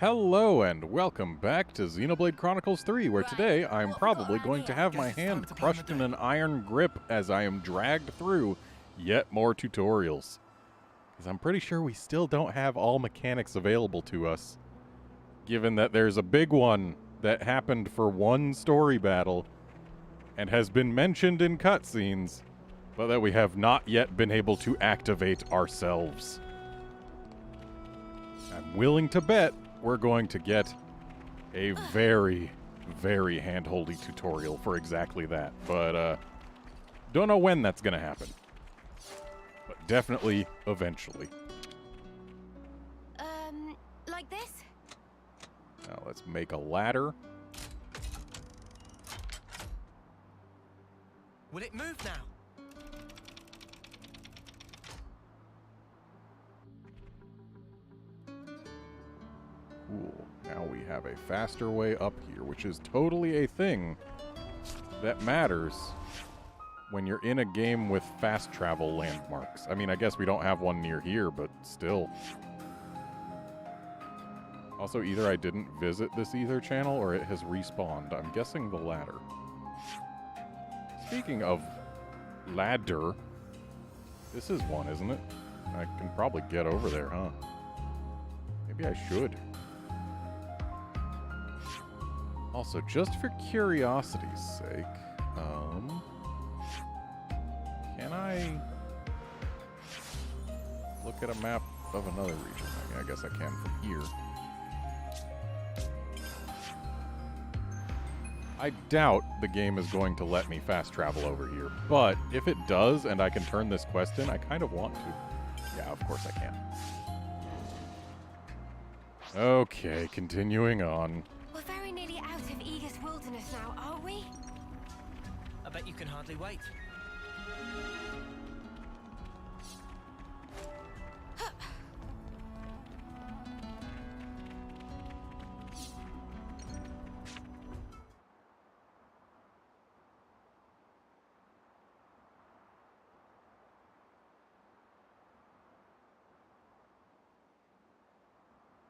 Hello and welcome back to Xenoblade Chronicles 3, where today I'm probably going to have my hand crushed in an iron grip as I am dragged through yet more tutorials. Because I'm pretty sure we still don't have all mechanics available to us, given that there's a big one that happened for one story battle and has been mentioned in cutscenes, but that we have not yet been able to activate ourselves. I'm willing to bet we're going to get a very, very hand-holdy tutorial for exactly that. But, don't know when that's gonna happen. But definitely, eventually. Like this? Now let's make a ladder. Will it move now? Cool. Now we have a faster way up here, which is totally a thing that matters when you're in a game with fast travel landmarks. I mean, I guess we don't have one near here, but still. Also, either I didn't visit this Ether channel or it has respawned. I'm guessing the latter. Speaking of ladder, this is one, isn't it? I can probably get over there, huh? Maybe I should. Also, just for curiosity's sake, can I look at a map of another region? I mean, I guess I can from here. I doubt the game is going to let me fast travel over here, but if it does and I can turn this quest in, I kind of want to. Yeah, of course I can. Okay, continuing on. We're very nearly out of Aegis Wilderness now, aren't we? I bet you can hardly wait.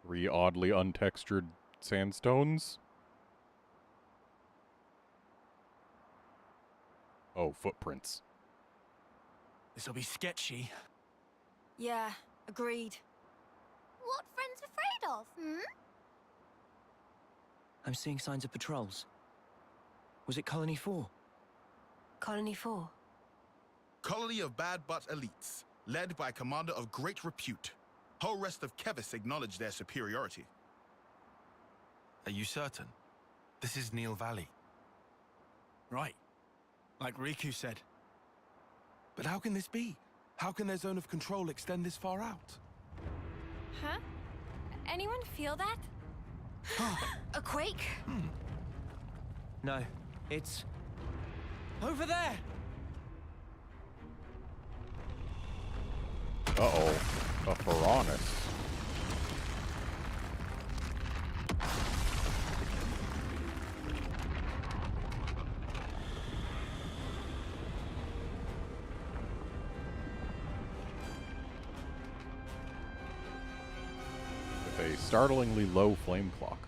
Three oddly untextured sandstones. Oh, footprints. This'll be sketchy. Yeah, agreed. What friends afraid of, I'm seeing signs of patrols. Was it Colony 4? Colony 4. Colony of bad but elites, led by a commander of great repute. Whole rest of Kevis acknowledge their superiority. Are you certain? This is Neil Valley. Right. Like Riku said. But how can this be? How can their zone of control extend this far out? Huh? Anyone feel that? A quake? No, it's over there. Uh-oh. A Piranus. With a startlingly low flame clock.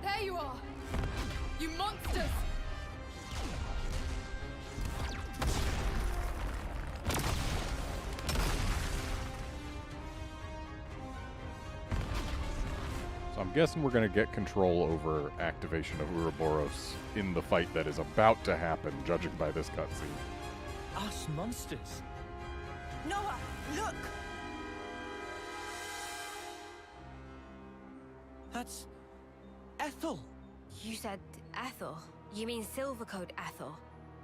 There you are! You monsters! So I'm guessing we're going to get control over activation of Ouroboros in the fight that is about to happen, judging by this cutscene. Us monsters. Noah, look! That's Ethel. You said Ethel. You mean Silvercoat Ethel.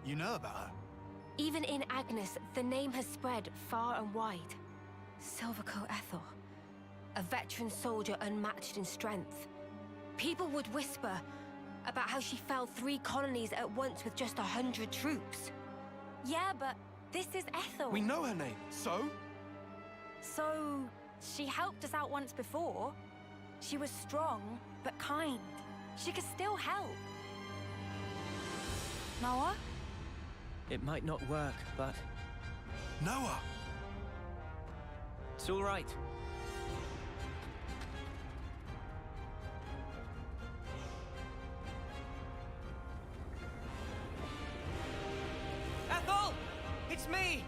You know about her? Even in Agnes, the name has spread far and wide. Silvercoat Ethel. A veteran soldier unmatched in strength, People would whisper about how she felled 3 colonies at once with just 100 troops. Yeah, but this is Ethel. We know her name, so? So, she helped us out once before. She was strong, but kind. She could still help. Noah? It might not work, but Noah! it's all right. Ethel! It's me!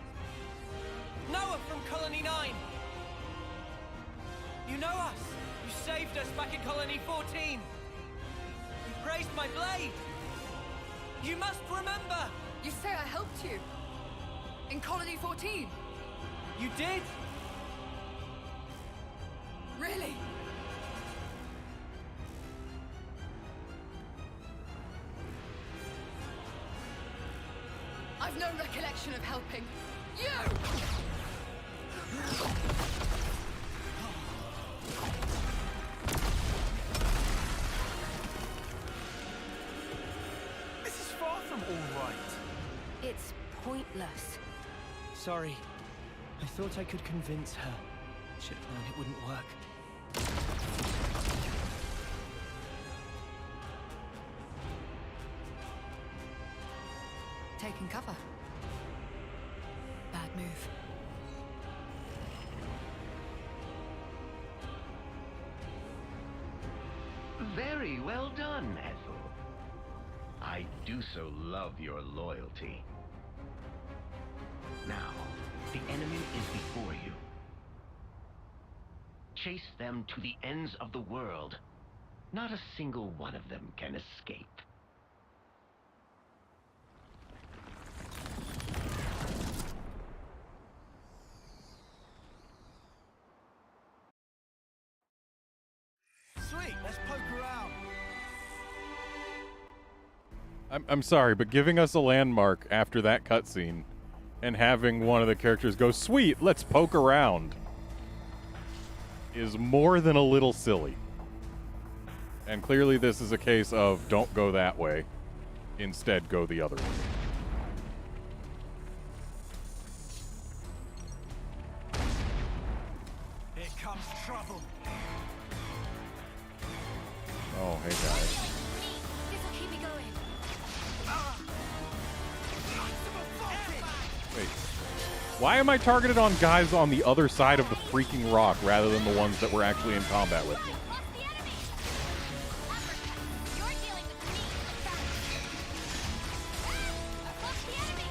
Noah from Colony 9! You know us! You saved us back in Colony 14! You praised my blade! You must remember! You say I helped you? In Colony 14? You did! Really? I've no recollection of helping you! This is far from all right. It's pointless. Sorry. I thought I could convince her. Should have known it wouldn't work. Taking cover. Bad move. Very well done, Ethel. I do so love your loyalty. Now, the enemy is before you. Chase them to the ends of the world. Not a single one of them can escape. Sweet, let's poke around. I'm sorry, but giving us a landmark after that cutscene and having one of the characters go, "Sweet, let's poke around," is more than a little silly. And clearly this is a case of don't go that way. Instead, go the other way. Here comes trouble. Oh, hey guys. This'll keep me going. Wait. Why am I targeted on guys on the other side of the freaking rock rather than the ones that were actually in combat with me? Plus the enemy! Uppercut. You're dealing with me. Plus the enemy!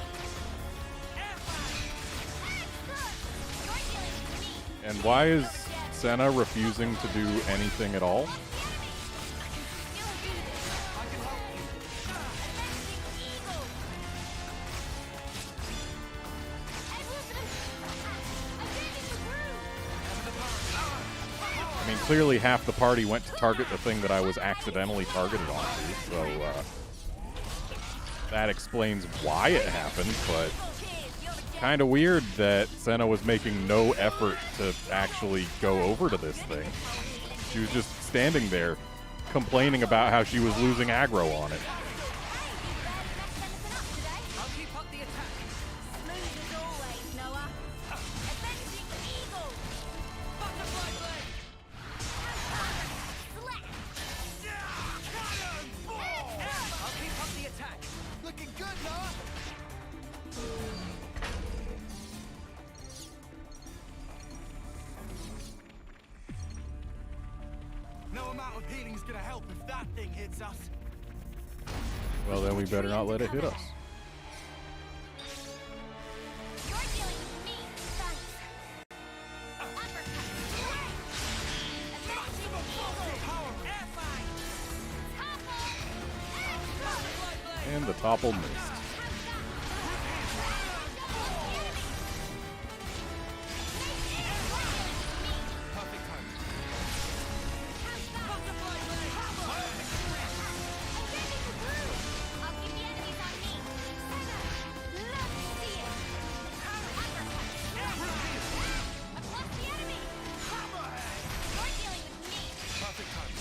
You're dealing with me. And why is Senna refusing to do anything at all? I mean, clearly half the party went to target the thing that I was accidentally targeted onto, so that explains why it happened, but kind of weird that Senna was making no effort to actually go over to this thing. She was just standing there complaining about how she was losing aggro on it. I'll keep up the attack. Smooth as always, Noah. Avenging Eagle. Butterfly blade. I'll keep up the attack. Looking good, Noah. No amount of healing's gonna help if that thing hits us. Well, then we better not let it hit us. You're dealing with me. Thanks. Uppercut. Avenging Eagle. Air fight. Topple. And the topple missed. Perfect time. I'll keep the enemies on me. Love to see it. Uppercut. Plus the enemy. You're dealing with me. Perfect time.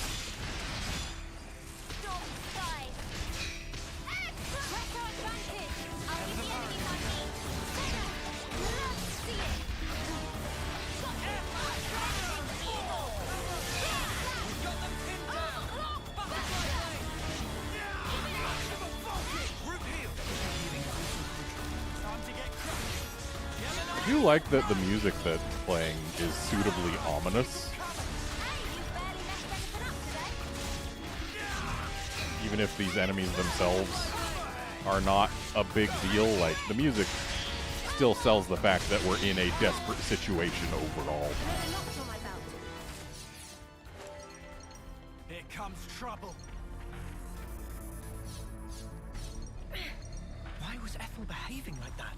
do like that the music that's playing is suitably ominous. Even if these enemies themselves are not a big deal, like, the music still sells the fact that we're in a desperate situation overall. Here comes trouble. Why was Ethel behaving like that?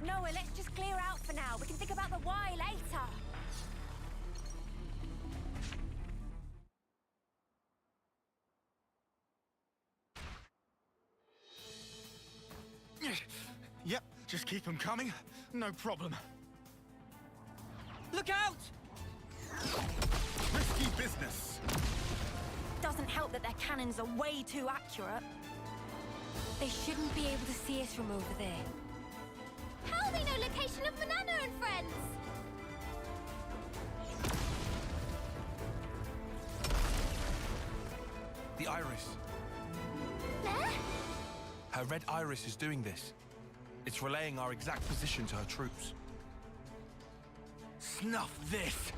Noah, let's just clear out for now. We can think about the why later. Yep, just keep them coming. No problem. Look out! Risky business. Doesn't help that their cannons are way too accurate. They shouldn't be able to see us from over there. How do they know location of Banana and friends? The iris. There? Her red iris is doing this. It's relaying our exact position to her troops. Snuff this!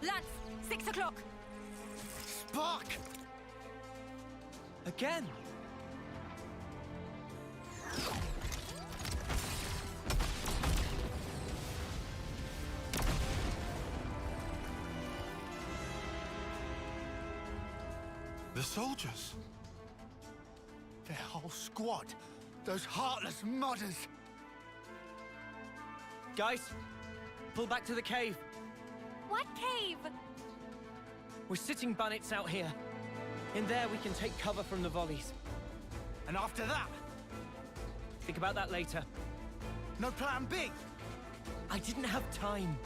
Lads, 6 o'clock. Spark! Again? The soldiers. Their whole squad. Those heartless mudders. Guys, pull back to the cave. What cave? We're sitting bunnets out here. In there we can take cover from the volleys. And after that, Think about that later. no plan B. I didn't have time.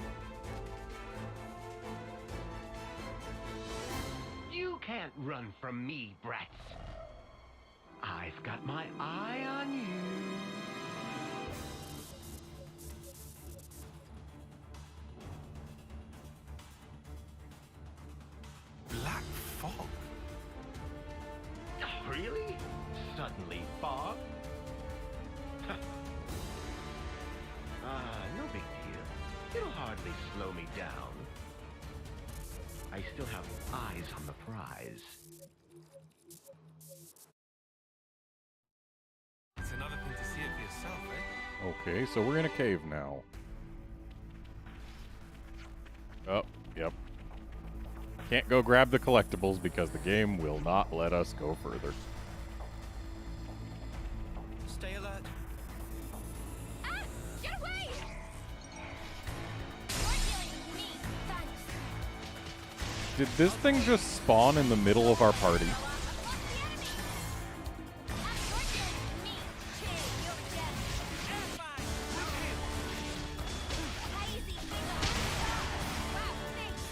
You can't run from me, brats. I've got my eye on you. Black fog. Really? Suddenly fog? No big deal. It'll hardly slow me down. I still have eyes on the prize. It's another thing to see it for yourself, eh? Okay, so we're in a cave now. Oh, yep. Can't go grab the collectibles because the game will not let us go further. Stay alert. Ah! Get away! You're dealing with me. Thanks. Did this thing just spawn in the middle of our party? Lost the enemy. Ah, you're dealing with me. Chill, you're dead. Easy, bigger. Wow, thanks.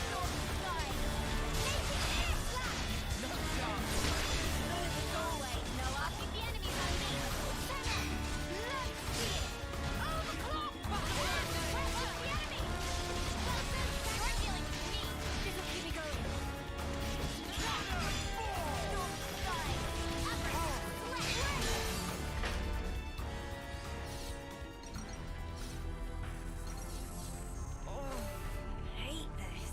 Storm sky. Make it slap. No chance. As always, Noah, keep the enemies on me. Center. Let's see it. Overclock. Where's the enemy? You're dealing with me. Just keep me going. Storm sky. Upper. Select. Hate this.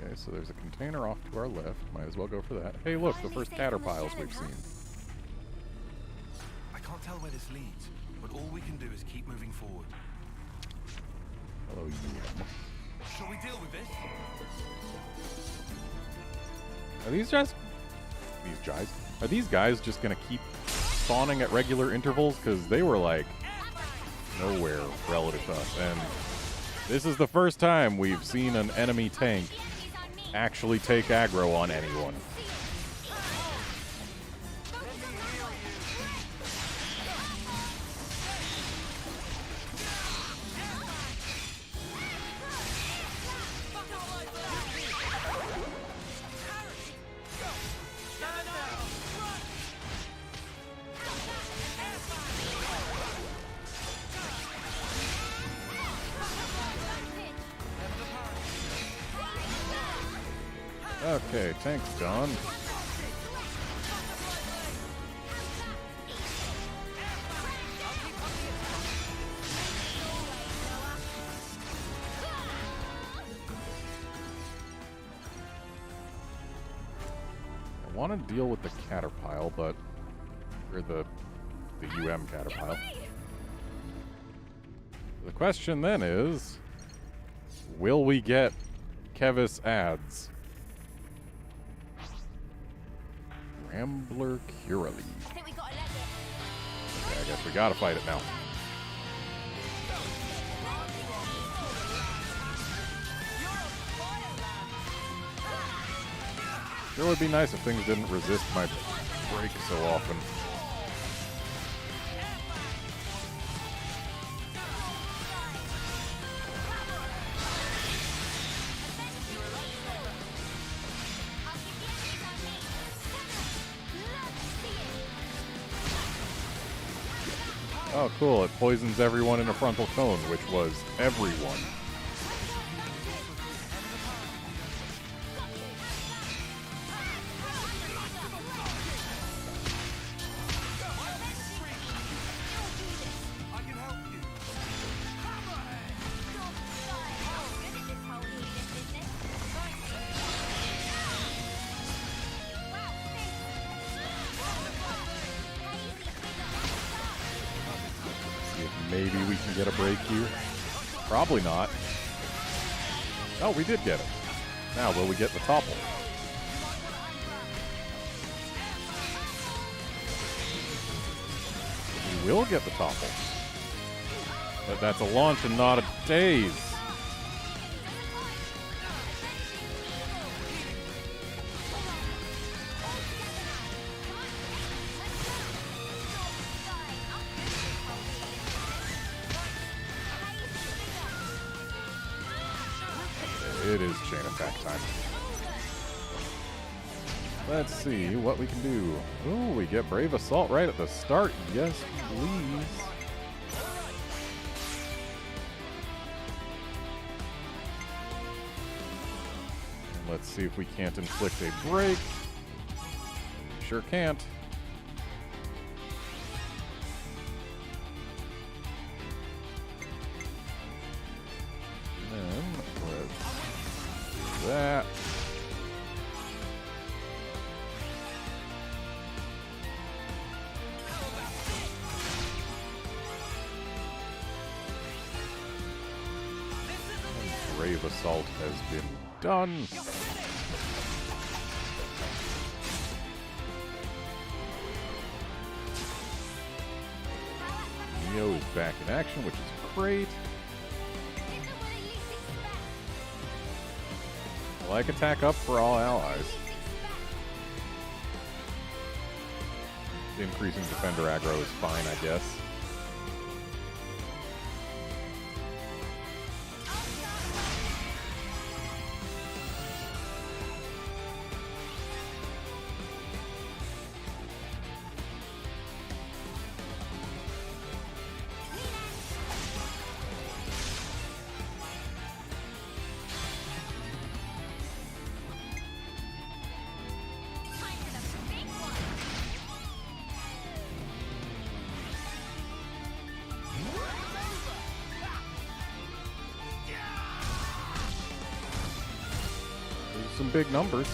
Okay, so there's a container off to our left. Might as well go for that. Hey, look, the first caterpiles we've seen. I can't tell where this leads, but all we can do is keep moving forward. Hello, you. Shall we deal with this? Are these guys? Are these guys just gonna keep spawning at regular intervals? Because they were like nowhere relative to us, and this is the first time we've seen an enemy tank Enemies on me. actually take aggro on anyone. Okay, tank's done. I want to deal with the Caterpile, but... Or the UM Caterpile. The question then is... Will we get Kevis ads? Rambler Curaleaf. I think we gotta let it. Okay, I guess we gotta fight it now. Sure would be nice if things didn't resist my break so often. Oh, cool. It poisons everyone in a frontal cone, which was everyone. Maybe we can get a break here. Probably not. Oh, we did get it. Now, will we get the topple? We will get the topple. But that's a launch and not a daze. It is chain attack time. Let's see what we can do. Ooh, we get Brave Assault right at the start. Yes, please. Let's see if we can't inflict a break. Sure can't. That. Brave Assault has been done. Neo is back in action, which is great. Like attack up for all allies. Increasing defender aggro is fine, I guess. Some big numbers.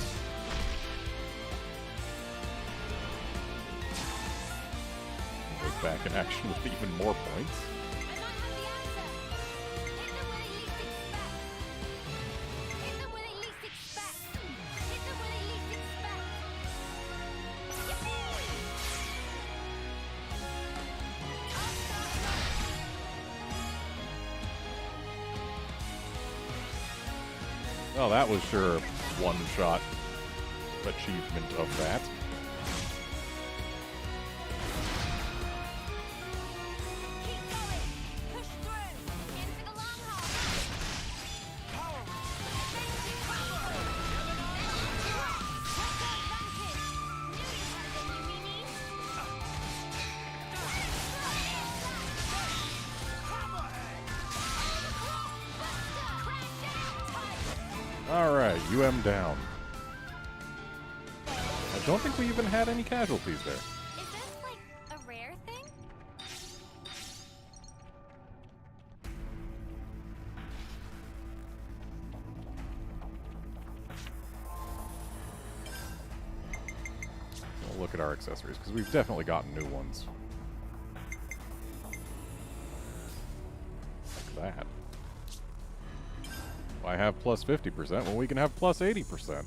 Goes back in action with even more points. Well, that was sure one-shot achievement of that. All right, UM down. don't think we even had any casualties there. Is this like a rare thing? We'll look at our accessories, because we've definitely gotten new ones. Like that. Why have plus 50% when we can have plus 80%?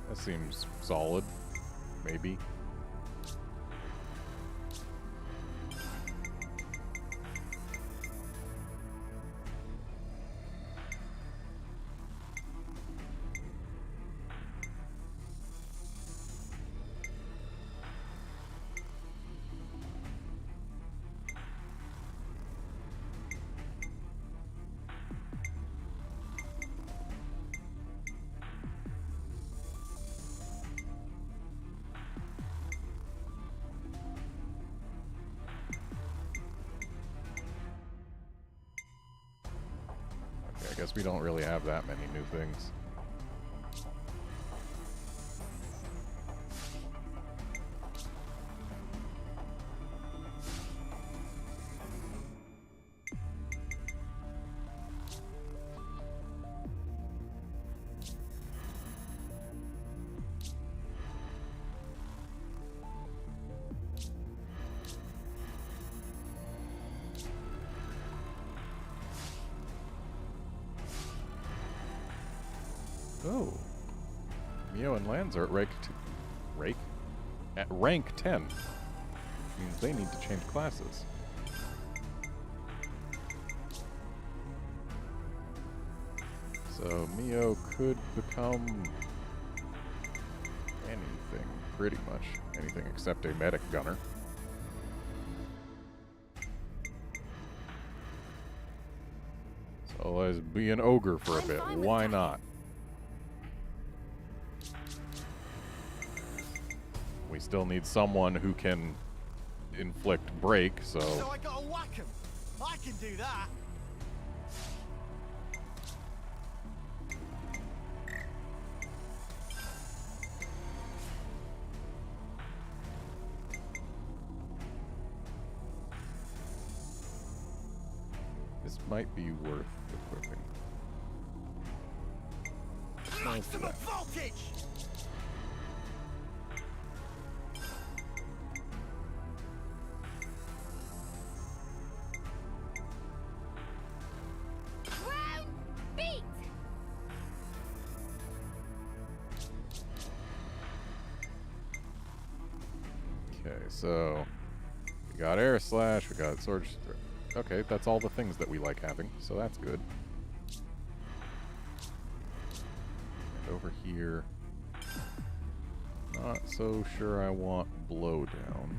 That seems solid. Maybe. I guess we don't really have that many new things. Oh. Mio and Lands are at rank 10. Means they need to change classes. So Mio could become anything, pretty much. Anything except a medic gunner. So let's be an ogre for a bit. Why not? We still need someone who can inflict break, so... So I gotta whack him. I can do that. This might be worth equipping. Maximum voltage! Round beat! Okay, so... we got Air Slash, we got Sword... Okay, that's all the things that we like having, so that's good. And over here... not so sure I want Blowdown.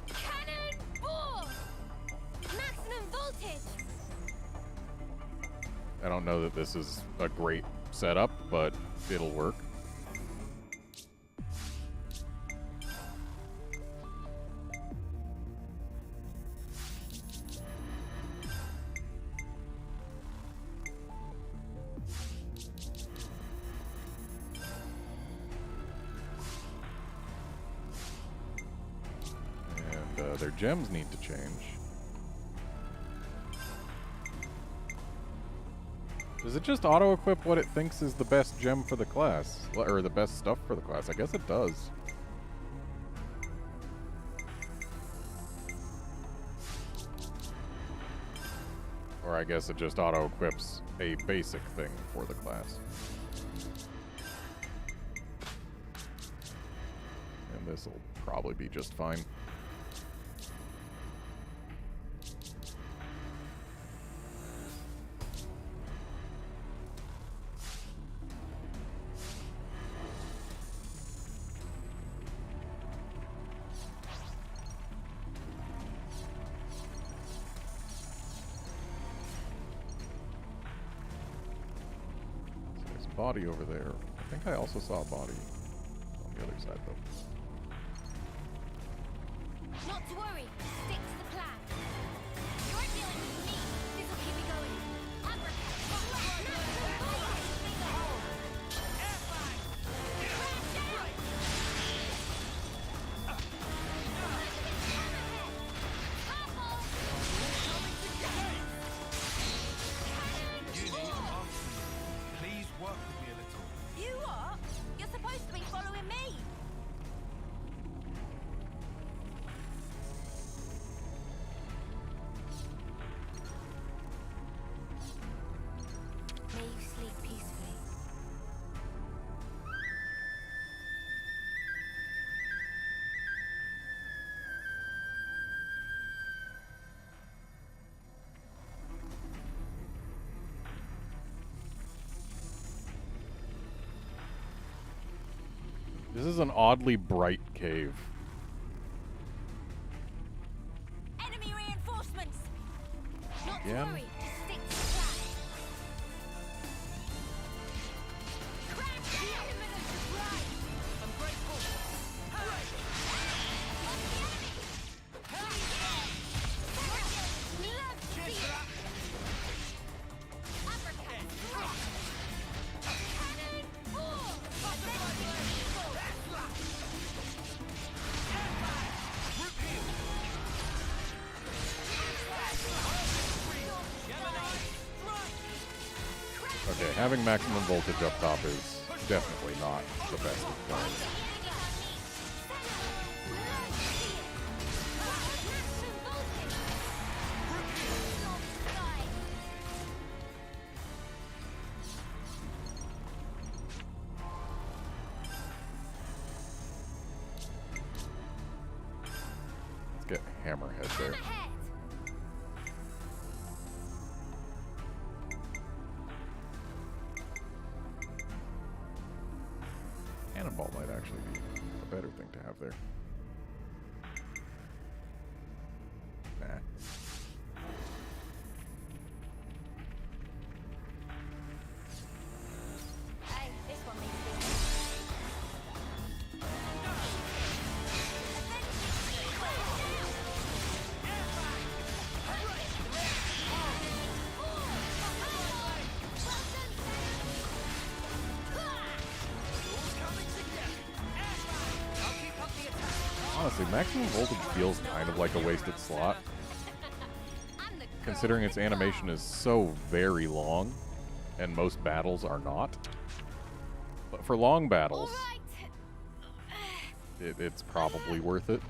Cannonball! Maximum voltage! I don't know that this is a great setup, but it'll work. And their gems need to change. Does it just auto-equip what it thinks is the best gem for the class? Or the best stuff for the class? I guess it does. Or I guess it just auto-equips a basic thing for the class. And this'll probably be just fine. body over there. I think I also saw a body on the other side, though. Not to worry. Stick to the plan. You're dealing with me. This'll keep me going. Please work with me a little. You are? You're supposed to be following me. May you sleep peacefully. This is an oddly bright cave. Enemy reinforcements. Not Again? to worry. Stick to the plan. Crash the element of surprise. I'm grateful. Hooray! Love to see it. Uppercut. Cannon. Okay, having maximum voltage up top is definitely not the best of things. Let's get Hammerhead there. Cannonball might actually be a better thing to have there. Nah. Hey, this one needs business. Honestly, maximum voltage feels kind of like a wasted slot, considering its animation is so very long, and most battles are not. But for long battles, it's probably worth it.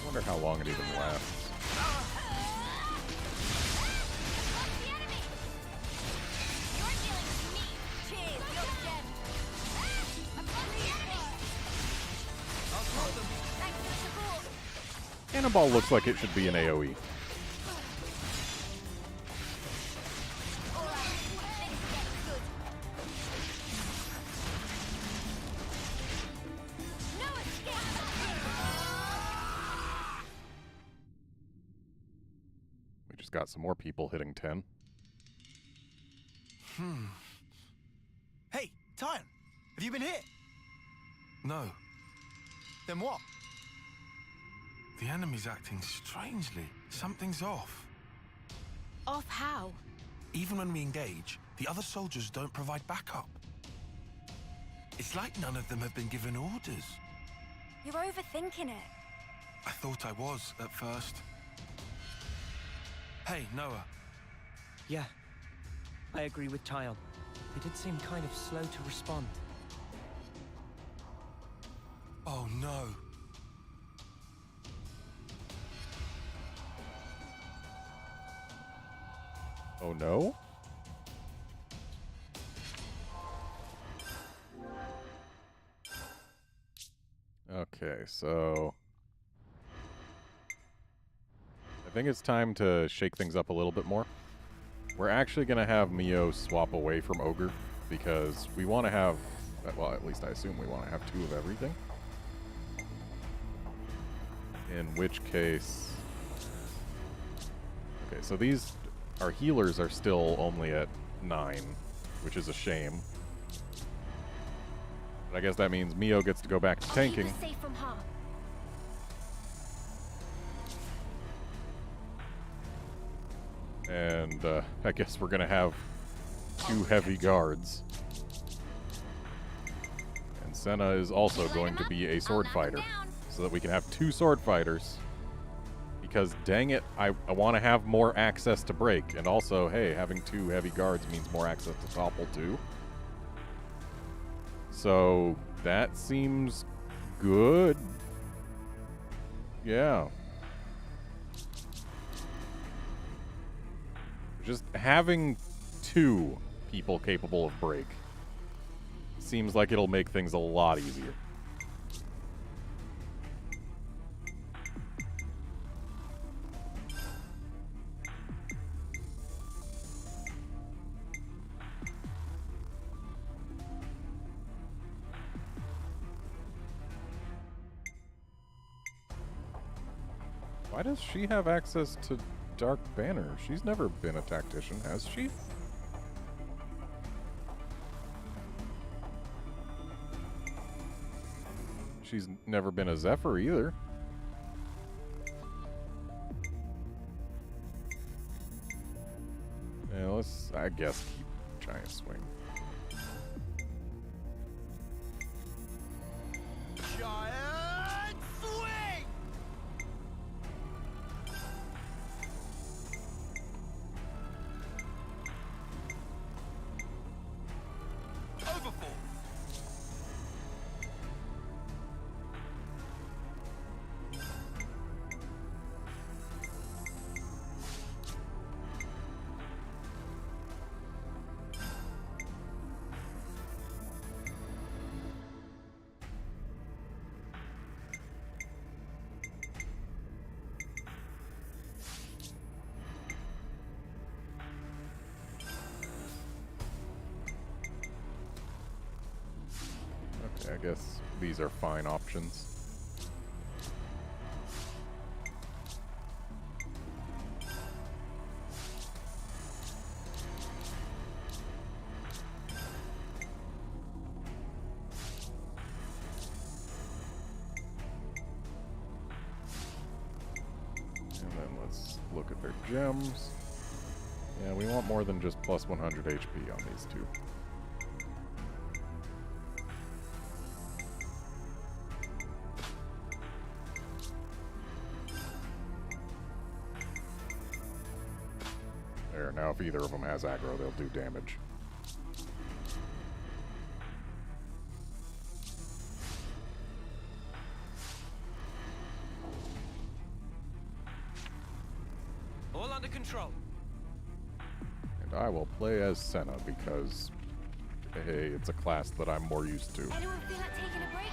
I wonder how long it even lasts. Cannonball looks like it should be an AoE. We just got some more people hitting 10. Hey, Tyan, have you been hit? No, Then what? the enemy's acting strangely. Something's off. Off how? Even when we engage, the other soldiers don't provide backup. It's like none of them have been given orders. You're overthinking it. I thought I was at first. Hey, Noah. Yeah, I agree with Tyon. They did seem kind of slow to respond. Oh no. Oh no? Okay, so think it's time to shake things up a little bit more. We're actually going to have Mio swap away from Ogre because we want to have, well, at least I assume we want to have 2 of everything. In which case... Okay, so our healers are still only at 9, which is a shame. But I guess that means Mio gets to go back to tanking. Keep us safe from harm. And I guess we're going to have 2 heavy guards. And Senna is also going to be a sword fighter, so that we can have 2 sword fighters. Because, dang it, I want to have more access to break. And also, hey, having 2 heavy guards means more access to topple, too. So, that seems good. Yeah. Just having 2 people capable of break seems like it'll make things a lot easier. Why does she have access to Dark Banner? She's never been a tactician, has she? She's never been a Zephyr either. Yeah, let's, I guess, keep Giant Swing. Giant swing! Overfall! Okay, I guess these are fine options. And then let's look at their gems. Yeah, we want more than just plus 100 HP on these 2. There, now if either of them has aggro, they'll do damage. All under control. And I will play as Senna because, hey, it's a class that I'm more used to. Anyone feel like taking a break?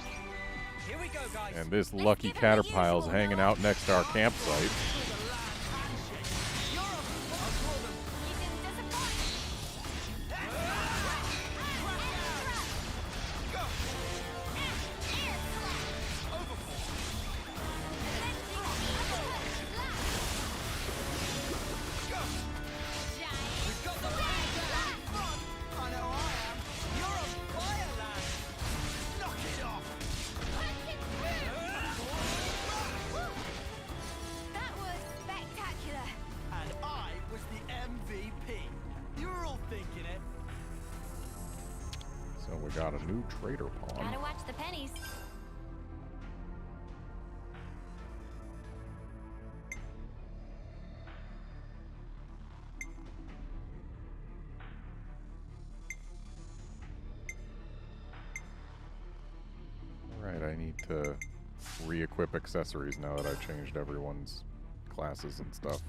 Here we go, guys. And this lucky Caterpile's hanging out next to our campsite. You didn't disappoint. I know I am. You're on fire, lad. Knock it off. That was spectacular. And I was the MVP. You were all thinking it. So we got a new trader pawn. Gotta watch the pennies. Alright, I need to re-equip accessories now that I've changed everyone's classes and stuff.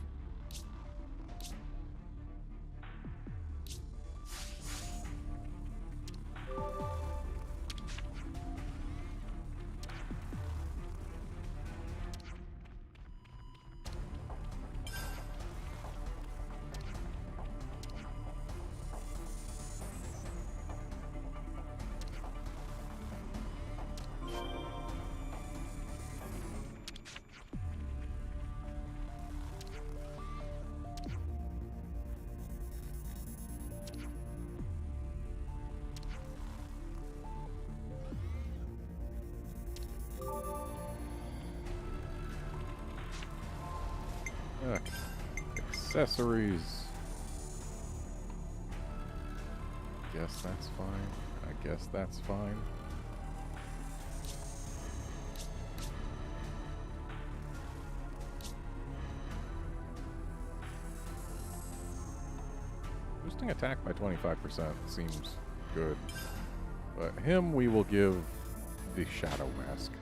Accessories. Guess that's fine. I guess that's fine. Boosting attack by 25% seems good. But him we will give the Shadow Mask.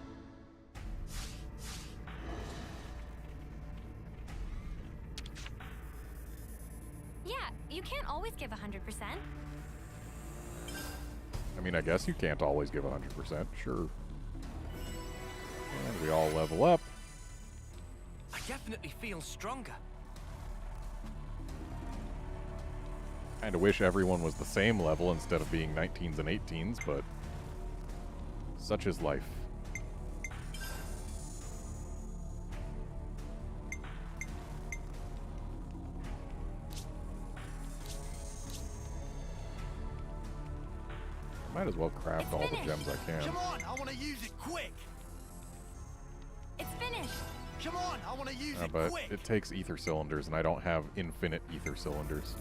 Yeah, you can't always give 100%. I mean, I guess you can't always give 100%, sure. And we all level up. I definitely feel stronger. Kinda wish everyone was the same level instead of being 19s and 18s, but such is life. Might as well craft all the gems I can. Come on, I want to use it quick. It's finished. Come on, I want to use it But quick. it takes ether cylinders, and I don't have infinite ether cylinders.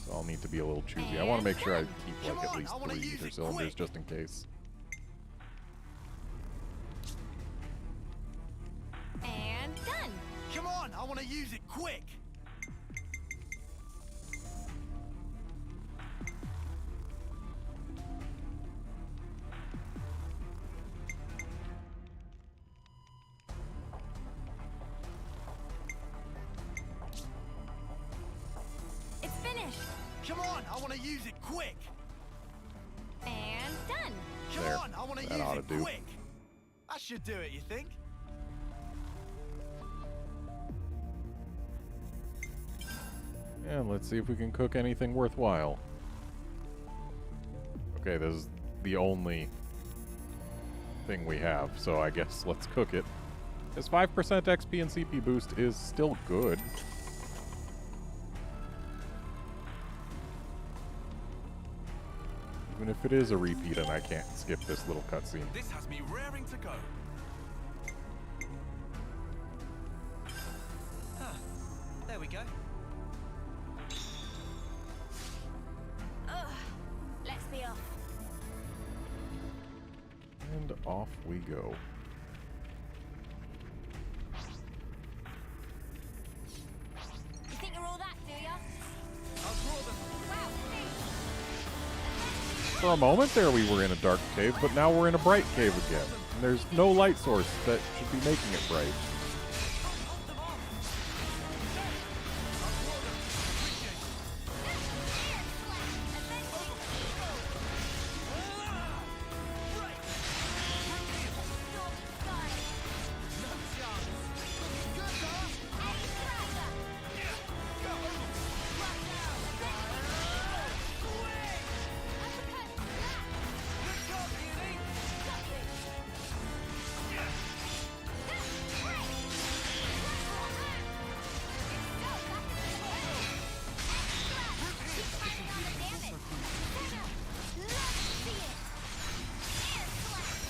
So I'll need to be a little choosy. I want to make sure I keep like at least 3 ether cylinders just in case. And done. Come on, I want to use it quick. It's finished. Come on, I want to use it quick. And done. Come There. on, I want to That use oughta it do. quick. That should do it, you think? And let's see if we can cook anything worthwhile. Okay, this is the only thing we have, so I guess let's cook it. This 5% XP and CP boost is still good. Even if it is a repeat and I can't skip this little cutscene. This has me raring to go. Huh. There we go. Ugh. Let's be off. And off we go. You think you're all that, do ya? I'll draw them. Wow, thanks. For a moment there we were in a dark cave, but now we're in a bright cave again. And there's no light source that should be making it bright.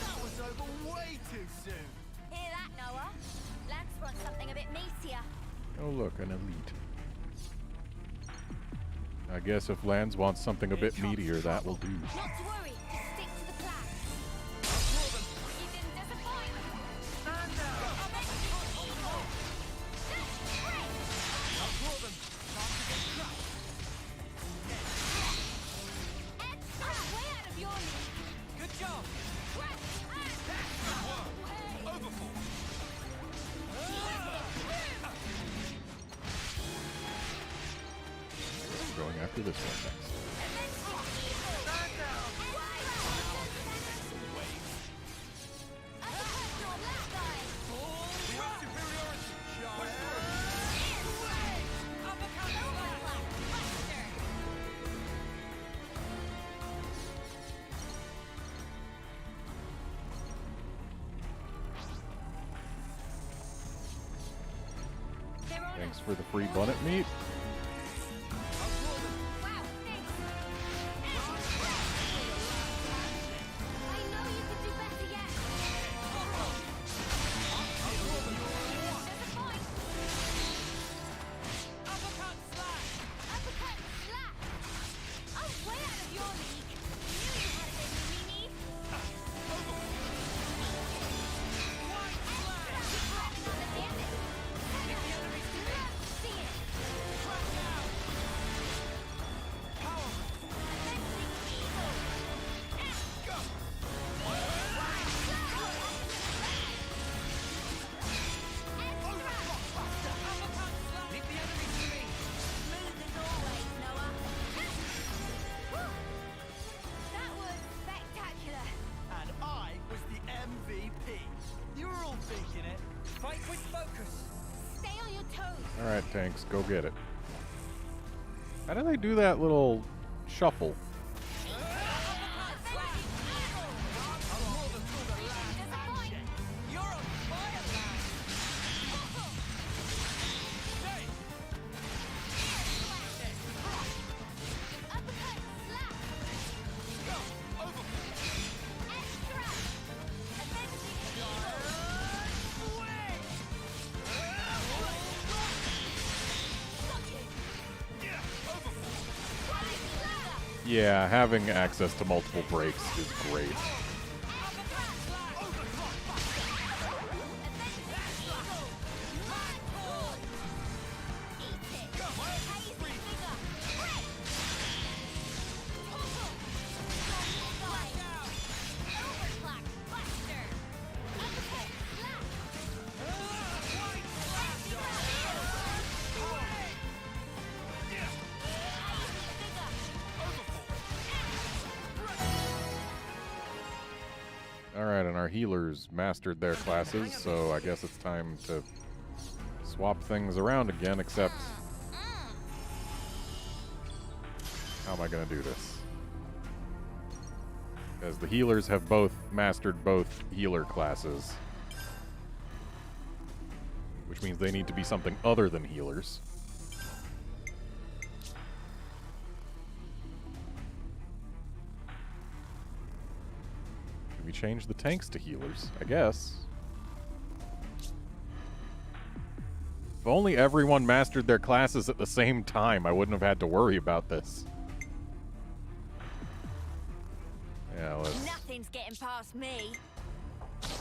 That was over way too soon. Hear that, Noah? Lance wants something a bit meatier. Oh look, an elite. I guess if Lands wants something a bit meatier, that will do. Not to worry, just stick to the plan. You didn't disappoint. Stand down. I'll make you evil. That's great. I'll draw them. Time to get crushed. I'm way out of your league. Good job. Going after this one next. Thanks for the free bunnet meat. I know you could do better right, tanks, go get it. How do they do that little shuffle? You're on fire, lad. Uppercut slap. Extra. Avenging evil. Yeah, having access to multiple breaks is great. Alright, and our healers mastered their classes, so I guess it's time to swap things around again, except... How am I going to do this? Because the healers have both mastered both healer classes. Which means they need to be something other than healers. We change the tanks to healers, I guess. If only everyone mastered their classes at the same time, I wouldn't have had to worry about this. Yeah, let's Nothing's getting past me.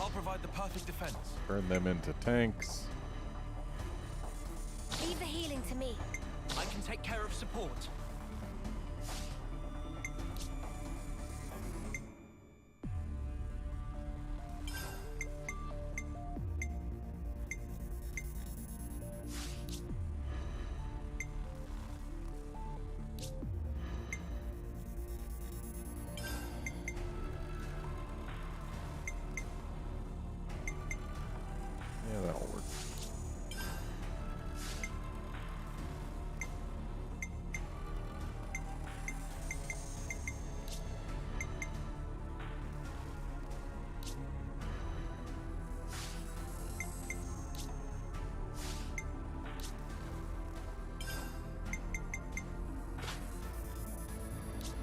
I'll provide the perfect defense. turn them into tanks. Leave the healing to me. I can take care of support. Yeah, that'll work.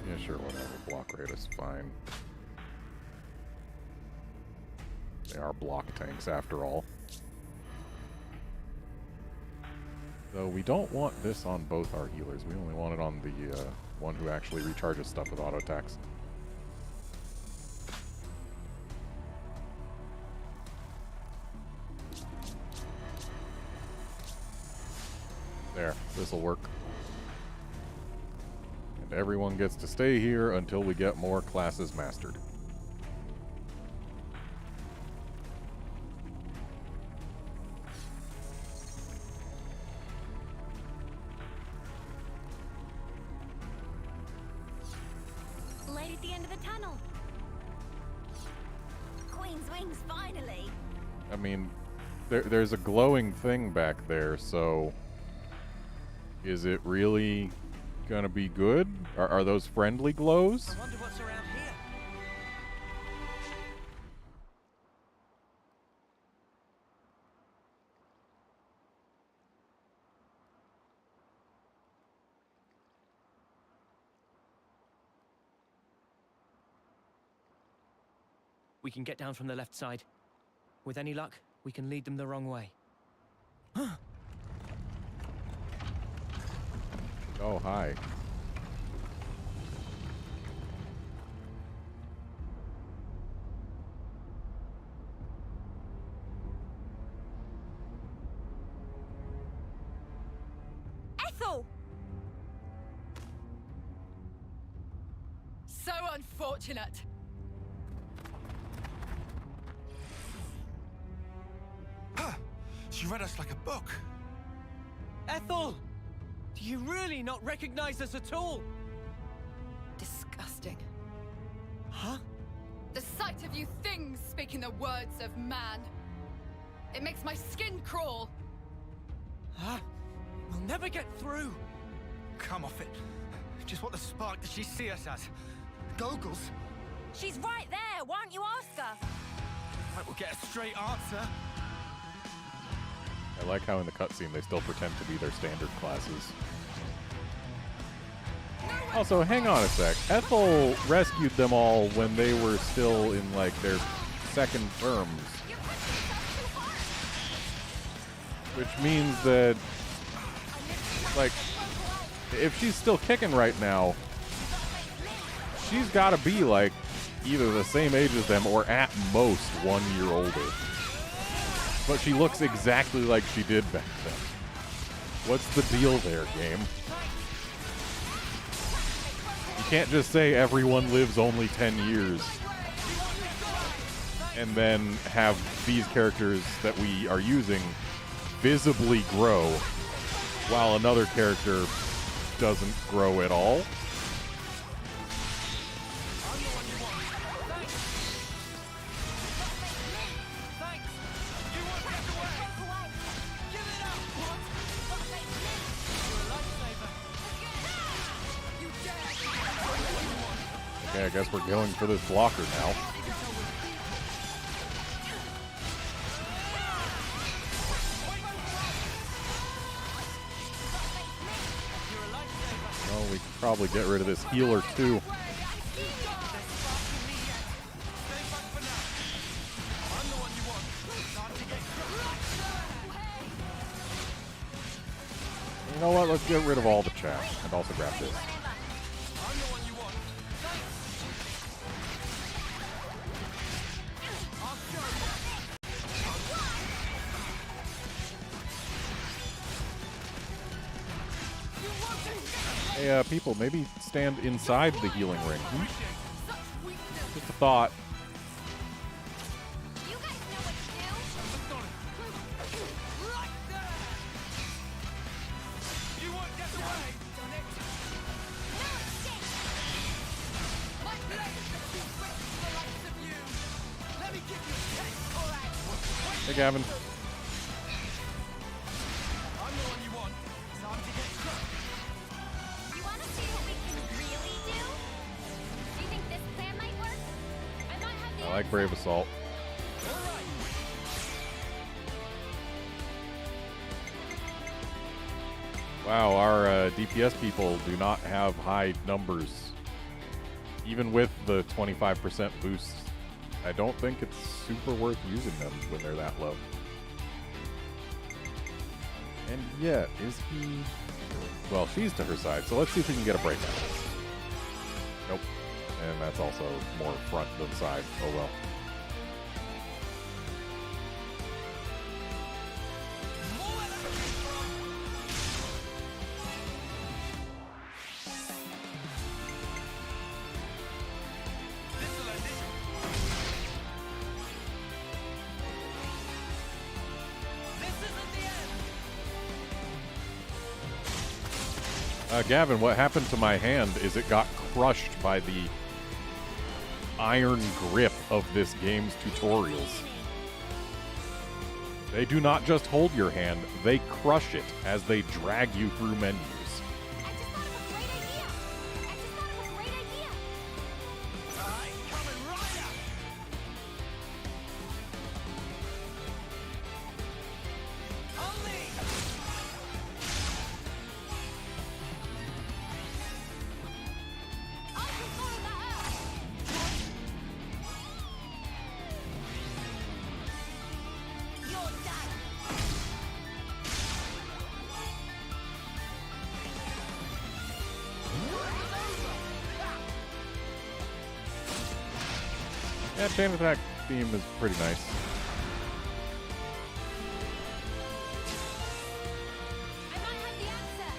Yeah, sure, whatever. Block rate is fine. They are block tanks after all. Though we don't want this on both our healers. We only want it on the one who actually recharges stuff with auto attacks. There, this'll work. And everyone gets to stay here until we get more classes mastered. Light at the end of the tunnel. Queen's wings, finally. I mean, there's a glowing thing back there, so is it really gonna be good? Are those friendly glows? I wonder what's around here. We can get down from the left side. With any luck, we can lead them the wrong way. Oh, hi. Ethel! So unfortunate. She read us like a book. Ethel! Do you really not recognize us at all? Disgusting. Huh? The sight of you things speaking the words of man. It makes my skin crawl. Huh? We'll never get through. Come off it. Just what the spark does she see us as? Goggles? She's right there. Why don't you ask her? Right, we'll get a straight answer. I like how in the cutscene they still pretend to be their standard classes. Also, hang on a sec. Ethel rescued them all when they were still in, like, their second terms. Which means that, like, if she's still kicking right now, she's gotta be, like, either the same age as them or at most 1 year older. But she looks exactly like she did back then. What's the deal there, game? You can't just say everyone lives only 10 years and then have these characters that we are using visibly grow while another character doesn't grow at all. Okay, I guess we're going for this blocker now. Well, we could probably get rid of this healer too. You know what? Let's get rid of all the chat and also grab this. Hey, people, maybe stand inside the healing ring. Just a thought. You guys know what to do. You won't get away. My blade is too quick for the likes of you. Let me give you a taste. All right. Hey, Gavin. I'm the one you want. Time to get crushed. You want to see what we can really do? Do you think this plan might work? I might have the I like Brave Assault. All right. Wow, our DPS people do not have high numbers. Even with the 25% boost, I don't think it's super worth using them when they're that low. And yet, is he... Well, she's to her side, so let's see if we can get a breakout. Nope. And that's also more front than side. Oh well. Gavin, what happened to my hand is it got crushed by the iron grip of this game's tutorials. They do not just hold your hand, they crush it as they drag you through menus. I just thought of a great idea. All right, coming right up. On me. I can follow that up. You're done. Yeah, chain attack theme is pretty nice. I might have the answer.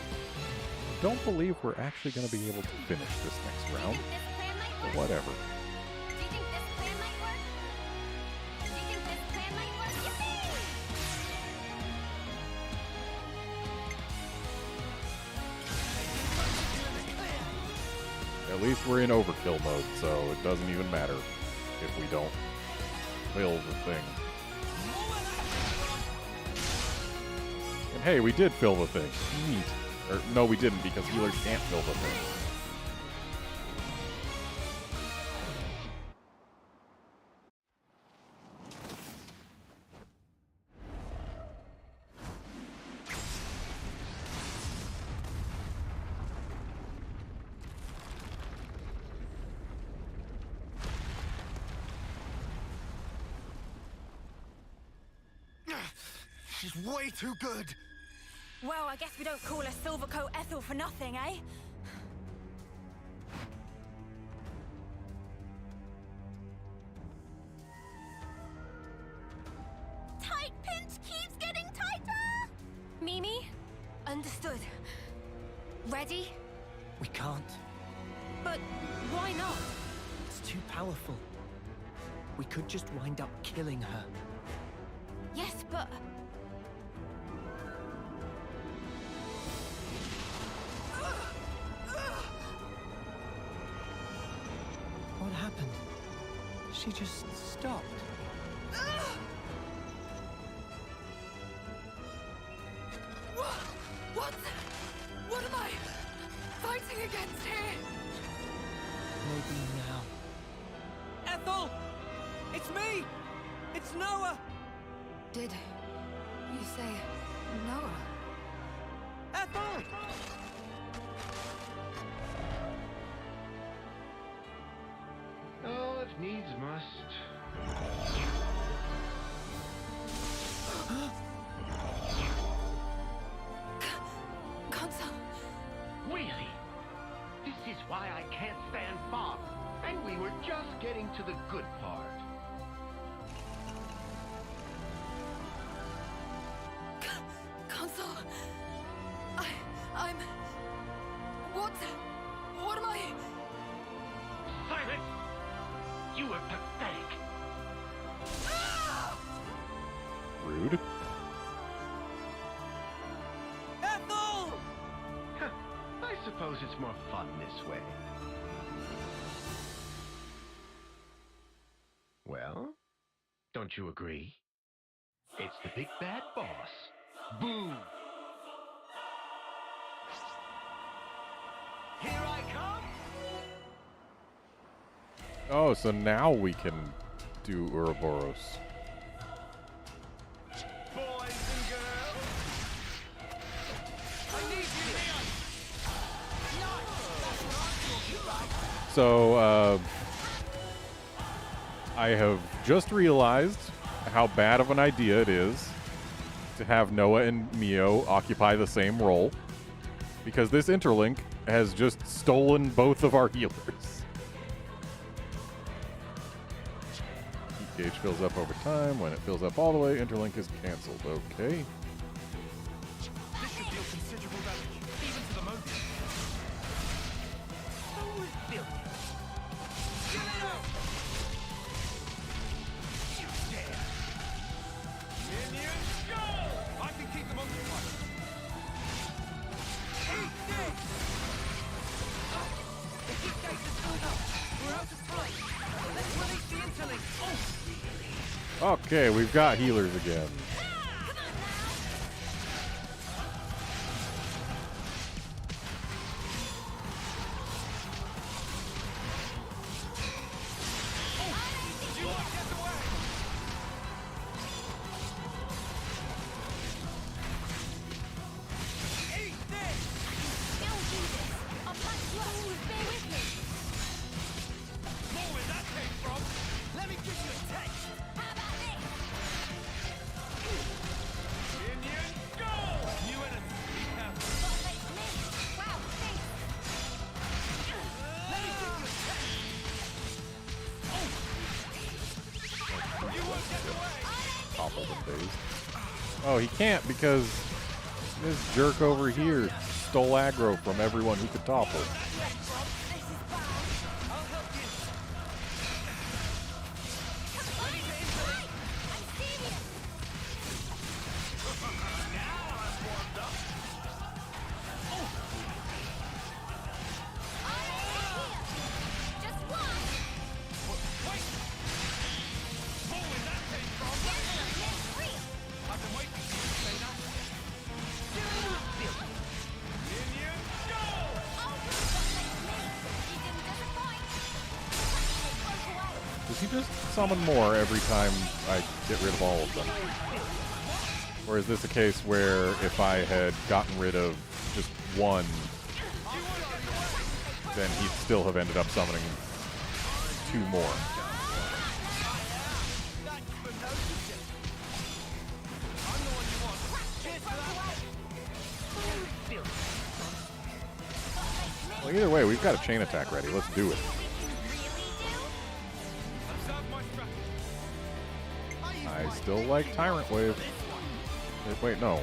Don't believe we're actually going to be able to finish this next Do you round, think this plan might but work? whatever. Do you think this plan might work? Do you think this plan might work? Yippee! At least we're in overkill mode, so it doesn't even matter if we don't kill the thing. Hey, we did fill the thing. Neat. Or, no, we didn't, because healers can't fill the thing. She's way too good. Well, I guess we don't call her Silvercoat Ethel for nothing, eh? Tight pinch keeps getting tighter! Mimi? Understood. Ready? We can't. But why not? It's too powerful. We could just wind up killing her. Yes, but... What happened? She just stopped. What? What am I fighting against here? Maybe now. Ethel! It's me! It's Noah! Did you say Noah? Ethel! Oh, if needs must. Console. Really? This is why I can't stand fog. And we were just getting to the good part. Console. I'm... What am I... Silence! You were pathetic. Rude. Ethel! I suppose it's more fun this way. Well, don't you agree? It's the big bad boss. Boom! Here I come! Oh, so now we can do Ouroboros. Boys and girls! I need you, Leon! That's what I'm talking about! So, I have just realized how bad of an idea it is to have Noah and Mio occupy the same role, because this interlink has just stolen both of our healers. Heat gauge fills up over time. When it fills up all the way, interlink is canceled. Okay. This should deal considerable damage, even to the motor. So resilient. Get it out! You dare! Minions, go! I can keep them occupied. Eat this! The heat gauge is filled up. We're out of time. Let's release the interlink. Oh! Okay, we've got healers again. Eat this! Still do this. I'll punch you up. Bear with me. More where that came from. Let me give you a taste! How about this? Minions, go! New enemy. Be careful. Got a face me. Wow, thanks. Let me give you a taste! You won't get away. Top of the face. Oh, he can't because this jerk over here stole aggro from everyone who could topple. I'll help you! Ready to interlink! I'm serious. Now I'm warmed up. Just one. Wait! More where that came from. Let's free. I've been waiting for you to say that. just summon more every time I get rid of all of them. Or is this a case where if I had gotten rid of just one, then he'd still have ended up summoning 2 more? Well, either way, we've got a chain attack ready. Let's do it. I still like Tyrant Wave. Wait, no.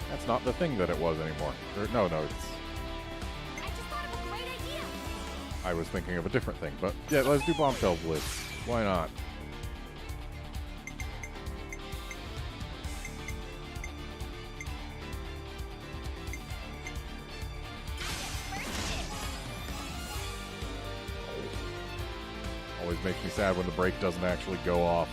That's not the thing that it was anymore. No, it's... I just thought of a great idea. I was thinking of a different thing, but yeah, let's do Bombshell Blitz. Why not? Always makes me sad when the break doesn't actually go off.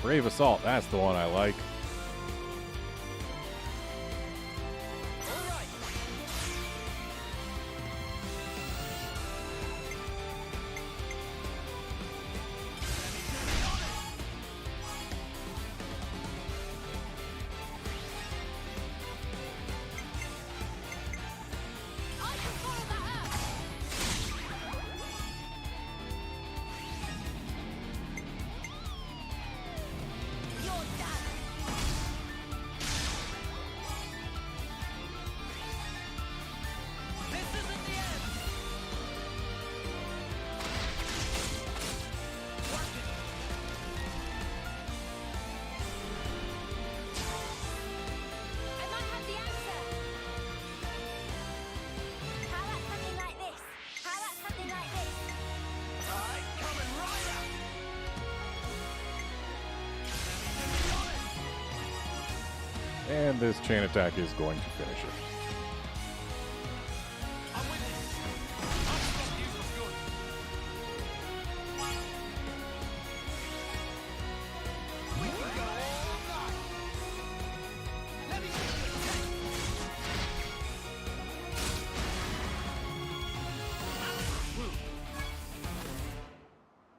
Brave Assault, that's the one I like. And this chain attack is going to finish it.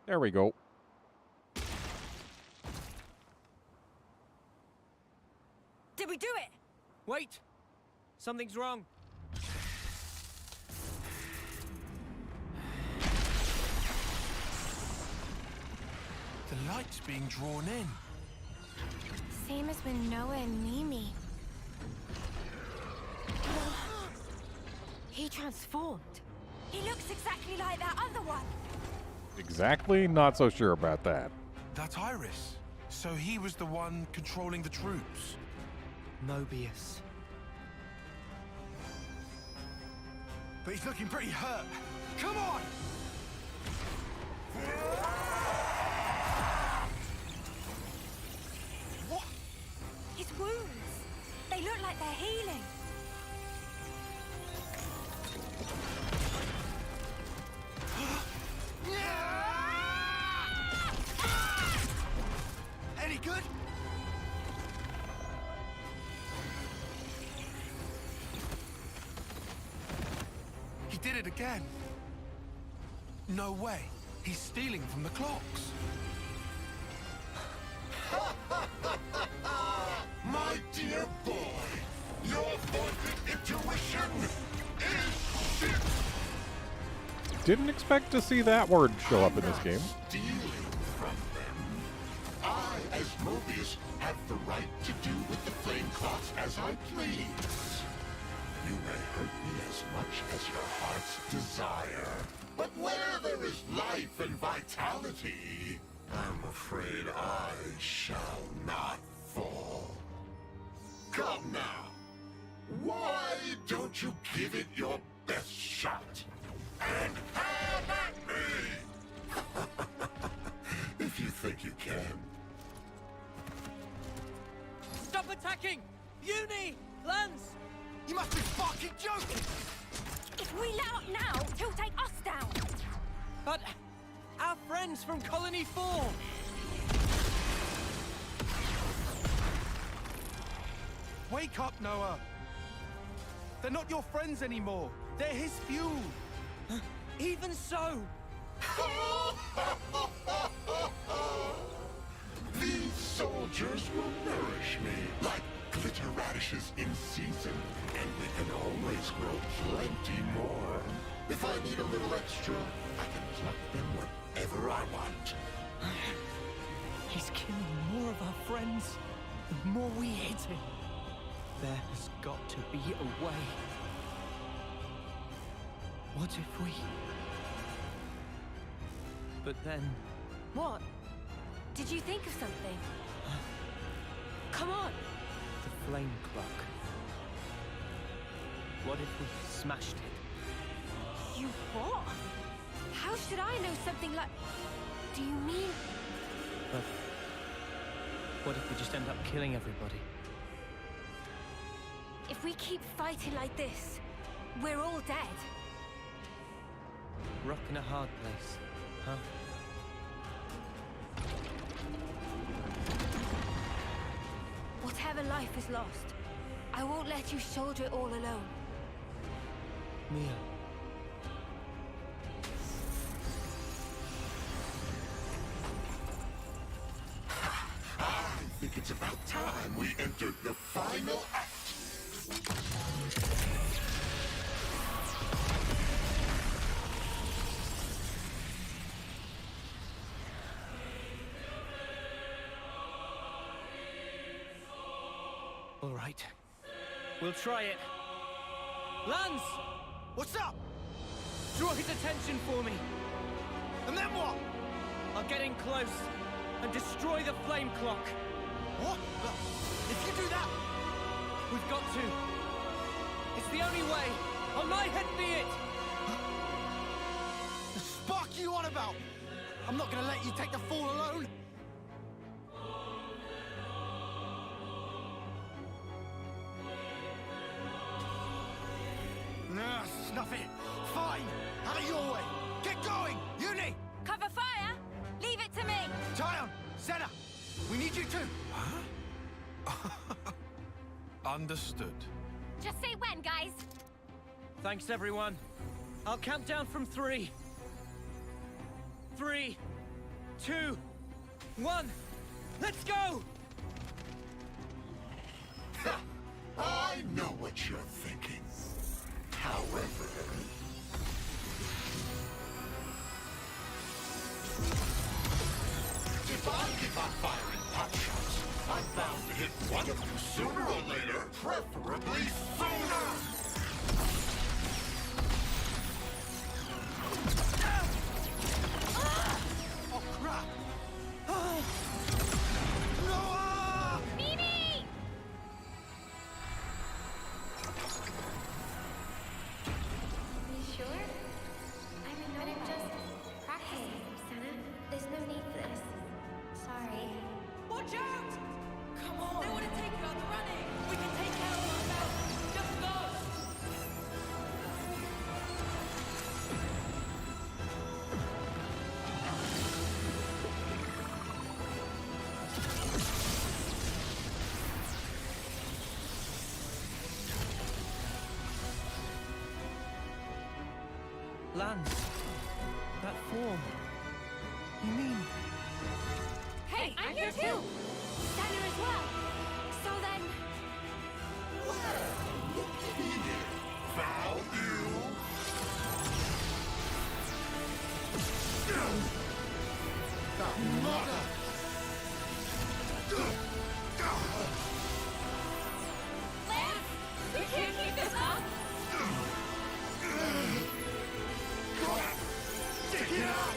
There we go. Did we do it? Wait! Something's wrong. The light's being drawn in. Same as when Noah and Mimi. He transformed. He looks exactly like that other one. Exactly? Not so sure about that. That's Iris. So he was the one controlling the troops. Mobius. But he's looking pretty hurt. Come on! What? His wounds. They look like they're healing. Any good? He did it again. No way. He's stealing from the clocks. My dear boy, your vaunted intuition is shit. Didn't expect to see that word show up in this game. Stealing from them. I, as Mobius, have the right to do with the flame clocks as I please. You may hurt me as much as your heart's desire, but where there is life and vitality, I'm afraid I shall not fall. Come now. Why don't you give it your best shot? And have at me! think you can? Stop attacking! Uni! Lance! You must be fucking joking! If we let up now, he'll take us down. But our friends from Colony 4! Wake up, Noah! They're not your friends anymore. They're his fuel. Even so! These soldiers will nourish me like glitter radishes in season, and we can always grow plenty more. If I need a little extra, I can pluck them whenever I want. He's killing more of our friends the more we hit him. There has got to be a way. What if we... But then... What? Did you think of something? Come on! The flame clock. What if we smashed it? You what? How should I know something like... Do you mean... But... what if we just end up killing everybody? If we keep fighting like this, we're all dead. Rock in a hard place, huh? Whatever life is lost, I won't let you shoulder it all alone. Mia. I think it's about time we entered the final act. All right. We'll try it. Lance! What's up? Draw his attention for me. And then what? I'll get in close and destroy the flame clock. What? If you do that... We've got to. It's the only way. On my head be it. The spark you on about? I'm not gonna let you take the fall alone. Nah, snuff it. Fine. Have it your way. Get going. Uni. Cover fire! Leave it to me! Tyon. Senna. We need you too. Understood. Just say when, guys. Thanks, everyone. I'll count down from 3. 3, 2, 1. Let's go! I know what you're thinking. However... if I keep on firing potshots, I'm bound to hit one of you sooner or later, preferably sooner! Oh, crap. Noah! Mimi! You sure? I'm just practicing, Senna. There's no need for this. Sorry. Watch out! Come on! They want to take you out the running! We can take care of ourselves! Just go! Lance, that form. You mean... Hey, I'm here too! Senna as well! So then... Well, looky here. Found you! Mother! Lance! You can't keep this up! Stick it up!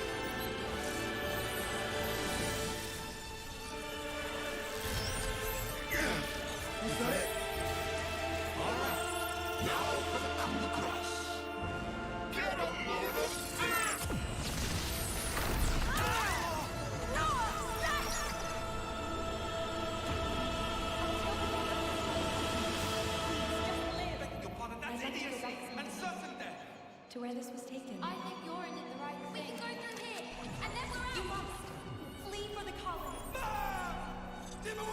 to where this was taken. I think Yorin did the right thing. We can go through here, and then we're out. You must flee for the colony. Give away!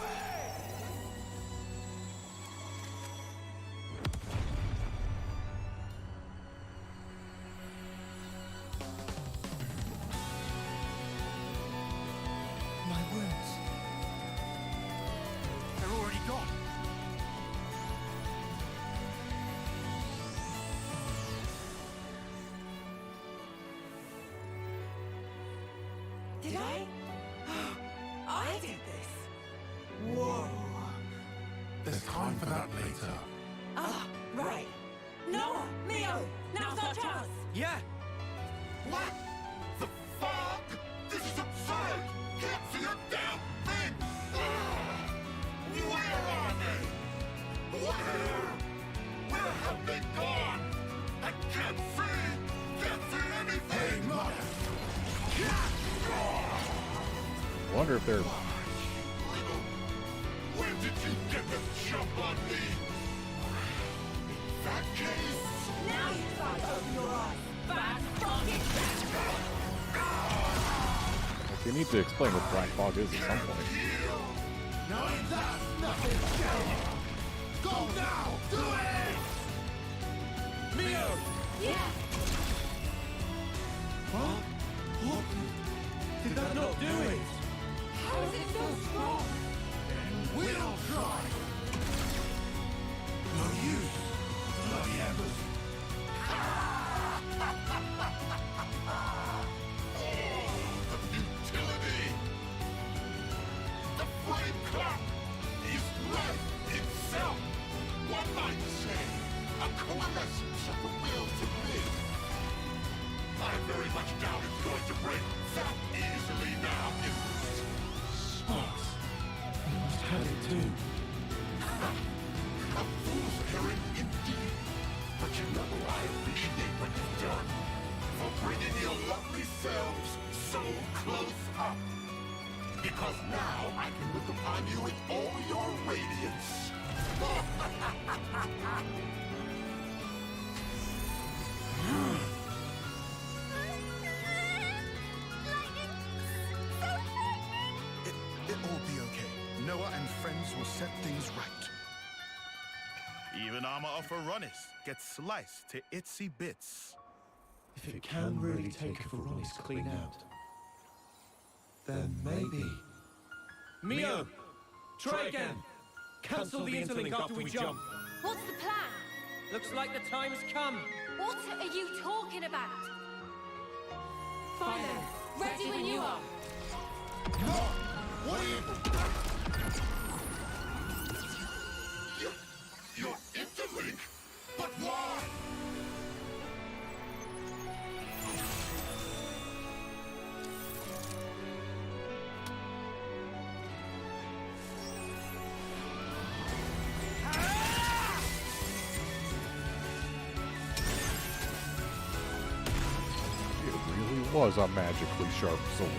My wounds. They're already gone. Did I? I did this. Whoa. There's time for that later. Ah, right. Noah, Mio, now's our chance. Yeah. What the fuck? This is absurd! Can't see a damn thing! Where are they? Where? Where have they gone? I can't see anything! Hey, mother! Wonder if they're. Little, where did you get the jump on me? In that case... Now you try to open your eyes. Bad fucking Like, they need to explain what black fog is at some point. No, that's nothing! Go now! Do it! Mio! Yeah. What? What? Did that not do it? How is it so strong? We'll try! No use. Bloody embers. The futility! The flame clock is life itself! One might say, a coalescence of the will to live. I very much doubt it's going to break that easily now, is it? Smart. You must have it too. A fool's errand indeed. But you know I appreciate what you've done. For bringing your lovely selves so close up. Because now I can look upon you with all your radiance. It'll all be okay. Noah and friends will set things right. Even armor of Veronis gets sliced to itsy bits. If it can really take a Veronis clean out, then maybe... Mio! Try again! Cancel the interlink after we jump. What's the plan? Looks like the time has come. What are you talking about? Philo, ready when you are. Your interlink? But why? It really was a magically sharp sword.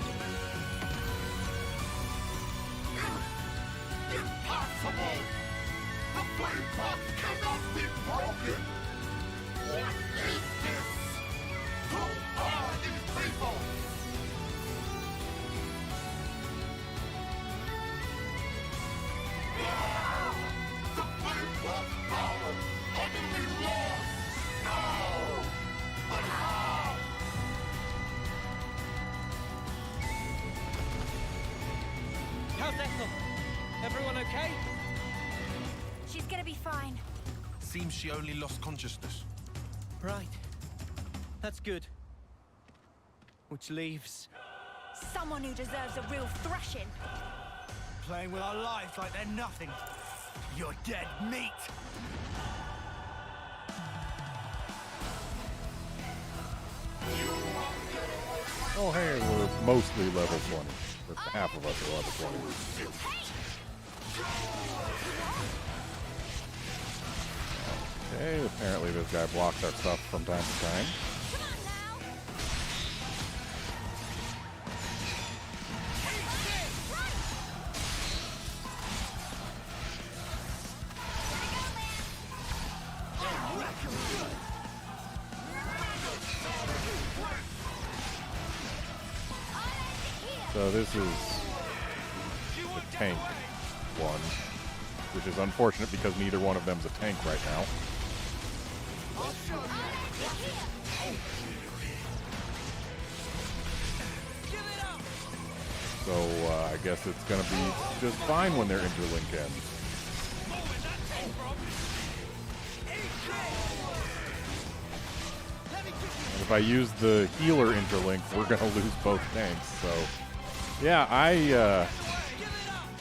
Impossible! The flame clock cannot be broken! What is this? Who are these people? Ah! The flame clock's power utterly lost! No! But how? How's Ethel? Everyone okay? She's gonna be fine. Seems she only lost consciousness. Right. That's good. Which leaves... Someone who deserves a real thrashing. Playing with our lives like they're nothing. You're dead meat. Oh, hey, we're mostly level 20. Or half of us are level 20. Okay, apparently this guy blocks our stuff from time to time. Come on now. So this is the tank one, which is unfortunate because neither one of them's a tank right now. So I guess it's going to be just fine when their interlink ends. And if I use the healer interlink, we're going to lose both tanks. So yeah, I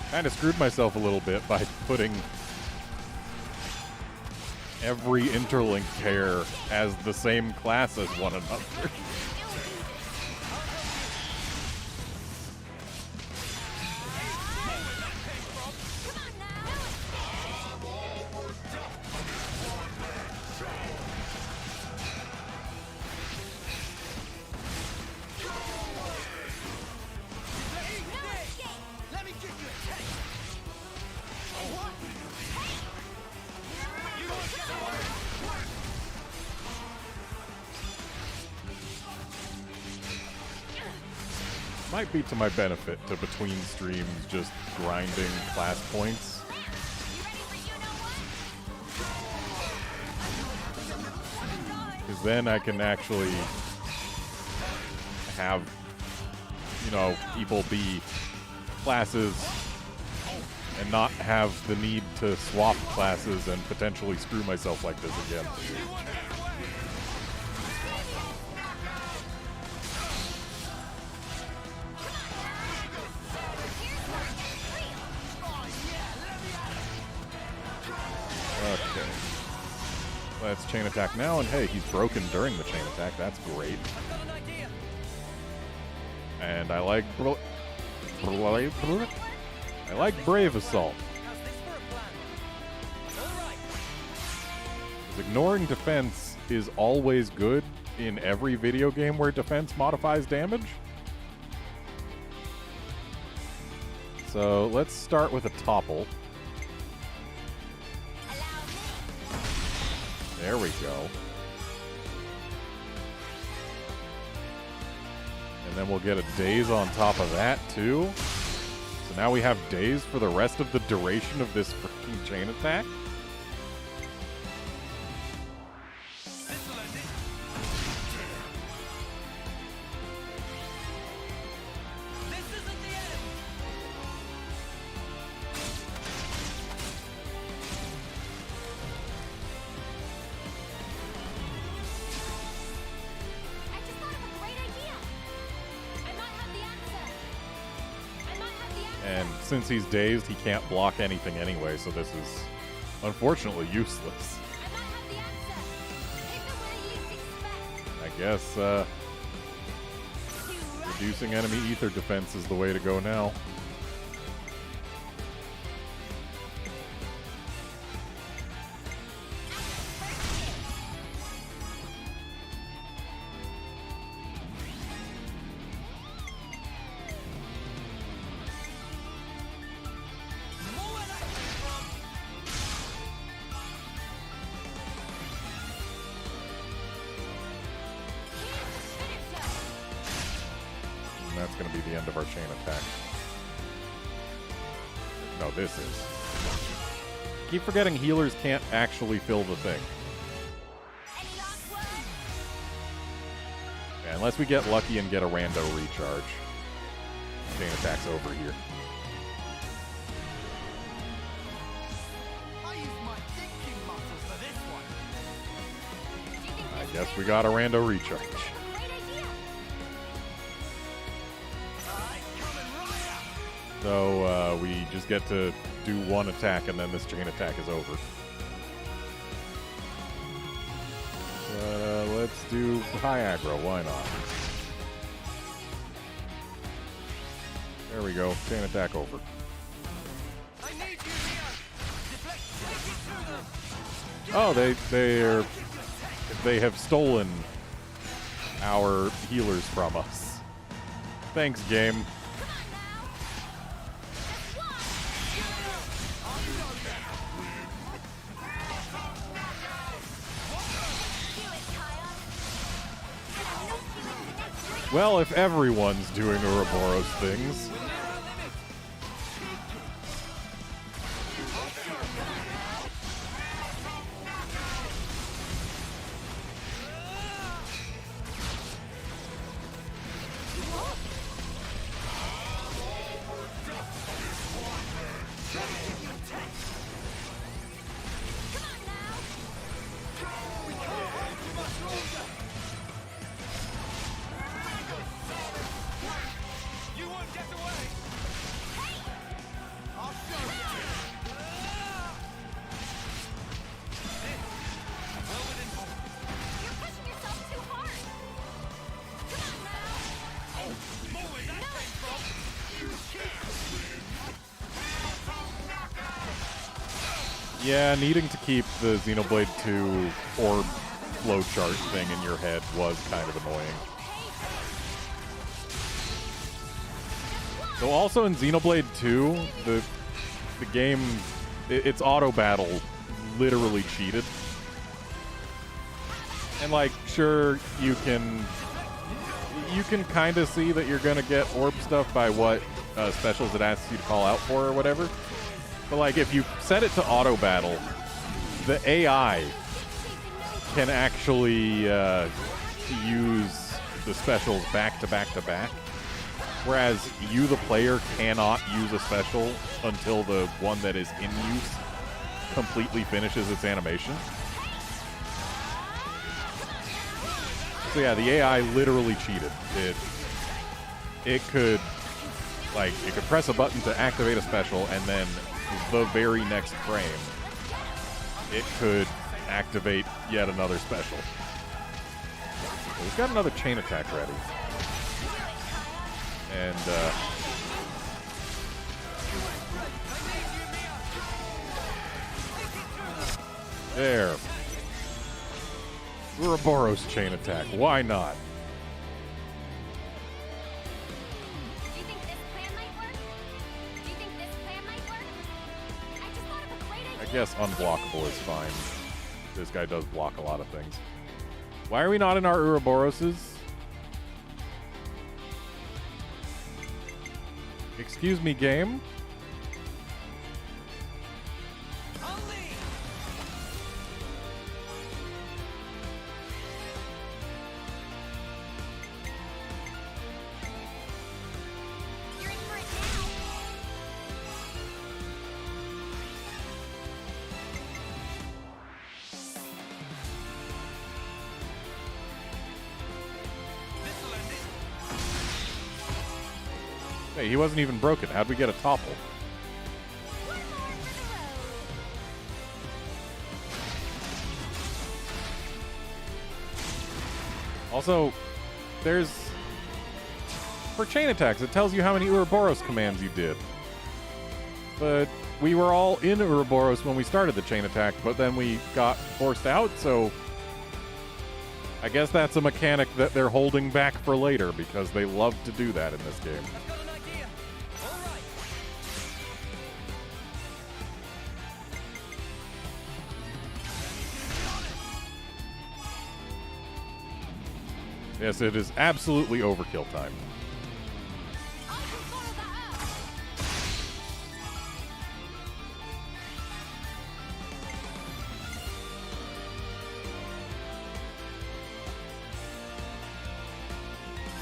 kind of screwed myself a little bit by putting every interlink pair as the same class as one another. Might be to my benefit to between streams just grinding class points. Because then I can actually have, you know, people be classes and not have the need to swap classes and potentially screw myself like this again. Okay. Let's chain attack now, and hey, he's broken during the chain attack. That's great. And I like I like Brave Assault. Ignoring defense is always good in every video game where defense modifies damage. So let's start with a topple. There we go. And then we'll get a daze on top of that, too. So now we have daze for the rest of the duration of this freaking chain attack. And since he's dazed, he can't block anything anyway, so this is unfortunately useless. I guess reducing enemy ether defense is the way to go now. That's going to be the end of our chain attack. No, this is. Keep forgetting healers can't actually fill the thing. Yeah, unless we get lucky and get a rando recharge. Chain attack's over here. I guess we got a rando recharge. So we just get to do one attack and then this chain attack is over. Let's do high aggro, why not? There we go, chain attack over. Oh, they have stolen our healers from us. Thanks, game. Well, if everyone's doing Ouroboros things. You won't get away! I'll show you! You're pushing yourself too hard. Come on now. More where that came from! Yeah, needing to keep the Xenoblade 2 orb flowchart thing in your head was kind of annoying. So also in Xenoblade 2, the game, its auto battle literally cheated. And like, sure, you can kind of see that you're gonna get orb stuff by what specials it asks you to call out for or whatever. But like, if you set it to auto battle, the AI can actually use the specials back to back to back. Whereas you, the player, cannot use a special until the one that is in use completely finishes its animation. So yeah, the AI literally cheated. It could press a button to activate a special, and then the very next frame, it could activate yet another special. We've got another chain attack ready. And, there. Ouroboros chain attack. Why not? Do you think this plan might work? Do you think this plan might work? I just thought of a great idea. I guess unblockable is fine. This guy does block a lot of things. Why are we not in our Ouroboroses? Excuse me, game? You're in for it now. This'll end it. Hey, he wasn't even broken. How'd we get a topple? One more for the road. Also, there's... For chain attacks, it tells you how many Ouroboros commands you did. But we were all in Ouroboros when we started the chain attack, but then we got forced out, so... I guess that's a mechanic that they're holding back for later, because they love to do that in this game. I've got an idea. All right. Yes, it is absolutely overkill time. I can follow that up.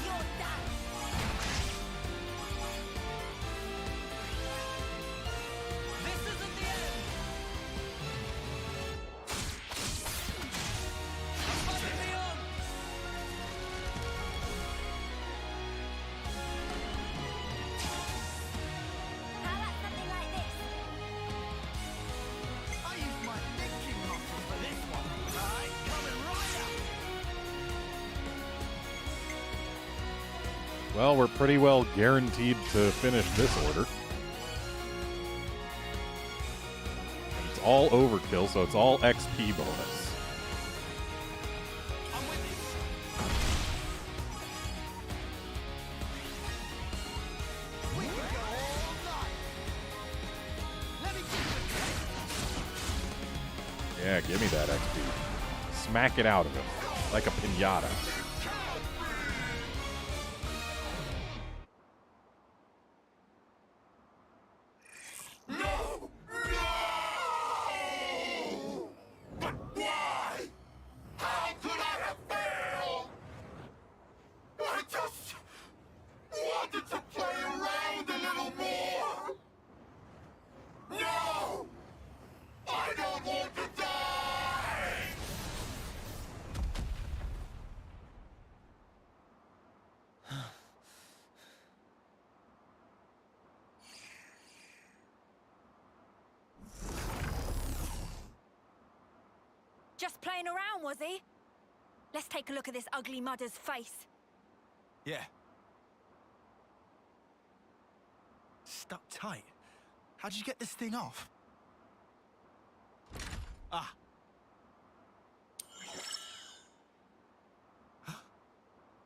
You're done. This isn't the end. I'm fighting me on. How about something like this? I used my thinking muscle for this one. Right, coming right up. Well, we're pretty well guaranteed to finish this order. And it's all overkill, so it's all XP bonus. I'm with you. We can go all night. Let me give you Yeah, give me that XP. Smack it out of him. Like a pinata. Just playing around, was he? Let's take a look at this ugly mudder's face. Yeah. Stuck tight. How'd you get this thing off? Ah.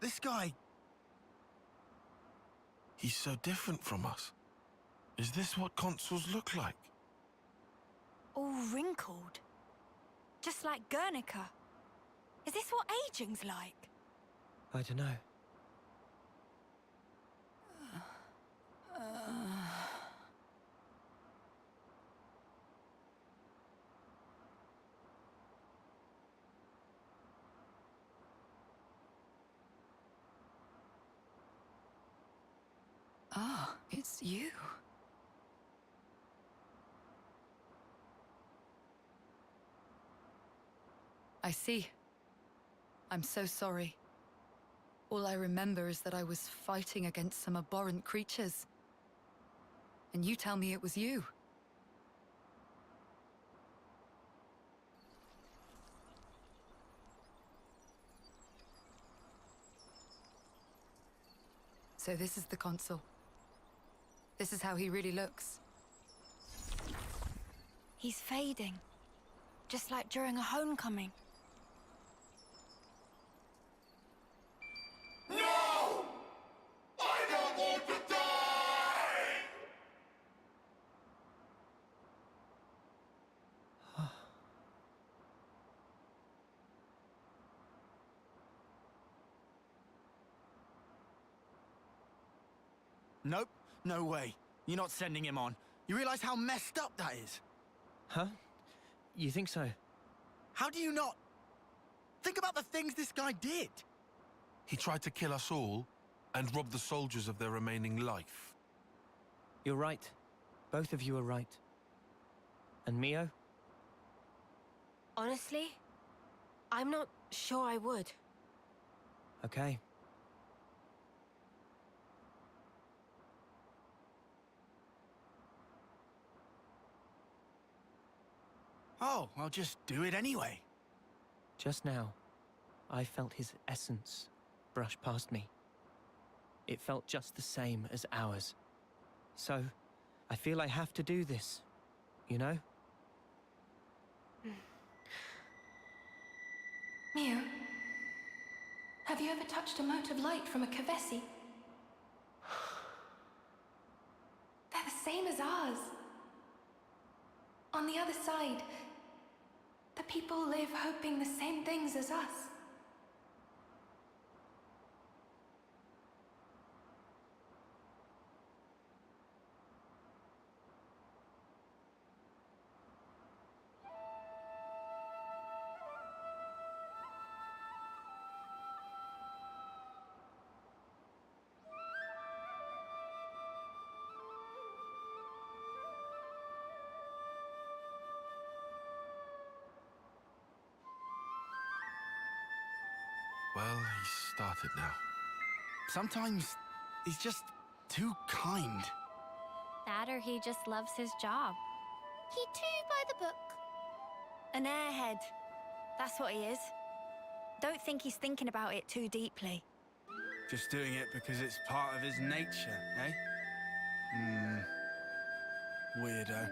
This guy... He's so different from us. Is this what consoles look like? All wrinkled. Just like Guernica. Is this what aging's like? I don't know. Ah, it's you. I see. I'm so sorry. All I remember is that I was fighting against some abhorrent creatures. And you tell me it was you. So this is the consul. This is how he really looks. He's fading. Just like during a homecoming. No! I don't want to die! Nope, no way. You're not sending him on. You realize how messed up that is? Huh? You think so? How do you not... Think about the things this guy did. He tried to kill us all and rob the soldiers of their remaining life. You're right. Both of you are right. And Mio? Honestly, I'm not sure I would. Okay. Oh, I'll just do it anyway. Just now, I felt his essence brush past me. It felt just the same as ours. So, I feel I have to do this, you know? Mio, have you ever touched a mote of light from a Kavesi? They're the same as ours. On the other side, the people live hoping the same things as us. Well, he's started now. Sometimes he's just too kind. That or he just loves his job. He too by the book. An airhead. That's what he is. Don't think he's thinking about it too deeply. Just doing it because it's part of his nature, eh? Weirdo.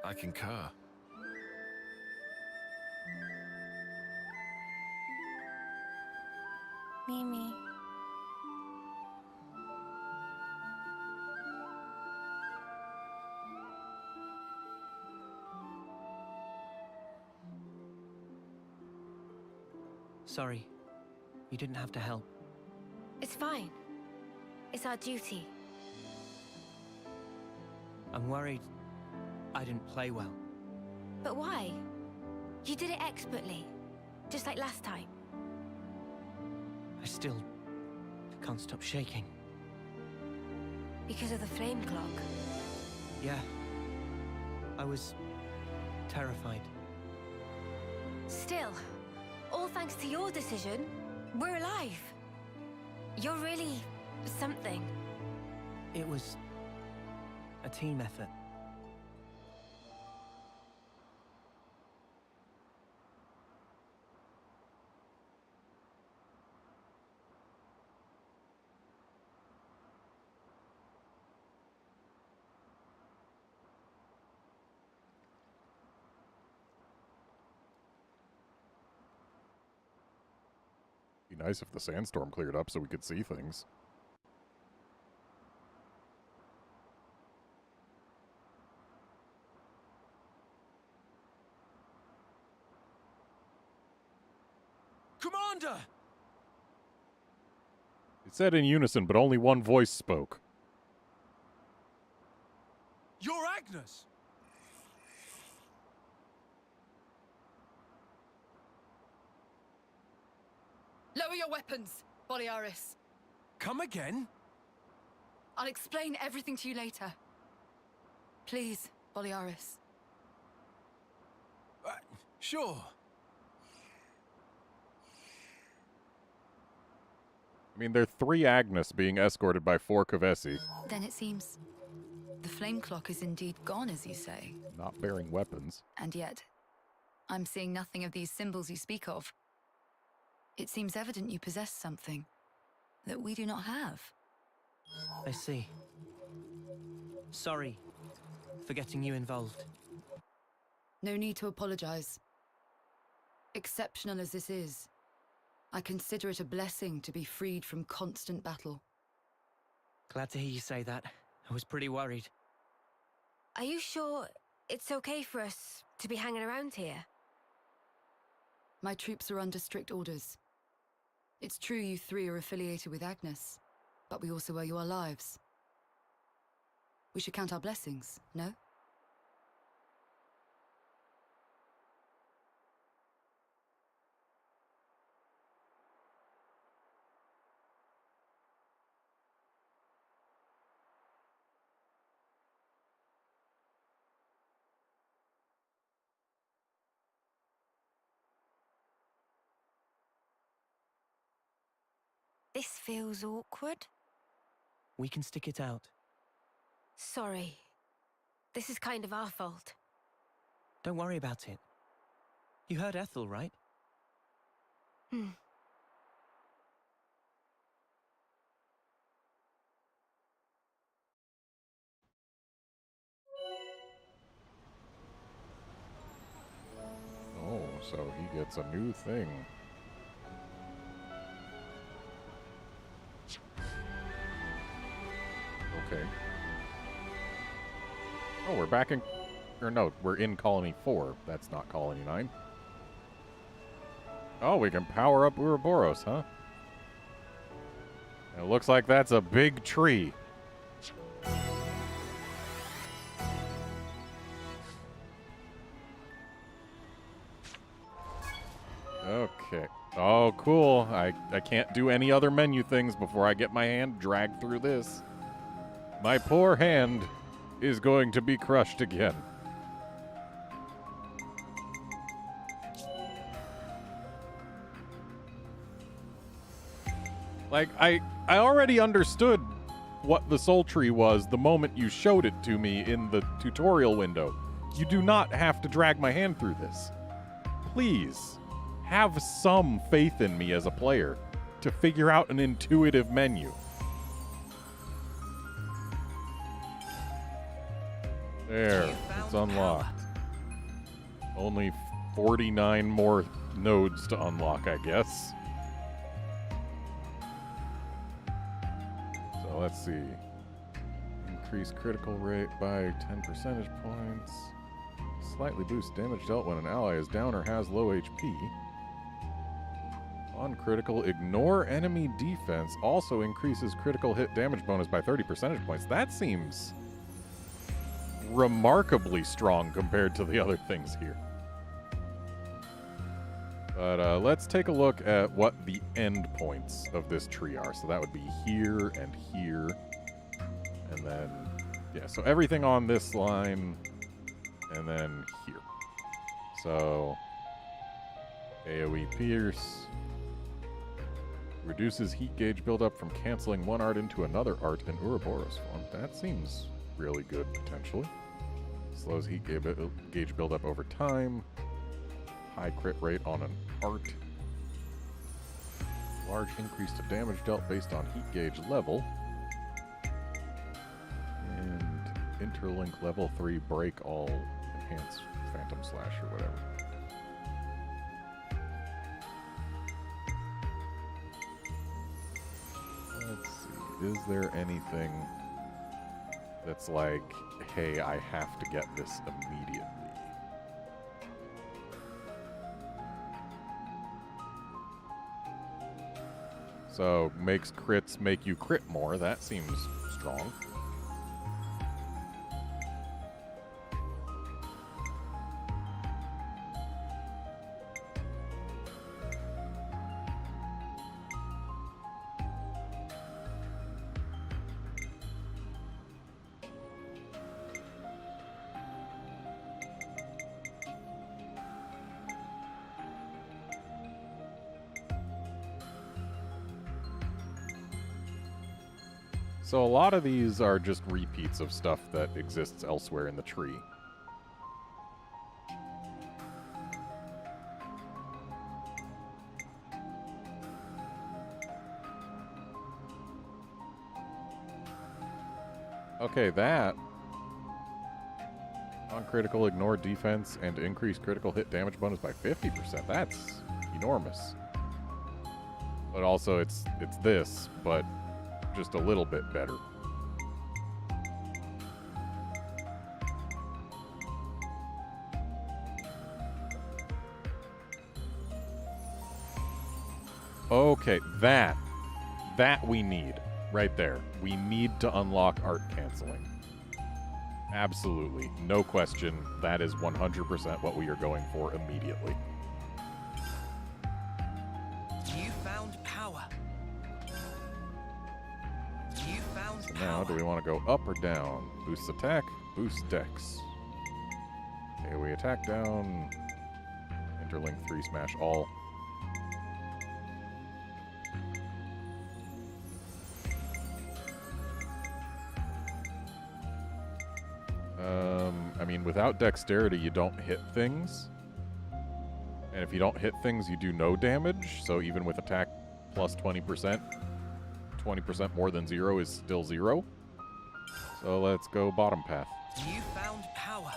I concur. Mimi. Sorry. You didn't have to help. It's fine. It's our duty. I'm worried I didn't play well. But why? You did it expertly. Just like last time. I still can't stop shaking. Because of the flame clock. Yeah. I was terrified. Still, all thanks to your decision, we're alive. You're really something. It was a team effort. nice if the sandstorm cleared up so we could see things. Commander! It said in unison, but only one voice spoke. You're Agnes! Lower your weapons, Boliaris. Come again? I'll explain everything to you later. Please, Boliaris. Sure. I mean, there are 3 Agnes being escorted by 4 Kavesi. Then it seems the flame clock is indeed gone, as you say. Not bearing weapons. And yet, I'm seeing nothing of these symbols you speak of. It seems evident you possess something that we do not have. I see. Sorry for getting you involved. No need to apologize. Exceptional as this is, I consider it a blessing to be freed from constant battle. Glad to hear you say that. I was pretty worried. Are you sure it's okay for us to be hanging around here? My troops are under strict orders. It's true you 3 are affiliated with Agnes, but we also owe you our lives. We should count our blessings, no? This feels awkward. We can stick it out. Sorry. This is kind of our fault. Don't worry about it. You heard Ethel, right? Oh, so he gets a new thing. Okay. Oh, we're back in... Or no, we're in Colony 4. That's not Colony 9. Oh, we can power up Ouroboros, huh? It looks like that's a big tree. Okay. Oh, cool. I can't do any other menu things before I get my hand dragged through this. My poor hand is going to be crushed again. Like, I already understood what the soul tree was the moment you showed it to me in the tutorial window. You do not have to drag my hand through this. Please, have some faith in me as a player to figure out an intuitive menu. There, it's unlocked. Only 49 more nodes to unlock, I guess. So let's see. Increase critical rate by 10 percentage points. Slightly boost damage dealt when an ally is down or has low HP. On critical, ignore enemy defense. Also increases critical hit damage bonus by 30 percentage points. That seems remarkably strong compared to the other things here. But let's take a look at what the end points of this tree are. So that would be here and here. And then, yeah, so everything on this line and then here. So, AoE Pierce. Reduces heat gauge buildup from canceling one art into another art in Ouroboros form. That seems really good, potentially. Slows heat gauge buildup over time. High crit rate on an art. Large increase to damage dealt based on heat gauge level. And interlink level 3 break all enhanced phantom slash or whatever. is there anything that's like, hey, I have to get this immediately? So, makes crits make you crit more. That seems strong. So a lot of these are just repeats of stuff that exists elsewhere in the tree. Okay, that. On critical, ignore defense and increase critical hit damage bonus by 50%. That's enormous. But also it's this, but just a little bit better. Okay, that we need right there. We need to unlock art canceling. Absolutely, no question. That is 100% what we are going for immediately. You found power. You found So power. now, do we want to go up or down? Boost attack, boost dex. Okay, we attack down. Interlink 3, smash all. I mean, without dexterity, you don't hit things. And if you don't hit things, you do no damage. So even with attack plus 20%, 20% more than 0 is still 0. So let's go bottom path. You found power.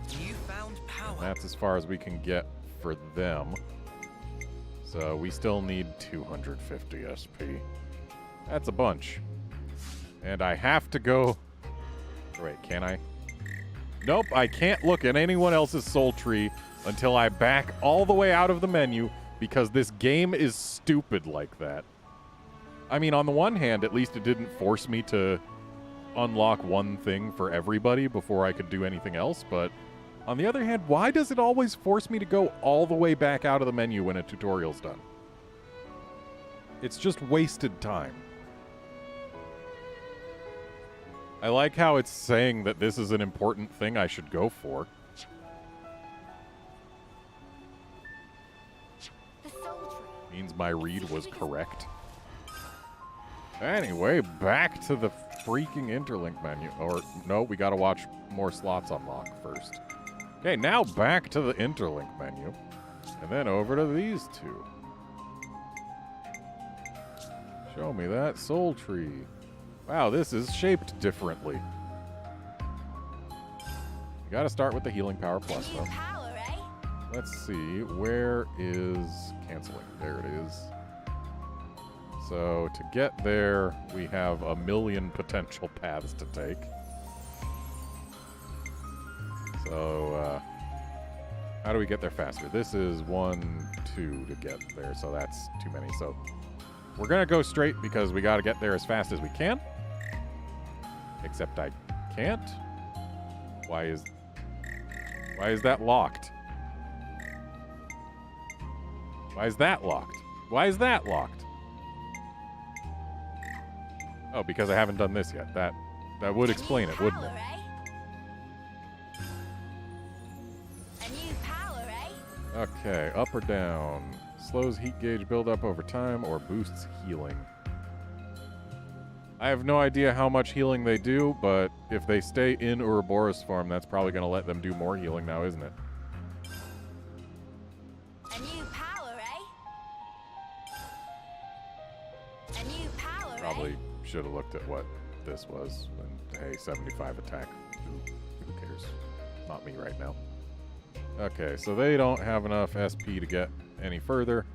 You found power. And that's as far as we can get for them. So we still need 250 SP. That's a bunch. And I have to go... Wait, can I? Nope, I can't look at anyone else's soul tree until I back all the way out of the menu because this game is stupid like that. I mean, on the one hand, at least it didn't force me to unlock one thing for everybody before I could do anything else, but on the other hand, why does it always force me to go all the way back out of the menu when a tutorial's done? It's just wasted time. I like how it's saying that this is an important thing I should go for. The soul tree. Means my read was correct. Anyway, back to the freaking interlink menu. Or, no, we gotta watch more slots unlock first. Okay, now back to the interlink menu. And then over to these two. Show me that soul tree. Wow, this is shaped differently. You gotta start with the healing power plus, though. Power, eh? Let's see, where is canceling? There it is. So to get there, we have a million potential paths to take. So, how do we get there faster? This is 1, 2 to get there, so that's too many. So we're gonna go straight because we gotta get there as fast as we can. Except I can't. Why is that locked? Why is that locked? Why is that locked? Oh, because I haven't done this yet. That would explain it, wouldn't it? A new power, eh? Okay, up or down. Slows heat gauge buildup over time or boosts healing. I have no idea how much healing they do, but if they stay in Ouroboros form, that's probably going to let them do more healing now, isn't it? A new power, eh? A new power, Probably should have looked at what this was. And hey, 75 attack. Who cares? Not me right now. Okay, so they don't have enough SP to get any further.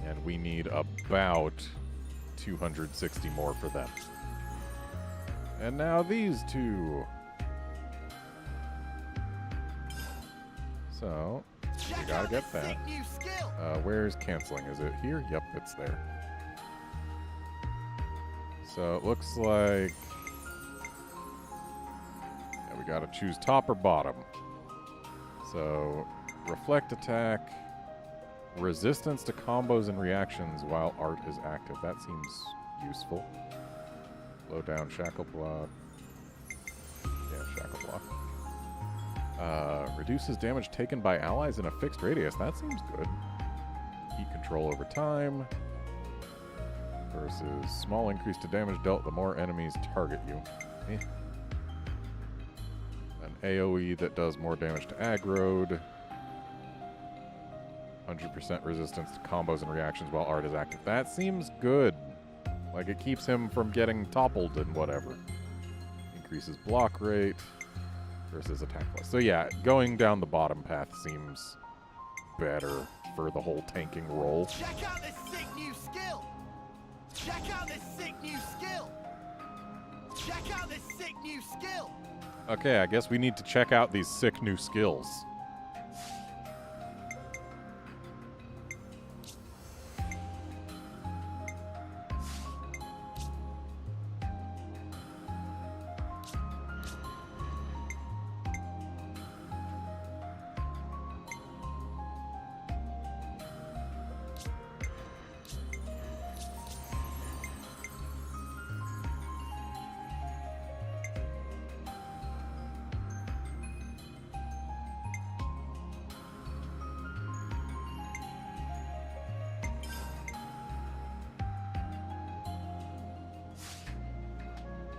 And we need about 260 more for them. And now these two. So, we gotta get that. Where's canceling? Is it here? Yep, it's there. So it looks like... yeah, we gotta choose top or bottom. So, reflect attack, resistance to combos and reactions while art is active. That seems useful. Slow down shackle block. Yeah, shackle block. Reduces damage taken by allies in a fixed radius. That seems good. Heat control over time. Versus small increase to damage dealt the more enemies target you. An AoE that does more damage to aggroed. 100% resistance to combos and reactions while art is active. That seems good. Like, it keeps him from getting toppled and whatever. Increases block rate versus attack plus. So yeah, going down the bottom path seems better for the whole tanking role. Check out this sick new skill! Check out this sick new skill! Check out this sick new skill! Okay, I guess we need to check out these sick new skills.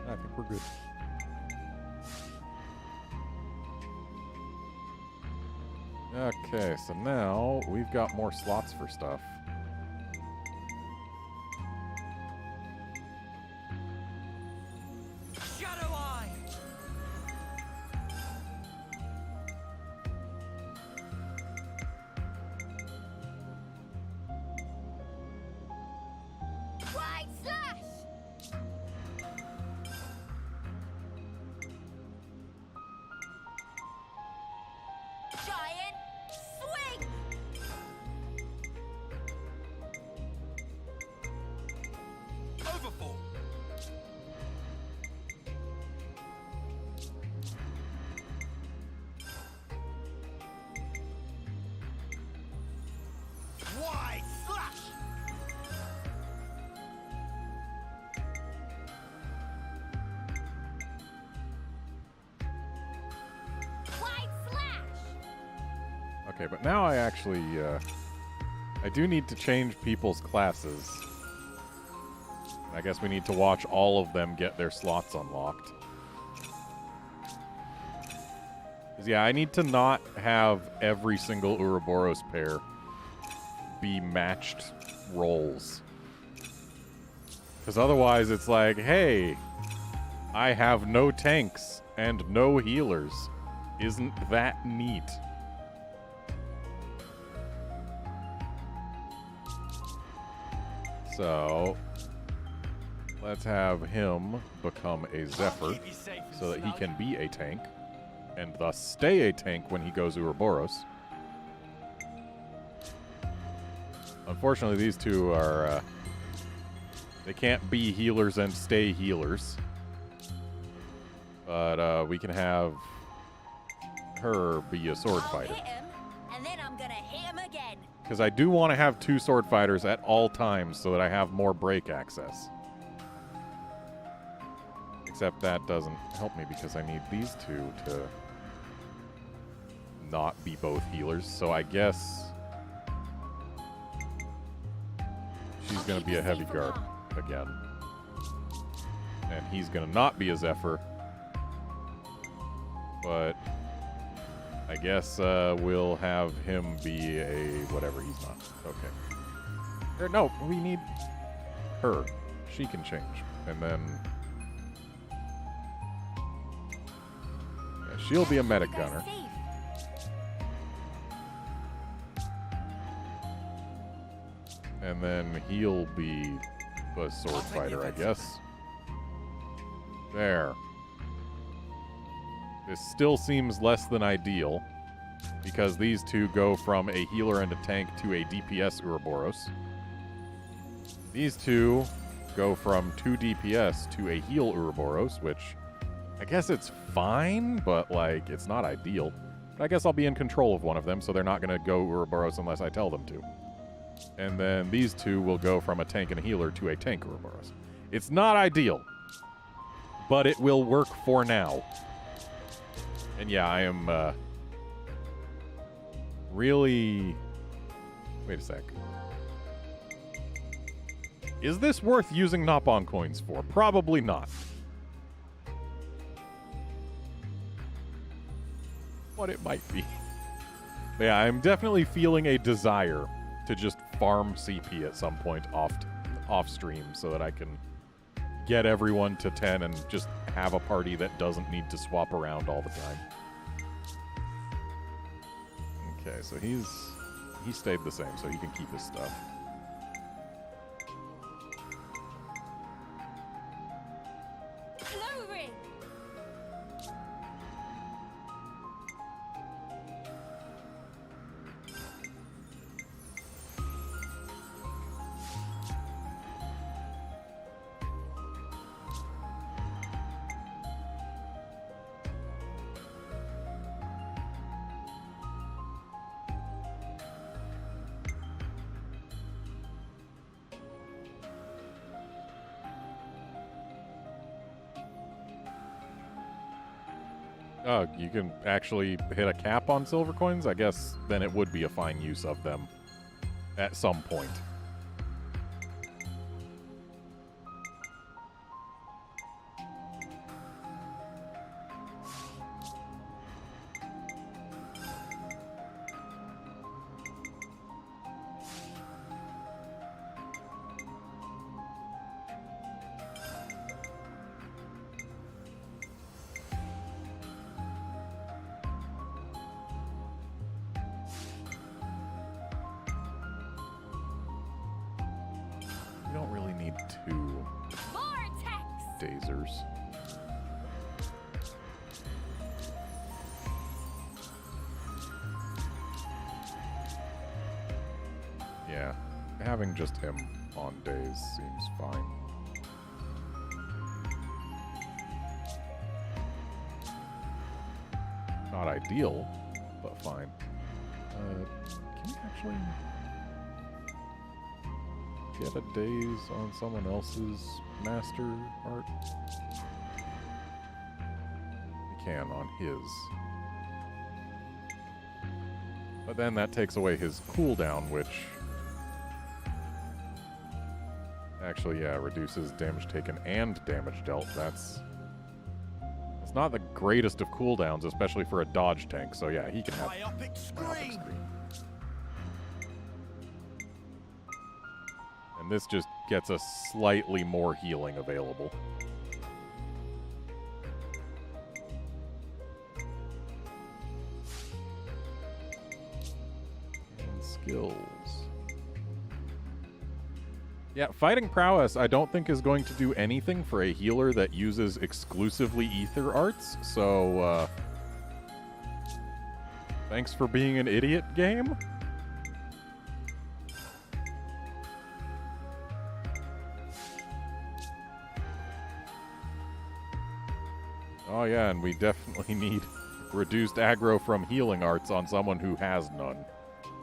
I think we're good. Okay, so now we've got more slots for stuff. Shadow Eye! Wide slash! Giant swing! Overfall! Wide slash! Wide slash! Okay, but now I actually, I do need to change people's classes. I guess we need to watch all of them get their slots unlocked. 'Cause yeah, I need to not have every single Ouroboros pair be matched roles. Because otherwise it's like, hey, I have no tanks and no healers. Isn't that neat? So, let's have him become a Zephyr so that he can be a tank and thus stay a tank when he goes Ouroboros. Unfortunately, these two are, they can't be healers and stay healers. But we can have her be a sword fighter. Hit him, and then I'm gonna hit him again. Because I do want to have two sword fighters at all times so that I have more break access. Except that doesn't help me because I need these two to not be both healers. So I guess she's going to be a heavy guard again. And he's going to not be a Zephyr. But I guess we'll have him be a whatever he's not. Okay. Or no, we need her. She can change. And then yeah, she'll be a medic gunner. And then he'll be the sword I'll take the fighter, I offensive guess. There. This still seems less than ideal, because these two go from a healer and a tank to a DPS Ouroboros. These two go from 2 DPS to a heal Ouroboros, which I guess it's fine, but, like, it's not ideal. But I guess I'll be in control of one of them, so they're not going to go Ouroboros unless I tell them to. And then these two will go from a tank and a healer to a tank Ouroboros. It's not ideal, but it will work for now. And yeah, I am really... Wait a sec. Is this worth using Knob-on coins for? Probably not. What it might be. But yeah, I'm definitely feeling a desire to just farm CP at some point off stream so that I can get everyone to 10 and just have a party that doesn't need to swap around all the time. Okay, so he stayed the same, so he can keep his stuff. Flow ring. Oh, you can actually hit a cap on silver coins? I guess then it would be a fine use of them at some point. You don't really need 2 Vortex. dazers. Yeah, having just him on days seems fine. Not ideal, but fine. Can you actually get a daze on someone else's master art? You can on his. But then that takes away his cooldown, which actually, yeah, reduces damage taken and damage dealt. It's not the greatest of cooldowns, especially for a dodge tank. So yeah, he can have Myopic screen. And this just gets us slightly more healing available. And skills. Yeah, fighting prowess I don't think is going to do anything for a healer that uses exclusively ether arts, so thanks for being an idiot, game. Oh yeah, and we definitely need reduced aggro from healing arts on someone who has none,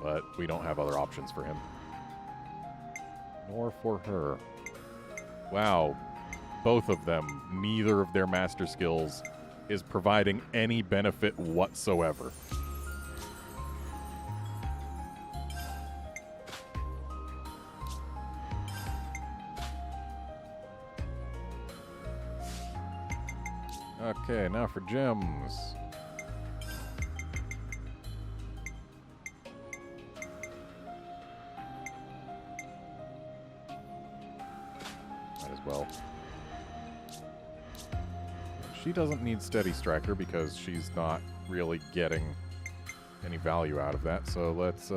but we don't have other options for him. Nor for her. Wow. Both of them, neither of their master skills is providing any benefit whatsoever. Okay, now for gems. Might as well. She doesn't need Steady Striker because she's not really getting any value out of that, so let's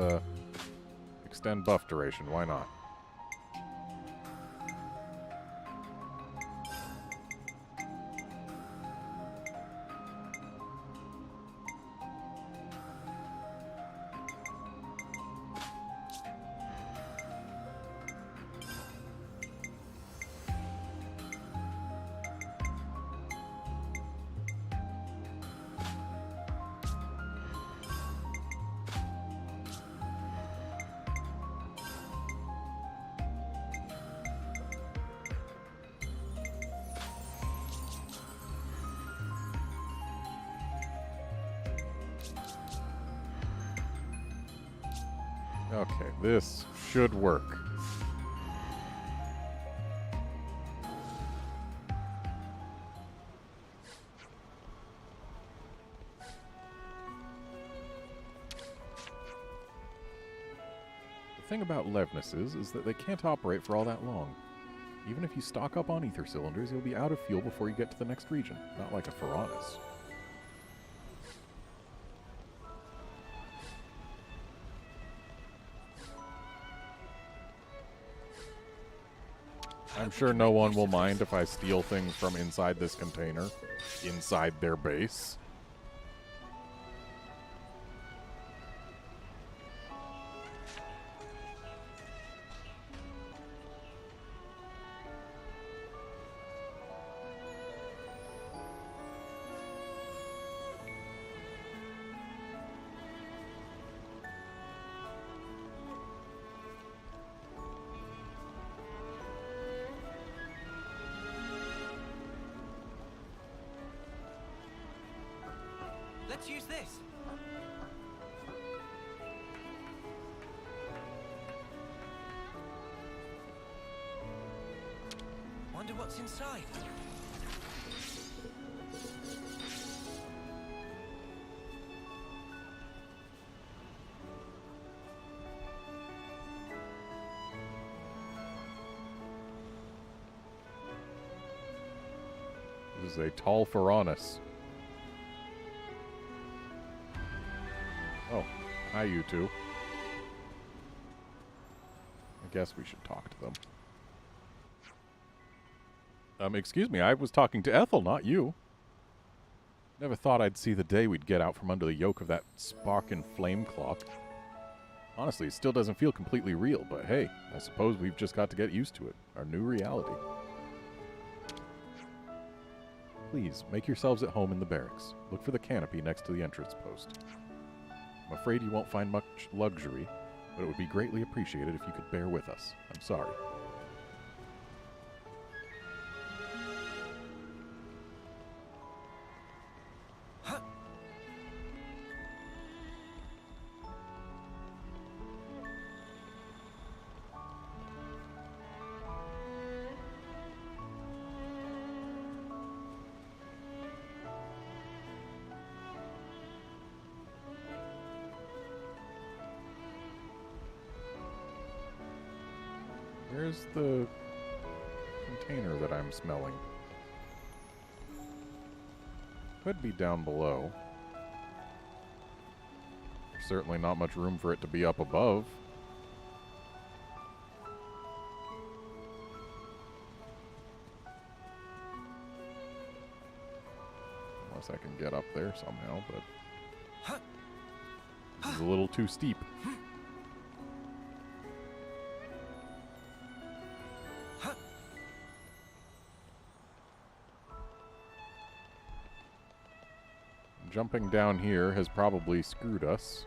extend buff duration. Why not? Okay, this should work. The thing about Levnesses is that they can't operate for all that long. Even if you stock up on ether cylinders, you'll be out of fuel before you get to the next region. Not like a Ferranis. I'm sure no one will mind if I steal things from inside this container, inside their base. Let's use this. Wonder what's inside. This is a tall Ferranis. Oh, hi you two. I guess we should talk to them. Excuse me, I was talking to Ethel, not you. Never thought I'd see the day we'd get out from under the yoke of that sparkin' flame clock. Honestly, it still doesn't feel completely real, but hey, I suppose we've just got to get used to it. Our new reality. Please, make yourselves at home in the barracks. Look for the canopy next to the entrance post. I'm afraid you won't find much luxury, but it would be greatly appreciated if you could bear with us. I'm sorry. Where's the container that I'm smelling? Could be down below. There's certainly not much room for it to be up above. Unless I can get up there somehow, but this is a little too steep. Jumping down here has probably screwed us.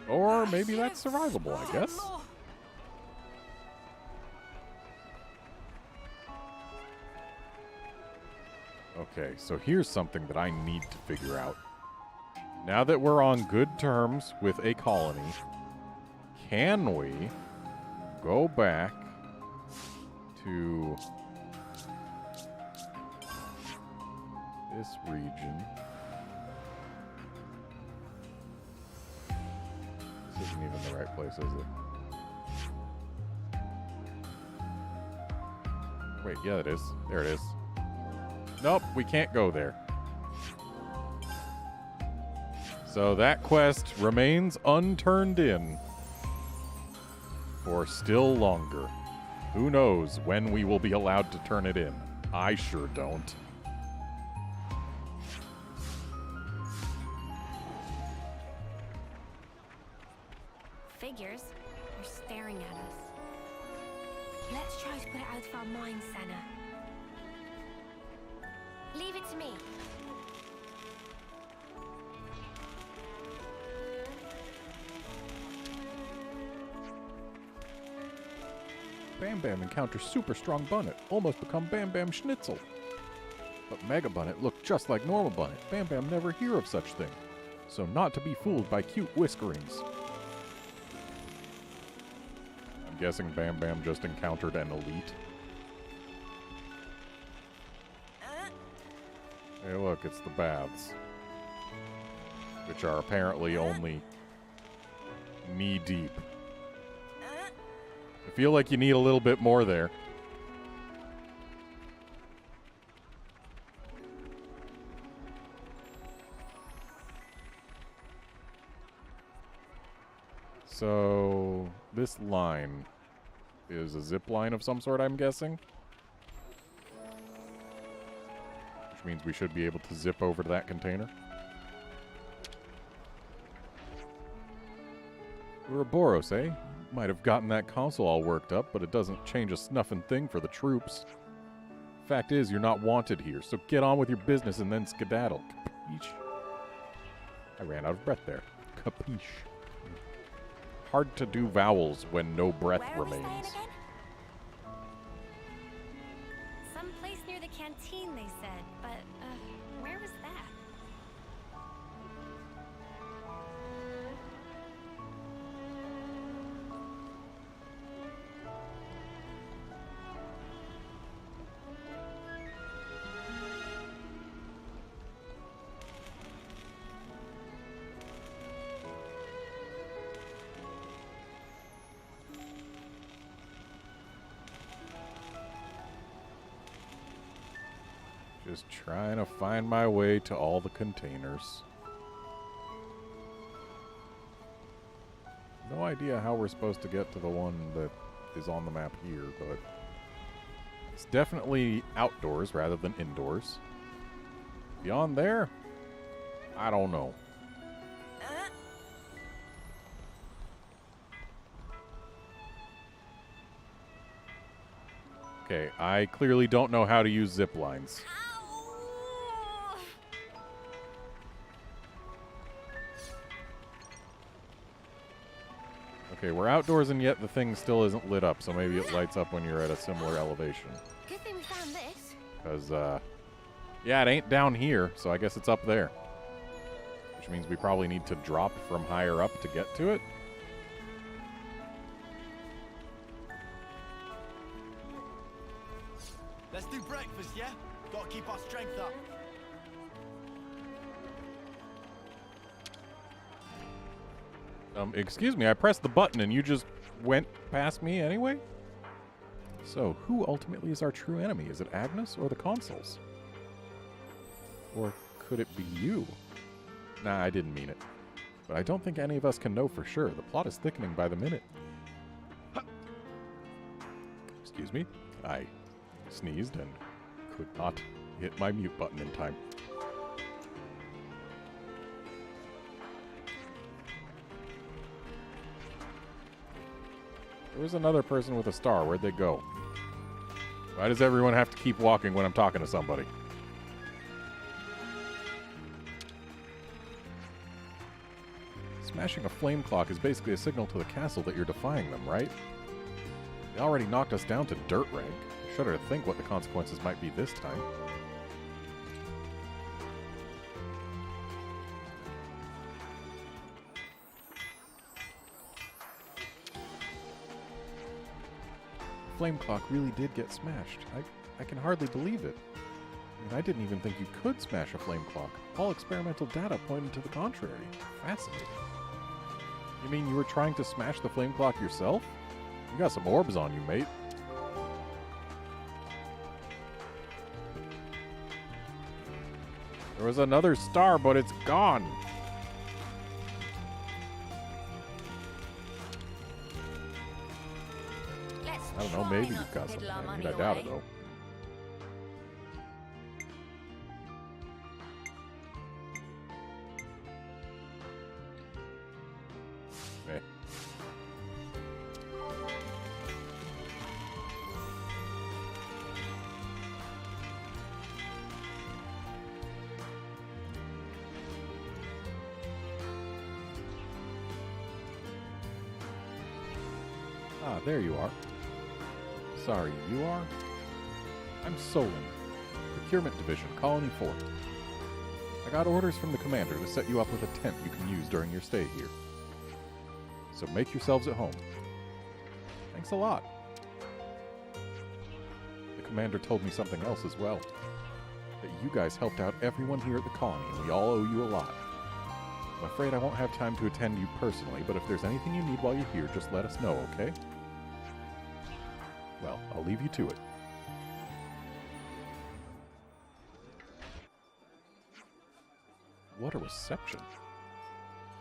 Or maybe that's survivable, I guess. Okay, so here's something that I need to figure out. Now that we're on good terms with a colony, can we go back to this region? This isn't even the right place, is it? Wait, yeah, it is. There it is. Nope, we can't go there. So that quest remains unturned in for still longer. Who knows when we will be allowed to turn it in? I sure don't. Figures are staring at us. Let's try to put it out of our minds, Senna. Leave it to me. Bam Bam encounters super strong Bunnet. Almost become Bam Bam Schnitzel. But Mega Bunnet looked just like normal Bunnet. Bam Bam never hear of such thing. So not to be fooled by cute whiskerings. I'm guessing Bam Bam just encountered an elite. Hey look, it's the baths. Which are apparently only knee deep. I feel like you need a little bit more there. So, this line is a zip line of some sort, I'm guessing. Which means we should be able to zip over to that container. Ouroboros, eh? Might have gotten that console all worked up, but it doesn't change a snuffin' thing for the troops. Fact is, you're not wanted here, so get on with your business and then skedaddle. Capiche? I ran out of breath there. Capiche. Hard to do vowels when no breath Where are we remains. staying again? Some place near the canteen, they said, but where was that? Just trying to find my way to all the containers. No idea how we're supposed to get to the one that is on the map here, but it's definitely outdoors rather than indoors. Beyond there, I don't know. Okay, I clearly don't know how to use zip lines. Okay, we're outdoors and yet the thing still isn't lit up, so maybe it lights up when you're at a similar elevation. Good thing we found this. Because, yeah, it ain't down here, so I guess it's up there. Which means we probably need to drop from higher up to get to it. Let's do breakfast, yeah? Gotta keep our strength up. Excuse me, I pressed the button and you just went past me anyway? So, who ultimately is our true enemy? Is it Agnes or the consoles? Or could it be you? Nah, I didn't mean it. But I don't think any of us can know for sure. The plot is thickening by the minute. Excuse me, I sneezed and could not hit my mute button in time. There was another person with a star. Where'd they go? Why does everyone have to keep walking when I'm talking to somebody? Smashing a flame clock is basically a signal to the castle that you're defying them, right? They already knocked us down to dirt rank. I shudder to think what the consequences might be this time. Flame clock really did get smashed. I can hardly believe it. I mean, I didn't even think you could smash a flame clock. All experimental data pointed to the contrary. Fascinating. You mean you were trying to smash the flame clock yourself? You got some orbs on you, mate. There was another star, but it's gone. I don't know, maybe you've got something. I mean, I doubt it, though. Eh. Ah, there you are. Sorry, you are? I'm Solon. Procurement Division, Colony 4. I got orders from the commander to set you up with a tent you can use during your stay here. So make yourselves at home. Thanks a lot. The commander told me something else as well. That you guys helped out everyone here at the colony, and we all owe you a lot. I'm afraid I won't have time to attend you personally, but if there's anything you need while you're here, just let us know, okay? Well, I'll leave you to it. What a reception.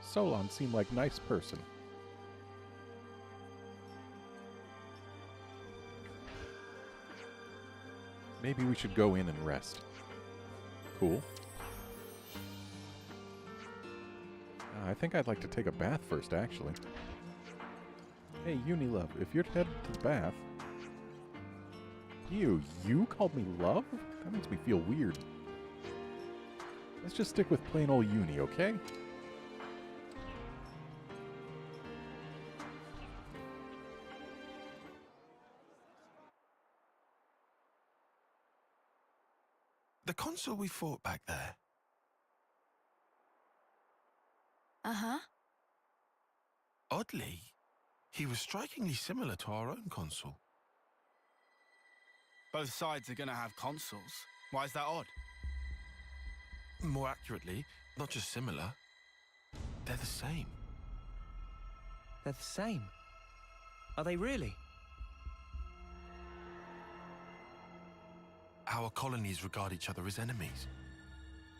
Solon seemed like a nice person. Maybe we should go in and rest. Cool. I think I'd like to take a bath first, actually. Hey, Unilove, if you're headed to the bath... You called me love? That makes me feel weird. Let's just stick with plain old Uni, okay? The consul we fought back there. Uh-huh. Oddly, he was strikingly similar to our own consul. Both sides are gonna have consuls. Why is that odd? More accurately, not just similar, they're the same. They're the same. Are they really? Our colonies regard each other as enemies.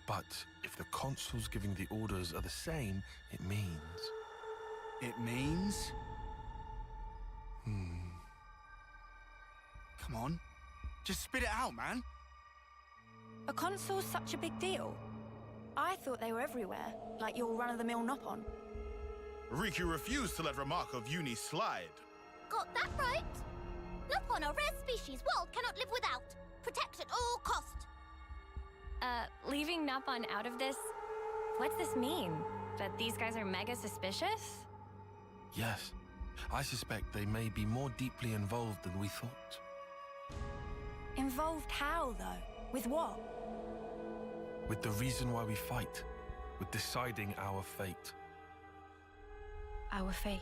But if the consuls giving the orders are the same, it means... It means? Come on. Just spit it out, man. Are consoles such a big deal? I thought they were everywhere, like your run-of-the-mill Nopon. Riku refused to let remark of Uni slide. Got that right? Nopon, a rare species world cannot live without. Protect at all cost. Leaving Nopon out of this? What's this mean? That these guys are mega suspicious? Yes, I suspect they may be more deeply involved than we thought. Involved how, though? With what? With the reason why we fight, with deciding our fate. Our fate.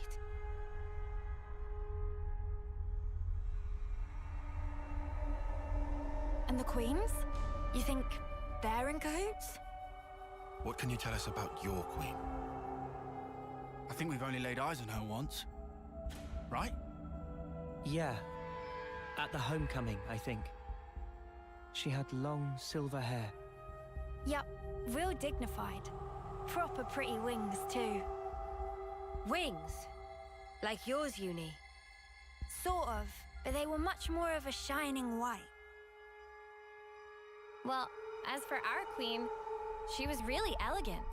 And the queens? You think they're in cahoots? What can you tell us about your queen? I think we've only laid eyes on her once. Right? Yeah. At the homecoming, I think. She had long silver hair. Yup, real dignified. Proper pretty wings, too. Wings? Like yours, Uni? Sort of, but they were much more of a shining white. Well, as for our queen, she was really elegant.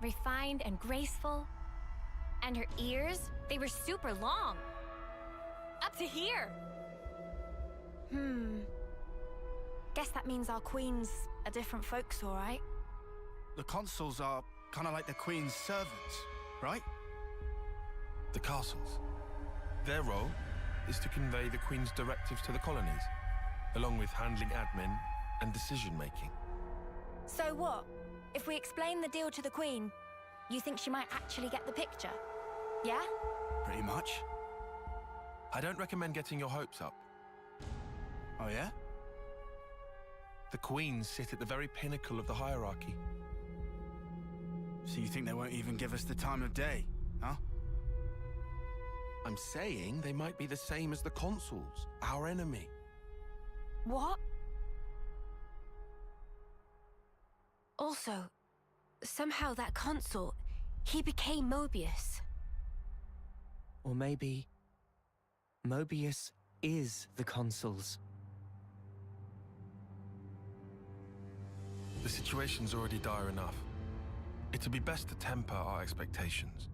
Refined and graceful. And her ears, they were super long. Up to here. Guess that means our queens are different folks, all right? The consuls are kind of like the queen's servants, right? The castles. Their role is to convey the queen's directives to the colonies, along with handling admin and decision-making. So what? If we explain the deal to the queen, you think she might actually get the picture? Yeah? Pretty much. I don't recommend getting your hopes up. Oh, yeah? The queens sit at the very pinnacle of the hierarchy. So you think they won't even give us the time of day, huh? I'm saying they might be the same as the consuls, our enemy. What? Also, somehow that consul, he became Mobius. Or maybe... Mobius is the consuls. The situation's already dire enough. It'd be best to temper our expectations.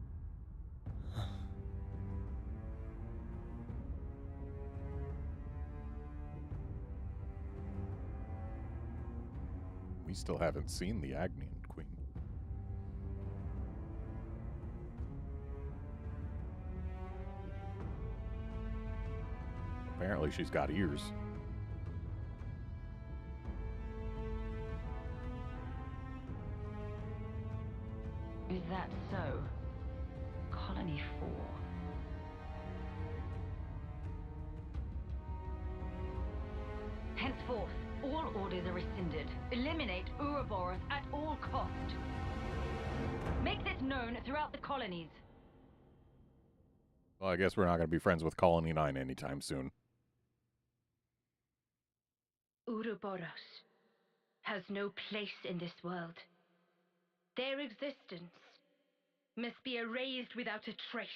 We still haven't seen the Agnian Queen. Apparently she's got ears. Is that so? Colony 4. Henceforth, all orders are rescinded. Eliminate Ouroboros at all cost. Make this known throughout the colonies. Well, I guess we're not going to be friends with Colony 9 anytime soon. Ouroboros has no place in this world. Their existence must be erased without a trace.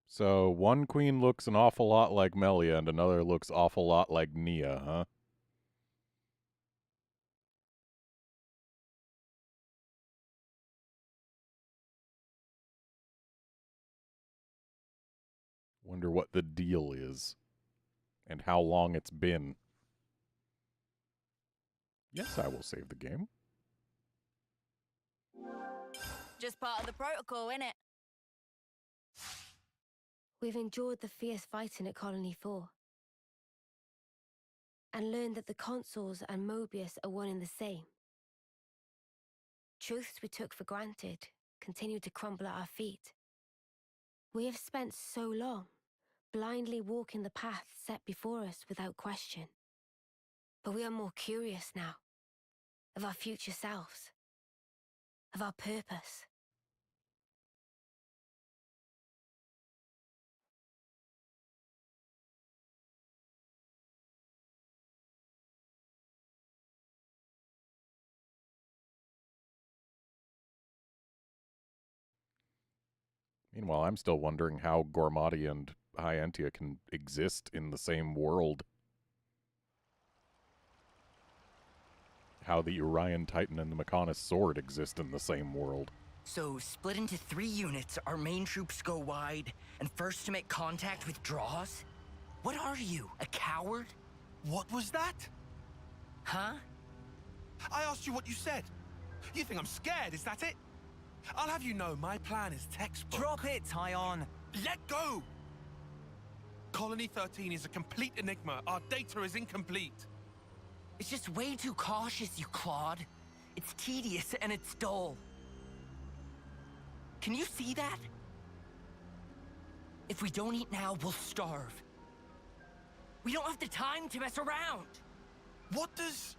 So, one queen looks an awful lot like Melia, and another looks awful lot like Nia, huh? Wonder what the deal is, and how long it's been. Yes, I will save the game. Just part of the protocol, innit? We've endured the fierce fighting at Colony 4 and learned that the consuls and Mobius are one and the same. Truths we took for granted continue to crumble at our feet. We have spent so long blindly walking the path set before us without question. But we are more curious now of our future selves, of our purpose. Meanwhile, I'm still wondering how Gormati and Hyantia can exist in the same world. How the Urian Titan and the Mechonis Sword exist in the same world. So, split into 3 units, our main troops go wide, and first to make contact withdraws? What are you, a coward? What was that? Huh? I asked you what you said. You think I'm scared, is that it? I'll have you know, my plan is textbook. Drop it, Tyon. Let go! Colony 13 is a complete enigma. Our data is incomplete. It's just way too cautious, you clod. It's tedious and it's dull. Can you see that? If we don't eat now, we'll starve. We don't have the time to mess around. What does...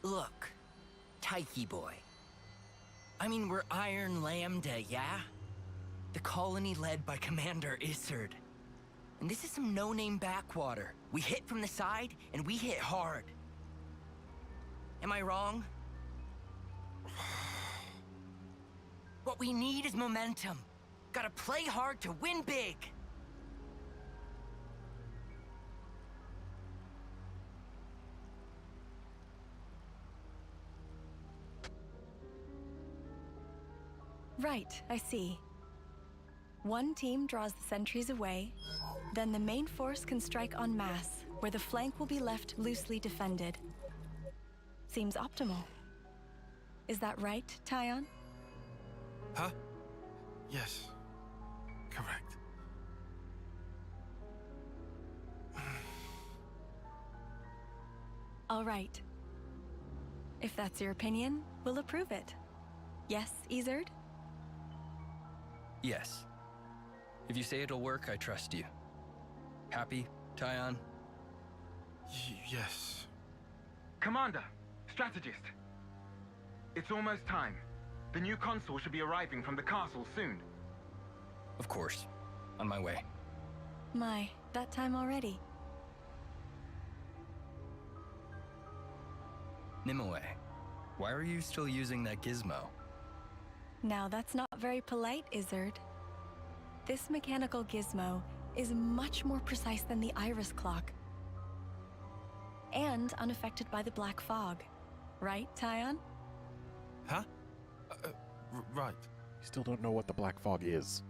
Look, Taiki boy. I mean, we're Iron Lambda, yeah? The colony led by Commander Izzard. And this is some no-name backwater. We hit from the side, and we hit hard. Am I wrong? What we need is momentum. Gotta play hard to win big. Right, I see. One team draws the sentries away, then the main force can strike en masse, where the flank will be left loosely defended. Seems optimal. Is that right, Tyon? Huh? Yes. Correct. All right. If that's your opinion, we'll approve it. Yes, Izzard? Yes. If you say it'll work, I trust you. Happy, Tyon? Yes. Commander, strategist. It's almost time. The new consul should be arriving from the castle soon. Of course. On my way. My, that time already. Nimue, why are you still using that gizmo? Now that's not very polite, Izzard. This mechanical gizmo is much more precise than the iris clock. And unaffected by the black fog. Right, Tyon? Huh? Right. You still don't know what the black fog is.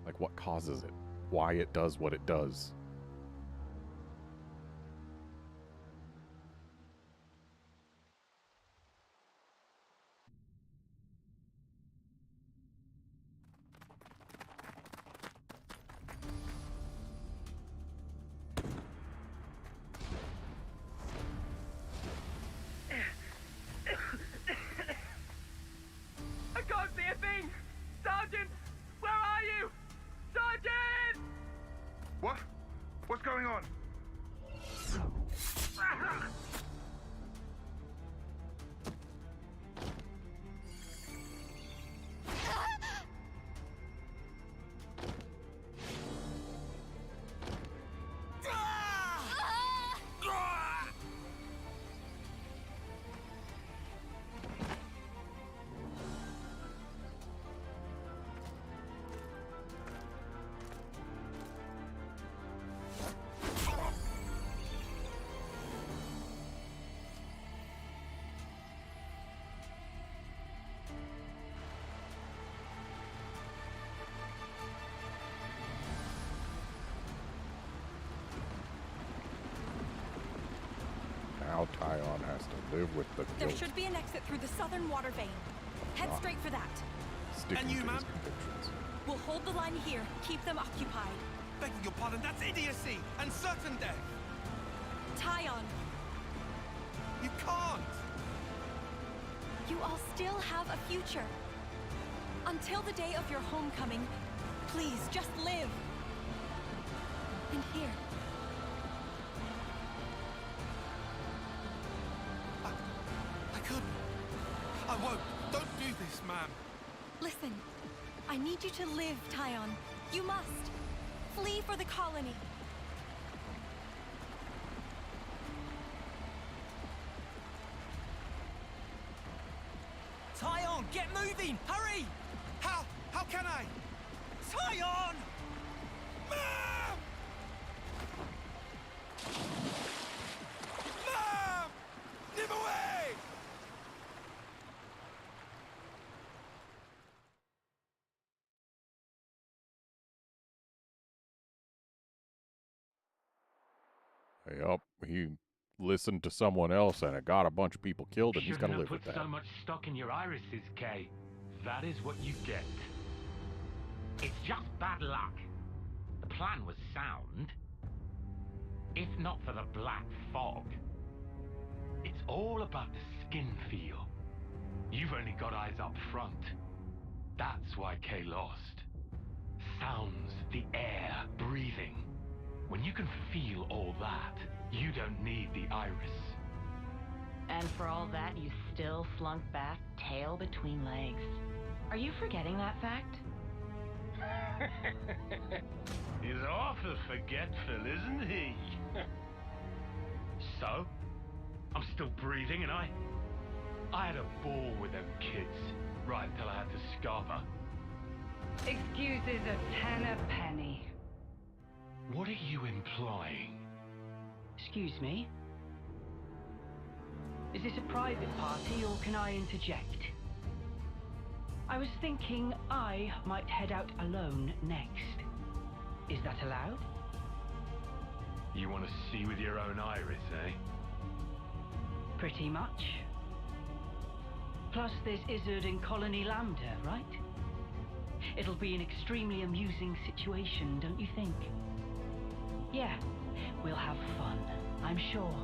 Like, what causes it? Why it does what it does. Live with the There guilt. should be an exit through the southern water vein. Head Ah. straight for that. Sticking And you, to ma'am? his convictions. We'll hold the line here. Keep them occupied. Begging your pardon, that's idiocy and certain death. Tyon, You can't. you all still have a future. Until the day of your homecoming, please just live. And here. I couldn't. I won't. Don't do this, ma'am. Listen, I need you to live, Tyon. You must. Flee for the colony. Tyon, get moving! Hurry! How? How can I? Tyon! Ma'am! Ma'am! Live away! Yup, he listened to someone else and it got a bunch of people killed, and he's got to live with Put that. so much stock in your irises, Kay. That is what you get. It's just bad luck. The plan was sound. If not for the black fog. It's all about the skin feel. You've only got eyes up front. That's why Kay lost. Sounds, the air, breathing. When you can feel all that, you don't need the iris. And for all that, you still slunk back, tail between legs. Are you forgetting that fact? He's awful forgetful, isn't he? So, I'm still breathing, and I had a ball with them kids, right until I had to scarf her. Excuses a tenner penny. What are you implying? Excuse me? Is this a private party or can I interject? I was thinking I might head out alone next. Is that allowed? You want to see with your own iris, eh? Pretty much. Plus there's Izzard and Colony Lambda, right? It'll be an extremely amusing situation, don't you think? Yeah, we'll have fun, I'm sure.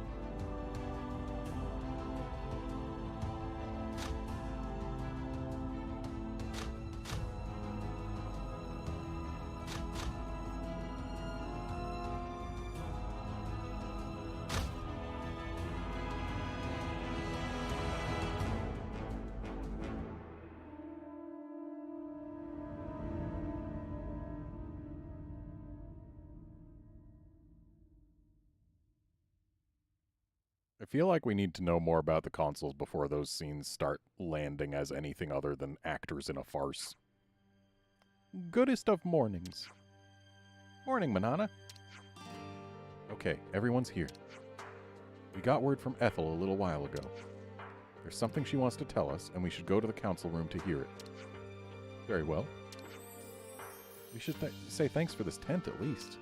I feel like we need to know more about the consoles before those scenes start landing as anything other than actors in a farce. Goodest of mornings. Morning, Manana. Okay, everyone's here. We got word from Ethel a little while ago. There's something she wants to tell us, and we should go to the council room to hear it. Very well. We should say thanks for this tent at least.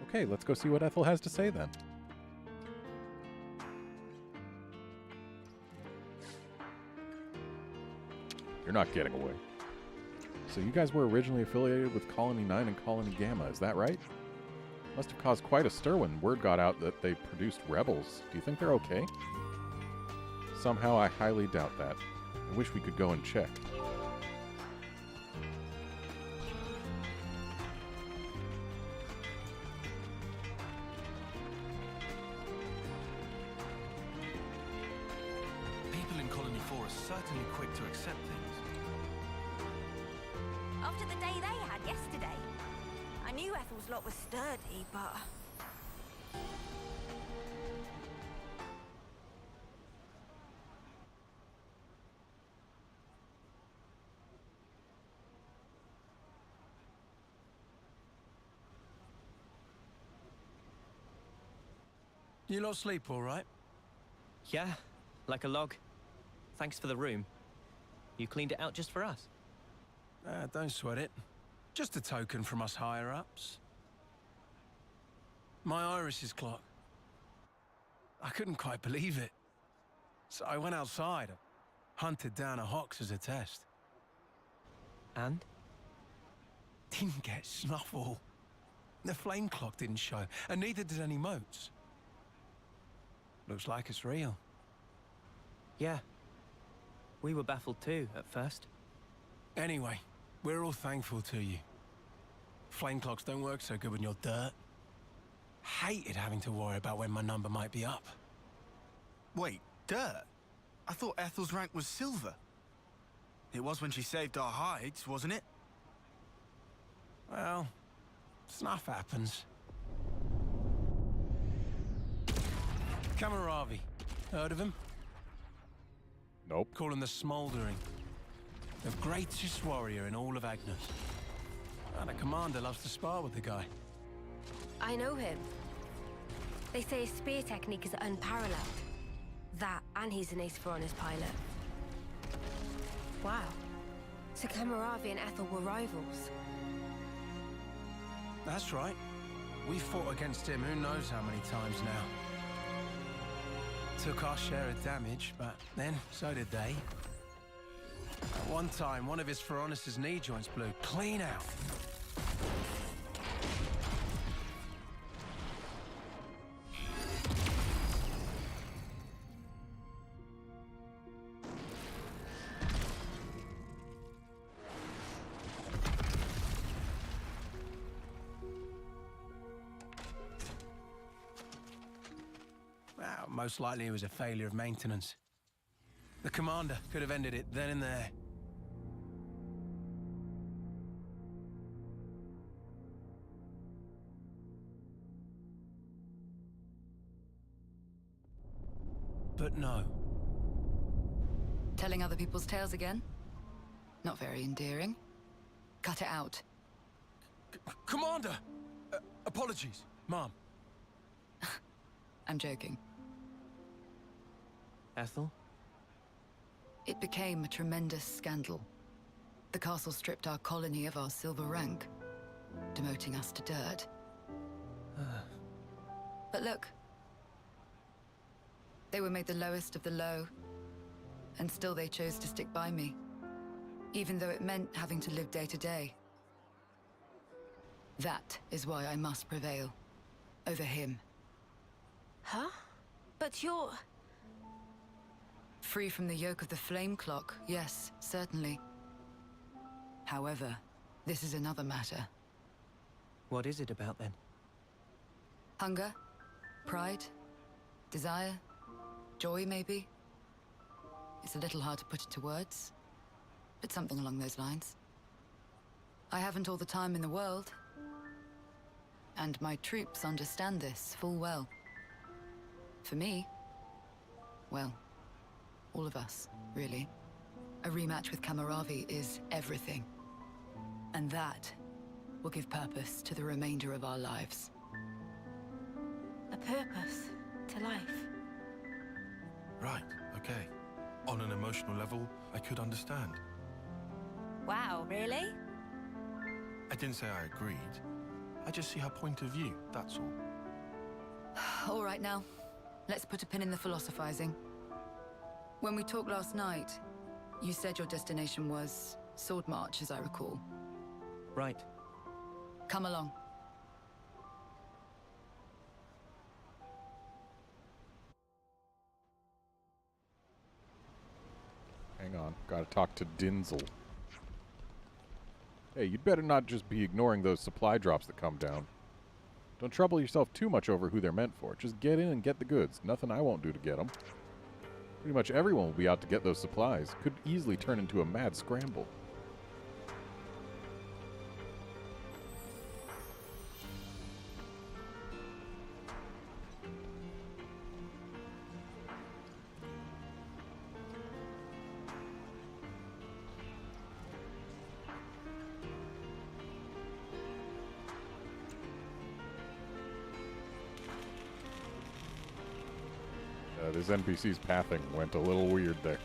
Okay, let's go see what Ethel has to say then. You're not getting away. So you guys were originally affiliated with Colony 9 and Colony Gamma, is that right? Must have caused quite a stir when word got out that they produced rebels. Do you think they're okay? Somehow I highly doubt that. I wish we could go and check. People in Colony 4 are certainly quick to accept things. After the day they had yesterday. I knew Ethel's lot was sturdy, but... You lot sleep all right? Yeah, like a log. Thanks for the room. You cleaned it out just for us. Don't sweat it. Just a token from us higher-ups. My iris is clock. I couldn't quite believe it. So I went outside, hunted down a Hox as a test. And? Didn't get snuffle. The flame clock didn't show, and neither did any motes. Looks like it's real. Yeah. We were baffled too, at first. Anyway, we're all thankful to you. Flame clocks don't work so good when you're dirt. Hated having to worry about when my number might be up. Wait, dirt? I thought Ethel's rank was silver. It was when she saved our hides, wasn't it? Well, stuff happens. Kamaravi. Heard of him? Nope. Call him the Smouldering. The greatest warrior in all of Agnes. And a commander loves to spar with the guy. I know him. They say his spear technique is unparalleled. That, and he's an ace for honest pilot. Wow. So Kamaravi and Ethel were rivals. That's right. We fought against him who knows how many times now. Took our share of damage, but then so did they. At one time, one of his Feronis' knee joints blew clean out. Well, most likely it was a failure of maintenance. The commander could have ended it then and there. But no. Telling other people's tales again? Not very endearing. Cut it out. Commander! Apologies, Mom. I'm joking. Ethel? It became a tremendous scandal. The castle stripped our colony of our silver rank, demoting us to dirt. But look. They were made the lowest of the low, and still they chose to stick by me, even though it meant having to live day to day. That is why I must prevail over him. Huh? But you're... Free from the yoke of the flame clock, yes, certainly. However, this is another matter. What is it about then? Hunger? Pride? Desire? Joy, maybe? It's a little hard to put into words, but something along those lines. I haven't all the time in the world. And my troops understand this full well. For me, well, all of us, really. A rematch with Kamaravi is everything. And that will give purpose to the remainder of our lives. A purpose to life. Right, okay. On an emotional level, I could understand. Wow, really? I didn't say I agreed. I just see her point of view, that's all. All right now, let's put a pin in the philosophizing. When we talked last night, you said your destination was Sword March, as I recall. Right. Come along. Hang on, gotta talk to Dinzel. Hey, you'd better not just be ignoring those supply drops that come down. Don't trouble yourself too much over who they're meant for. Just get in and get the goods. Nothing I won't do to get them. Pretty much everyone will be out to get those supplies. Could easily turn into a mad scramble. This NPC's pathing went a little weird there.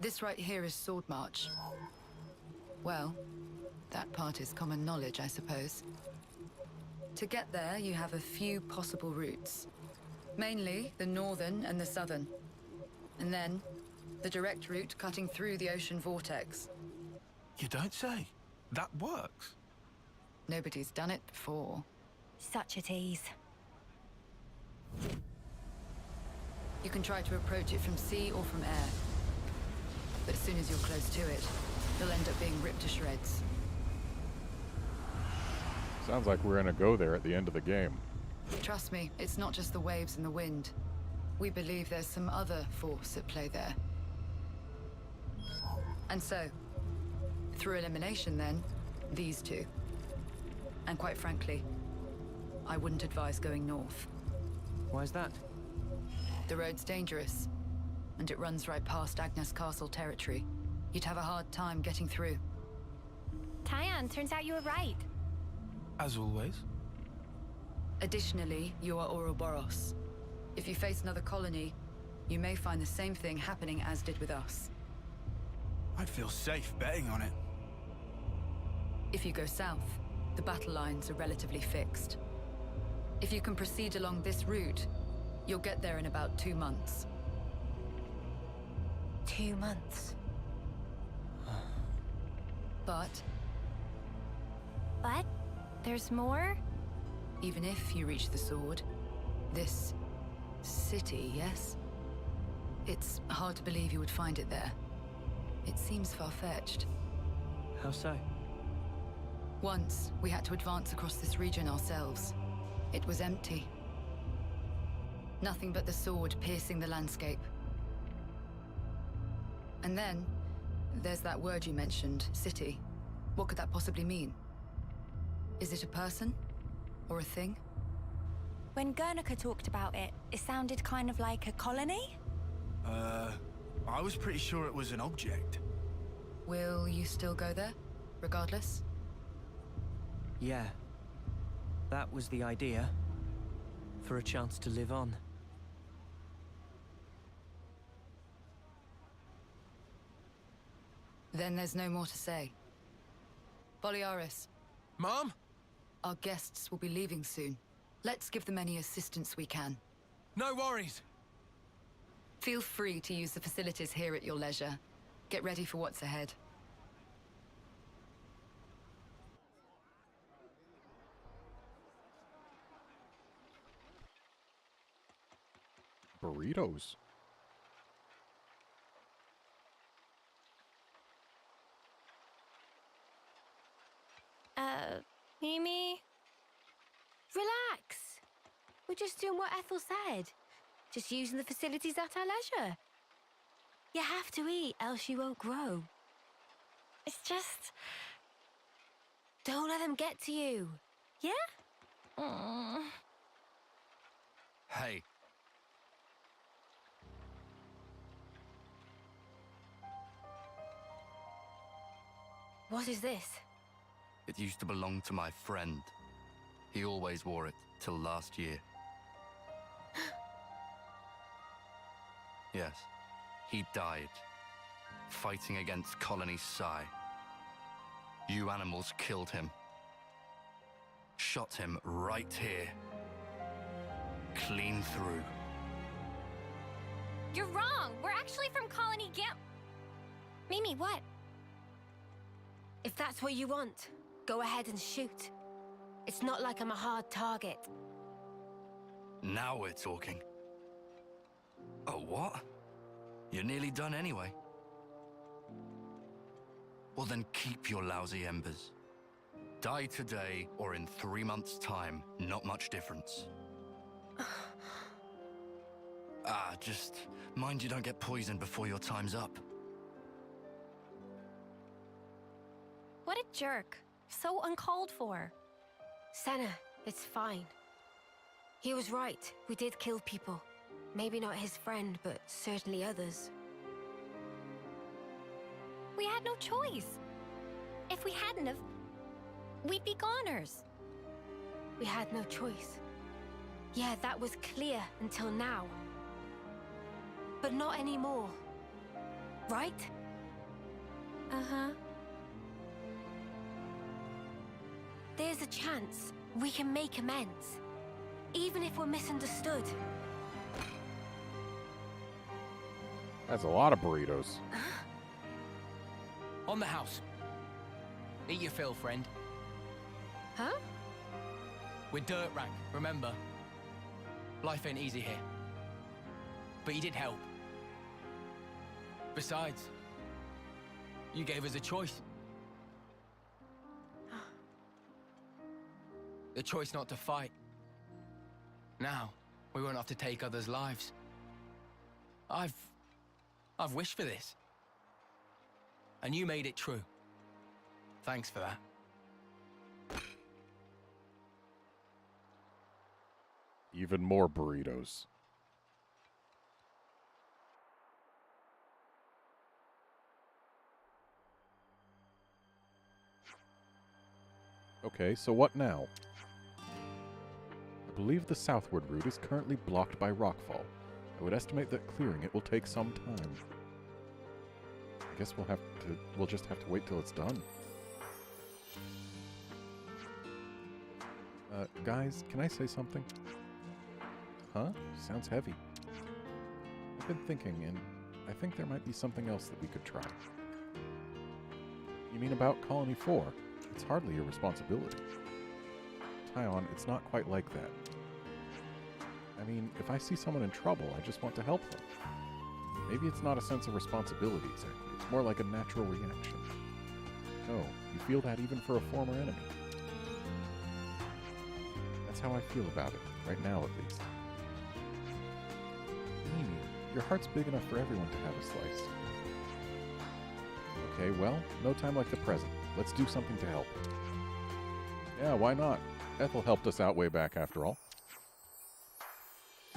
This right here is Sword March. Well, that part is common knowledge, I suppose. To get there, you have a few possible routes. Mainly the northern and the southern. And then, the direct route cutting through the ocean vortex. You don't say. That works. Nobody's done it before. Such a tease. You can try to approach it from sea or from air. But as soon as you're close to it, you'll end up being ripped to shreds. Sounds like we're gonna go there at the end of the game. Trust me, it's not just the waves and the wind. We believe there's some other force at play there. And so, through elimination then, these two. And quite frankly, I wouldn't advise going north. Why's that? The road's dangerous, and it runs right past Agnes Castle territory. You'd have a hard time getting through. Tyan, turns out you were right. As always. Additionally, you are Ouroboros. If you face another colony, you may find the same thing happening as did with us. I'd feel safe betting on it. If you go south, the battle lines are relatively fixed. If you can proceed along this route, you'll get there in about 2 months. 2 months? But there's more? even if you reach the sword, this city, yes? It's hard to believe you would find it there. It seems far-fetched. How so? Once, we had to advance across this region ourselves. It was empty. Nothing but the sword piercing the landscape. And then, there's that word you mentioned, city. What could that possibly mean? Is it a person? Or a thing? When Guernica talked about it, it sounded kind of like a colony? I was pretty sure it was an object. Will you still go there, regardless? Yeah. That was the idea. For a chance to live on. Then there's no more to say. Boliaris. Mom? Our guests will be leaving soon. Let's give them any assistance we can. No worries. Feel free to use the facilities here at your leisure. Get ready for what's ahead. Burritos. Mimi? Relax. We're just doing what Ethel said. Just using the facilities at our leisure. You have to eat, else you won't grow. It's just... Don't let them get to you. Yeah? Hey. What is this? It used to belong to my friend. He always wore it till last year. Yes, he died, fighting against Colony Psi. You animals killed him. Shot him right here. Clean through. You're wrong. We're actually from Colony Gam... Mimi, what? If that's what you want, go ahead and shoot. It's not like I'm a hard target. Now we're talking. Oh, what? You're nearly done anyway. Well then keep your lousy embers. Die today or in 3 months' time, not much difference. Just mind you don't get poisoned before your time's up. What a jerk. So uncalled for. Senna, it's fine. He was right. We did kill people. Maybe not his friend, but certainly others. We had no choice. If we hadn't have, we'd be goners. We had no choice. Yeah, that was clear until now. But not anymore. right? Uh-huh. There's a chance we can make amends, even if we're misunderstood. That's a lot of burritos. On the house. Eat your fill, friend. Huh? We're dirt rank, remember? Life ain't easy here. But you did help. Besides, you gave us a choice. The choice not to fight. Now, we won't have to take others' lives. I've wished for this. And you made it true. Thanks for that. Even more burritos. Okay, so what now? I believe the southward route is currently blocked by rockfall. I would estimate that clearing it will take some time. I guess we'll just have to wait till it's done. Guys, can I say something? Huh? Sounds heavy. I've been thinking, and I think there might be something else that we could try. You mean about Colony 4? It's hardly your responsibility. Tyon, it's not quite like that. I mean, if I see someone in trouble, I just want to help them. Maybe it's not a sense of responsibility exactly. It's more like a natural reaction. Oh, you feel that even for a former enemy? That's how I feel about it, right now at least. Mimi, your heart's big enough for everyone to have a slice. Okay, well, no time like the present. Let's do something to help. Yeah, why not? Ethel helped us out way back after all.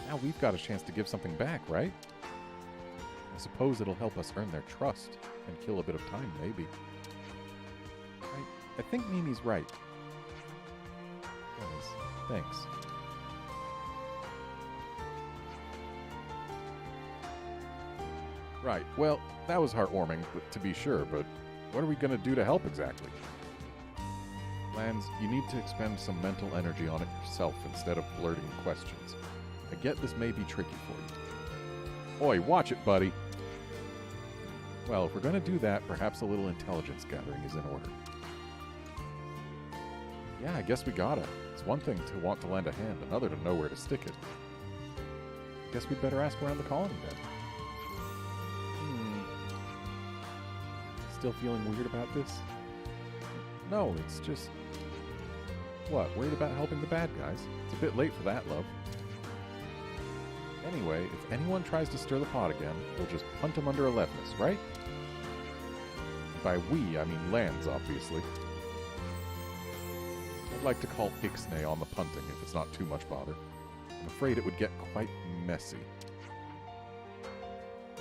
Now we've got a chance to give something back, right? I suppose it'll help us earn their trust and kill a bit of time, maybe. I think Mimi's right. Guys, thanks. Right, well, that was heartwarming, to be sure, but what are we going to do to help exactly? Lance, you need to expend some mental energy on it yourself instead of blurting questions. I get this may be tricky for you. Oi, watch it, buddy! Well, if we're going to do that, perhaps a little intelligence gathering is in order. Yeah, I guess we gotta. It's one thing to want to lend a hand, another to know where to stick it. Guess we'd better ask around the colony then. Still feeling weird about this? No, it's just... What, worried about helping the bad guys? It's a bit late for that, love. Anyway, if anyone tries to stir the pot again, we'll just punt them under 11us, right? By we, I mean Lands, obviously. I'd like to call Ixnay on the punting if it's not too much bother. I'm afraid it would get quite messy.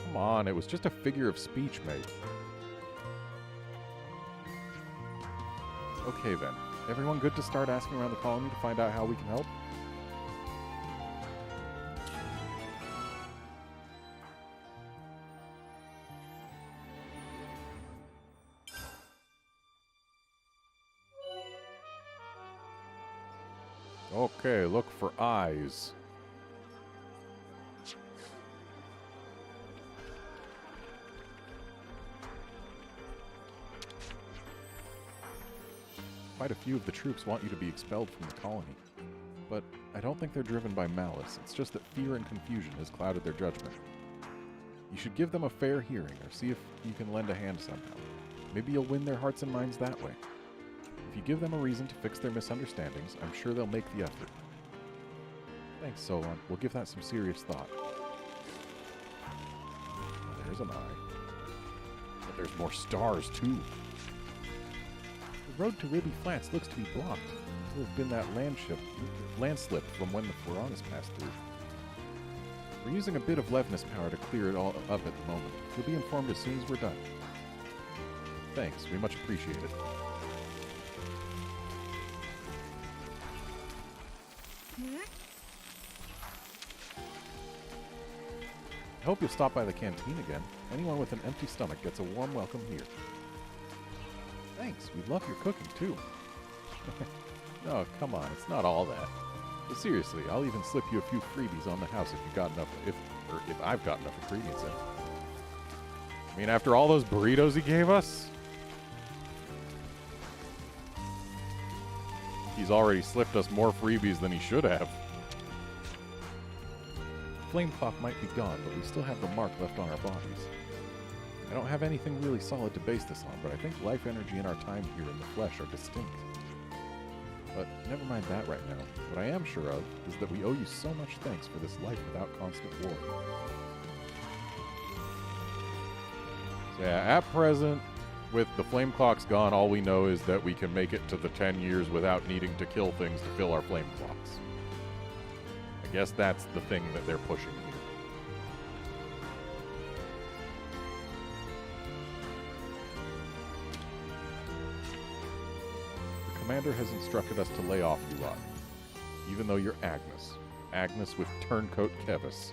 Come on, it was just a figure of speech, mate. Okay then, everyone good to start asking around the colony to find out how we can help? Okay, look for eyes. Quite a few of the troops want you to be expelled from the colony. But I don't think they're driven by malice. It's just that fear and confusion has clouded their judgment. You should give them a fair hearing, or see if you can lend a hand somehow. Maybe you'll win their hearts and minds that way. If you give them a reason to fix their misunderstandings, I'm sure they'll make the effort. Thanks, Solon. We'll give that some serious thought. There's an eye. But there's more stars, too. The road to Ribby Flats looks to be blocked. It will have been that landslip from when the Floranus passed through. We're using a bit of Levness power to clear it all up at the moment. You'll be informed as soon as we're done. Thanks, we much appreciate it. I hope you'll stop by the canteen again. Anyone with an empty stomach gets a warm welcome here. Thanks, we love your cooking too. No, come on, it's not all that. But seriously, I'll even slip you a few freebies on the house if you got enough, if I've got enough ingredients in. I mean, after all those burritos he gave us, he's already slipped us more freebies than he should have. Flame cloth might be gone, but we still have the mark left on our bodies. I don't have anything really solid to base this on, but I think life energy and our time here in the flesh are distinct. But never mind that right now. What I am sure of is that we owe you so much thanks for this life without constant war. So yeah, at present, with the flame clocks gone, all we know is that we can make it to the 10 years without needing to kill things to fill our flame clocks. I guess that's the thing that they're pushing here. The commander has instructed us to lay off you lot, even though you're Agnes. Agnes with turncoat Kevis.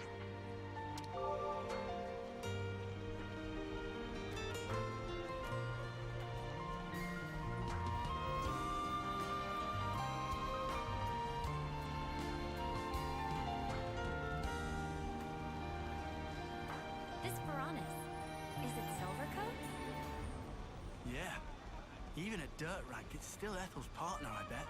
This Piranhas, is it Silvercoat? Yeah. Even at dirt rank, it's still Ethel's partner, I bet.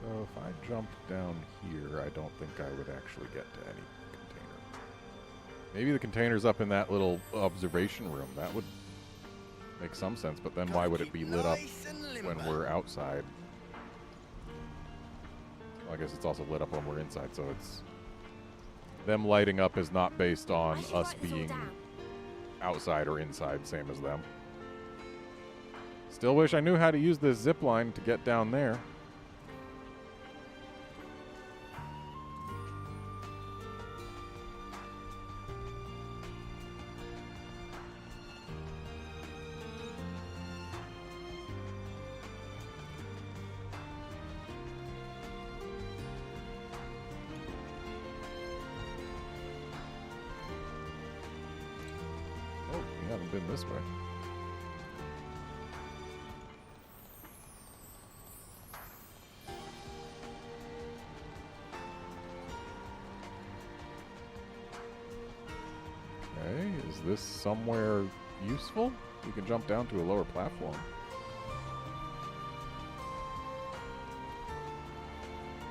So if I jumped down here, I don't think I would actually get to any container. Maybe the container's up in that little observation room. That would make some sense, but then why would it be lit up when we're outside? Well, I guess it's also lit up when we're inside, so it's... Them lighting up is not based on us being outside or inside, same as them. Still wish I knew how to use this zip line to get down there. Been this way. Okay, is this somewhere useful? We can jump down to a lower platform.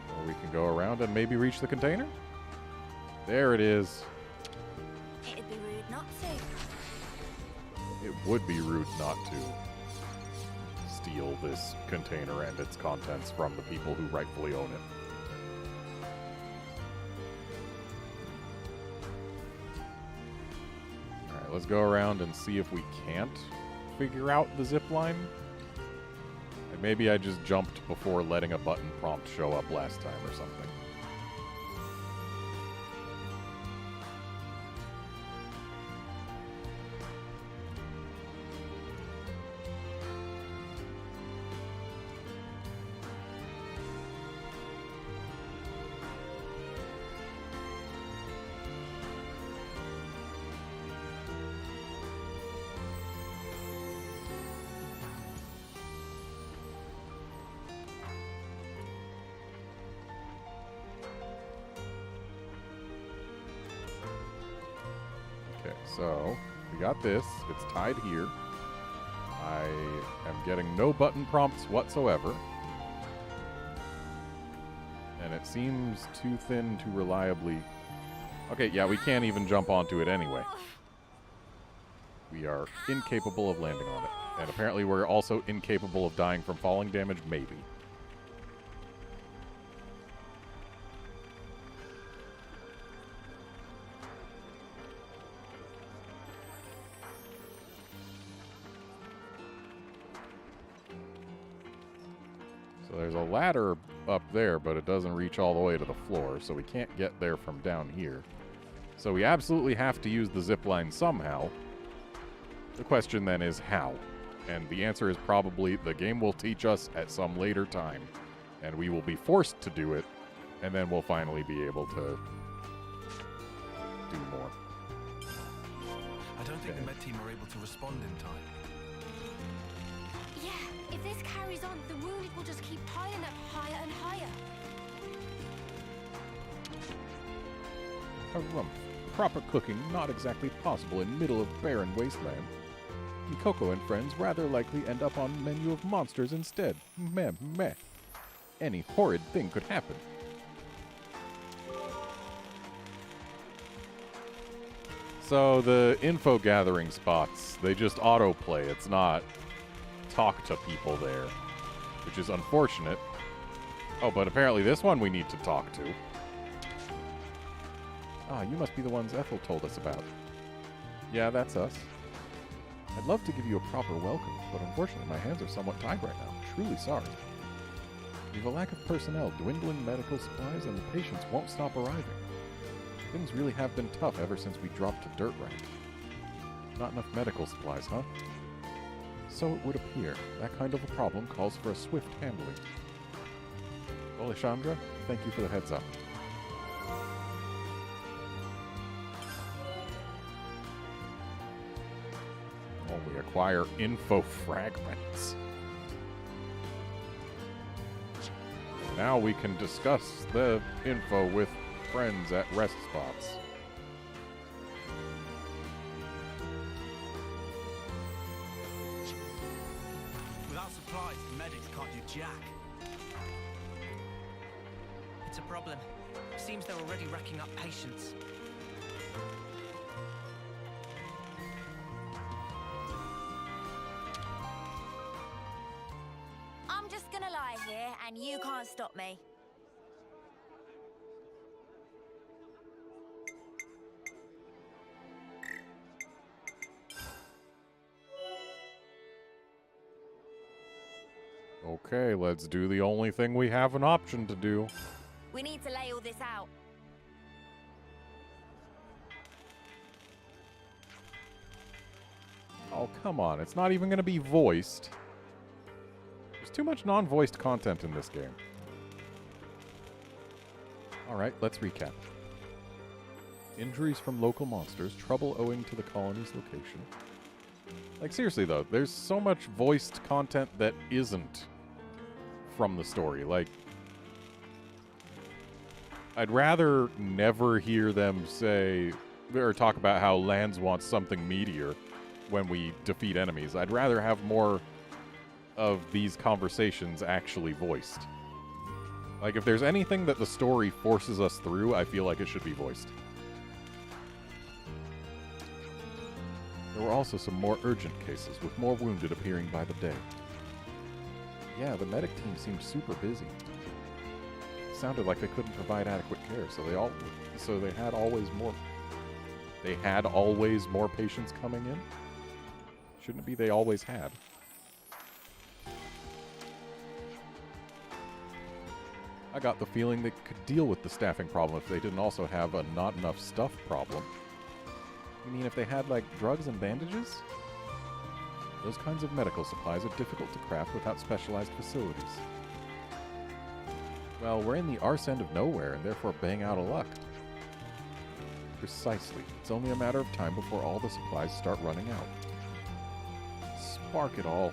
Or we can go around and maybe reach the container? There it is. It'd be rude not to. It would be rude not to steal this container and its contents from the people who rightfully own it. Alright, let's go around and see if we can't figure out the zip line. And maybe I just jumped before letting a button prompt show up last time or something. So, we got this. It's tied here. I am getting no button prompts whatsoever. And it seems too thin to reliably... Okay, yeah, we can't even jump onto it anyway. We are incapable of landing on it. And apparently we're also incapable of dying from falling damage, maybe. There's a ladder up there, but it doesn't reach all the way to the floor, so we can't get there from down here. So we absolutely have to use the zip line somehow. The question then is how? And the answer is probably the game will teach us at some later time. And we will be forced to do it And then we'll finally be able to do more. I don't think the med team are able to respond in time. Yeah, if this carries on, the wounded will just keep piling up higher and higher. Harumph. Proper cooking not exactly possible in middle of barren wasteland. Mikoko and friends rather likely end up on menu of monsters instead. Meh meh. Any horrid thing could happen. So the info gathering spots, they just autoplay. It's not talk to people there, which is unfortunate. Oh, but apparently this one we need to talk to. Ah, you must be the ones Ethel told us about. Yeah, that's us. I'd love to give you a proper welcome, but unfortunately my hands are somewhat tied right now. Truly sorry. We have a lack of personnel, dwindling medical supplies, and the patients won't stop arriving. Things really have been tough ever since we dropped to dirt rank. Not enough medical supplies, huh? So it would appear. That kind of a problem calls for a swift handling. Alexandra, thank you for the heads up. Oh, we acquire info fragments. Now we can discuss the info with friends at rest spots. Without supplies, the medics can't do jack. It's a problem. Seems they're already racking up patients. I'm just gonna lie here, and you can't stop me. Okay, let's do the only thing we have an option to do. We need to lay all this out. Oh, come on. It's not even going to be voiced. There's too much non-voiced content in this game. Alright, let's recap. Injuries from local monsters, trouble owing to the colony's location. Like, seriously, though, there's so much voiced content that isn't from the story. Like, I'd rather never hear them say or talk about how Lands wants something meatier when we defeat enemies. I'd rather have more of these conversations actually voiced. Like, if there's anything that the story forces us through, I feel like it should be voiced. There were also some more urgent cases, with more wounded appearing by the day. Yeah, the medic team seemed super busy. It sounded like they couldn't provide adequate care, so they had always more patients coming in? Shouldn't it be they always had? I got the feeling they could deal with the staffing problem if they didn't also have a not enough stuff problem. You mean if they had, like, drugs and bandages? Those kinds of medical supplies are difficult to craft without specialized facilities. Well, we're in the arse end of nowhere and therefore bang out of luck. Precisely. It's only a matter of time before all the supplies start running out. Spark it all.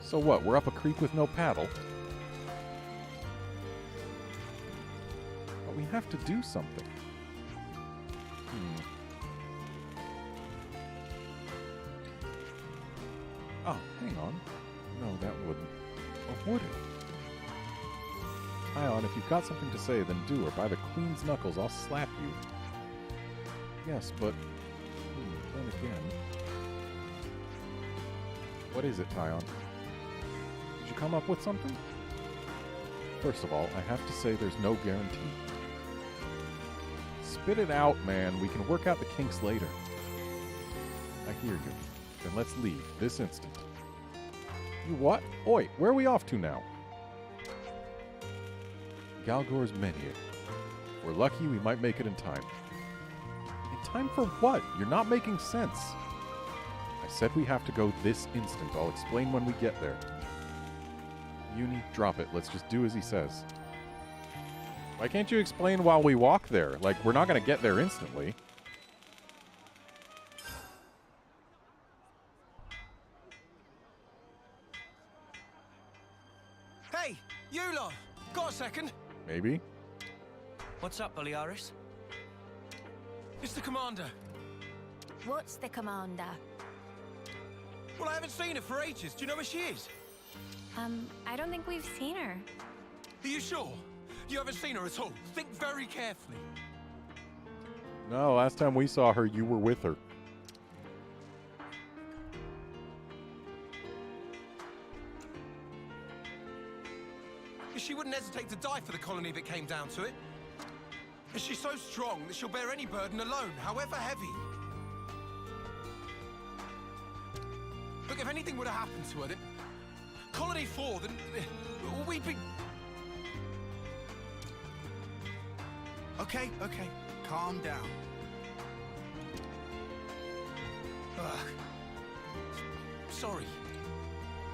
So what, we're up a creek with no paddle? But we have to do something. Oh, hang on. No, that wouldn't. Or would it? Ion, if you've got something to say, then do, or by the Queen's knuckles, I'll slap you. Yes, but... then again... What is it, Tyon? Did you come up with something? First of all, I have to say there's no guarantee. Spit it out, man. We can work out the kinks later. I hear you. Then let's leave, this instant. You what? Oi, where are we off to now? Galgor's Menu. If we're lucky, we might make it in time. In time for what? You're not making sense. I said we have to go this instant. I'll explain when we get there. Uni, drop it. Let's just do as he says. Why can't you explain while we walk there? Like, we're not going to get there instantly. Hey, you lot! Got a second? Maybe. What's up, Boliaris? It's the commander. What's the commander? Well, I haven't seen her for ages. Do you know where she is? I don't think we've seen her. Are you sure? You haven't seen her at all? Think very carefully. No, last time we saw her, you were with her. She wouldn't hesitate to die for the colony if it came down to it. And she's so strong that she'll bear any burden alone, however heavy. Look, if anything would have happened to her, then... Colony 4, then... we'd be... Okay. Calm down. Sorry.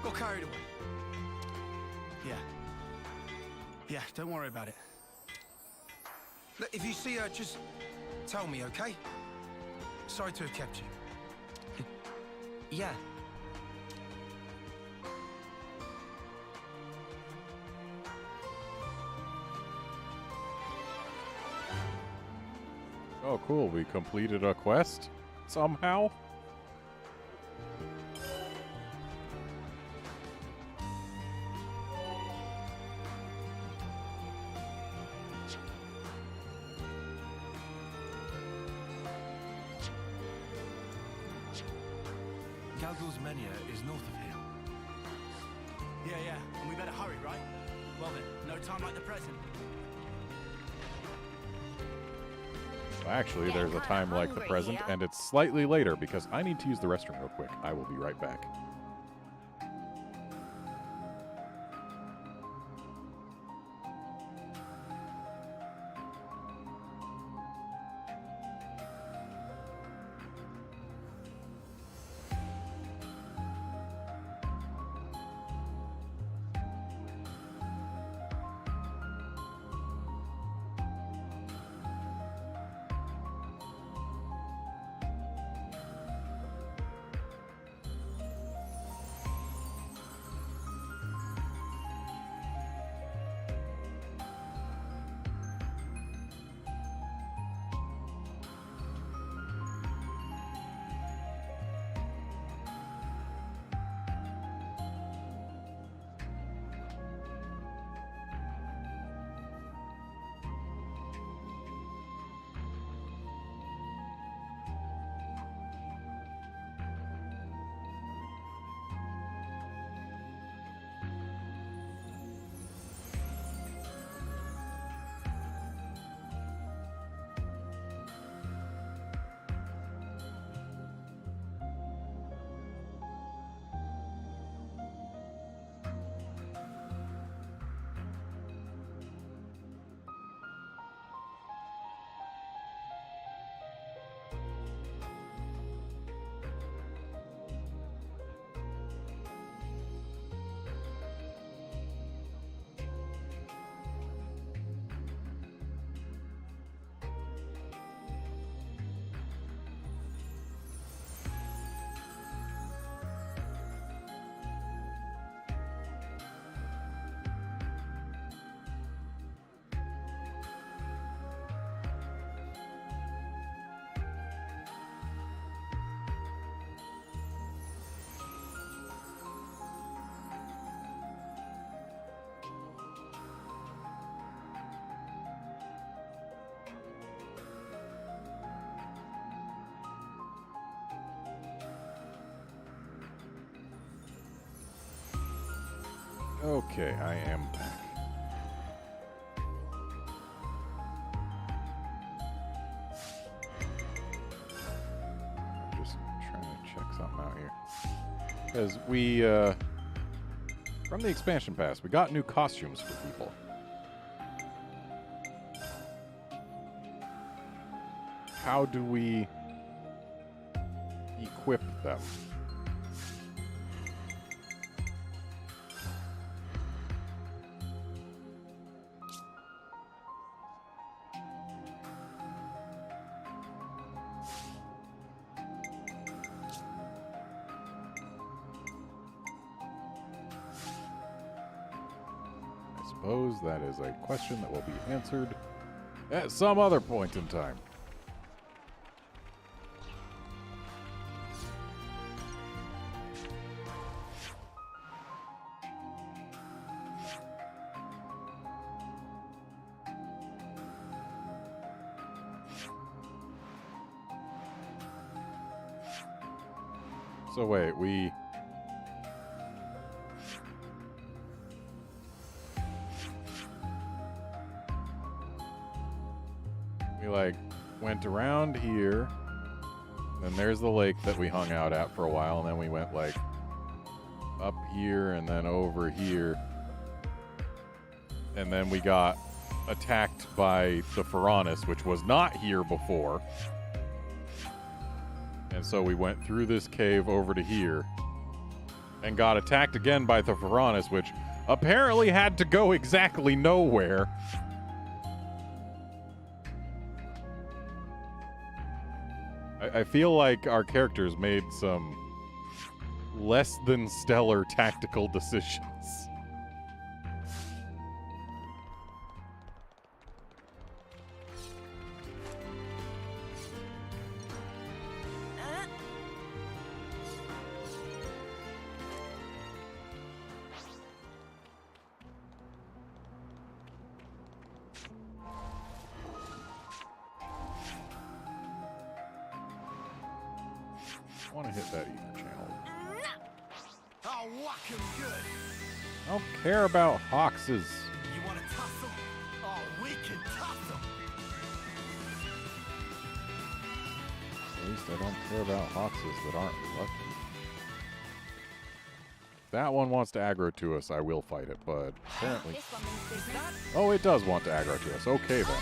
Got carried away. Yeah, don't worry about it. Look, if you see her, just tell me, okay? Sorry to have kept you. Yeah. Oh, cool. We completed a quest somehow. Galgul's Mania is north of here. Yeah, and we better hurry, right? Well then, no time like the present. Actually, there's a time like the present, and it's slightly later because I need to use the restroom real quick. I will be right back. Okay, I am back. I'm just trying to check something out here. Because we, from the expansion pass, we got new costumes for people. How do we equip them? suppose that is a question that will be answered at some other point in time. So wait, we like went around here, and there's the lake that we hung out at for a while, and then we went like up here and then over here, and then we got attacked by the Piranhas, which was not here before. And so we went through this cave over to here and got attacked again by the Piranhas, which apparently had to go exactly nowhere. I feel like our characters made some less than stellar tactical decisions. I want to hit that ether channel. I'll whack 'em good. I don't care about Hoxes. You want to tussle? Oh, we can tussle. At least I don't care about Hoxes that aren't lucky. If that one wants to aggro to us, I will fight it, but apparently... Oh, it does want to aggro to us. Okay, then.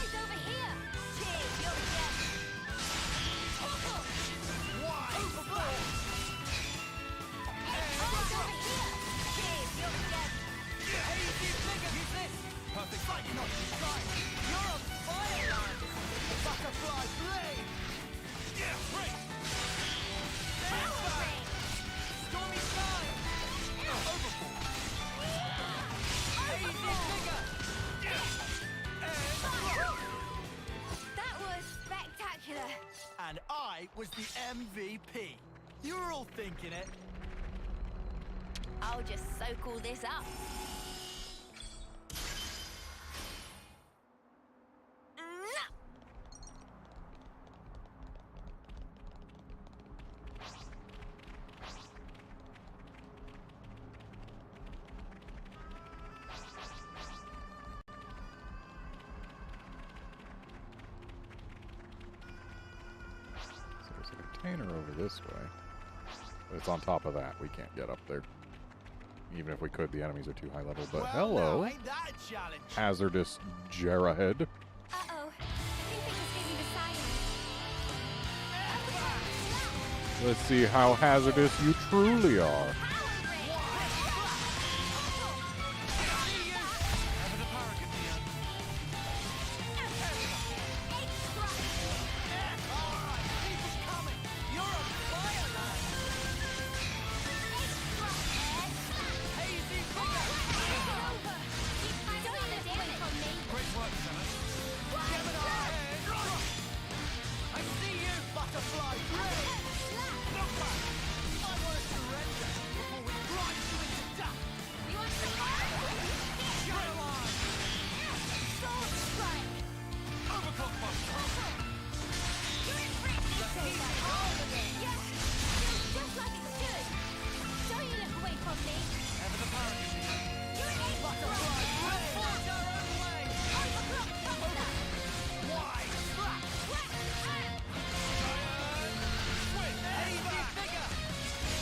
And I was the MVP. You were all thinking it. I'll just soak all this up. Over this way. But it's on top of that. We can't get up there. Even if we could, the enemies are too high level. But hello, now, ain't that a challenge? hazardous Jarrahhead. Uh-oh. I think they just gave me the sign. Let's see how hazardous you truly are.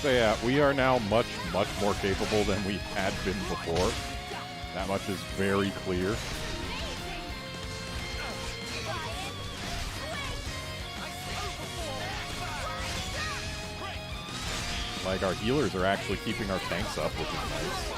So yeah, we are now much, much more capable than we had been before. That much is very clear. Like, our healers are actually keeping our tanks up, which is nice.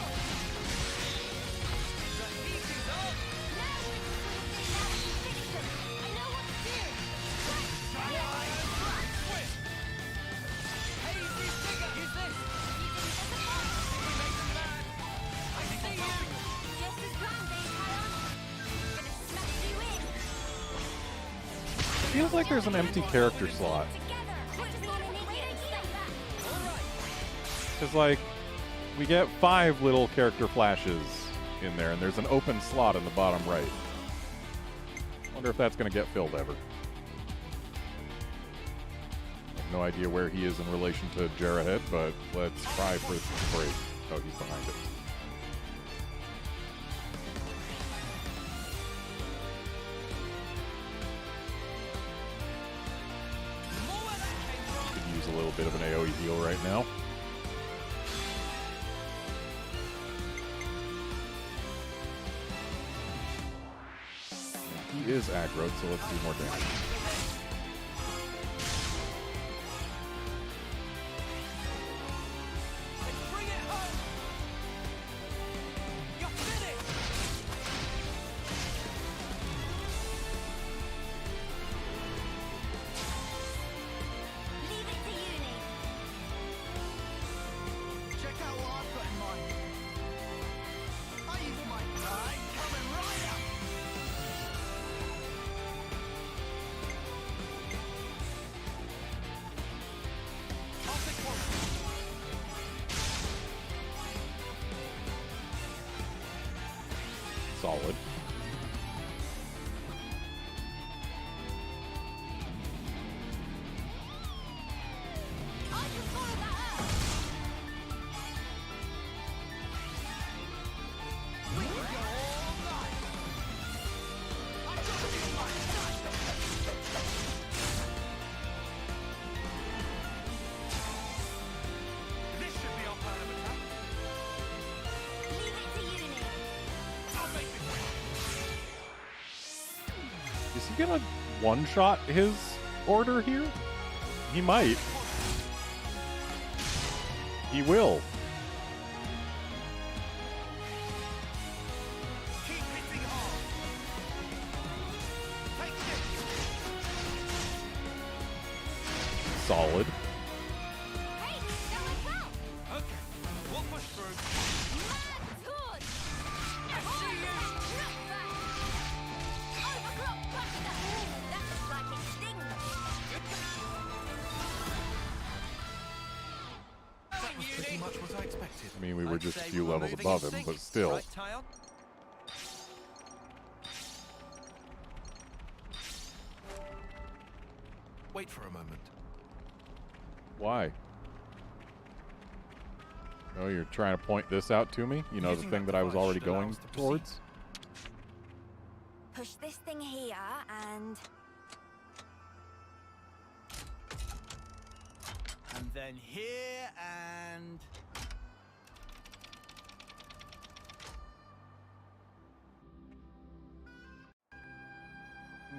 feels like there's an empty character slot. Because, like, we get 5 little character flashes in there, and there's an open slot in the bottom right. Wonder if that's going to get filled ever. I have no idea where he is in relation to Jarrahhead, but let's try for break. Oh, he's behind it. Could use a little bit of an AoE heal right now. He is aggroed, so let's do more damage. Solid. Is he gonna one-shot his order here? He might. He will. Solid. I mean, we were just a few levels above him, but still. Wait for a moment. Why? Oh, you're trying to point this out to me? You know, the thing that I was already going towards? Push this thing here and... And then here and...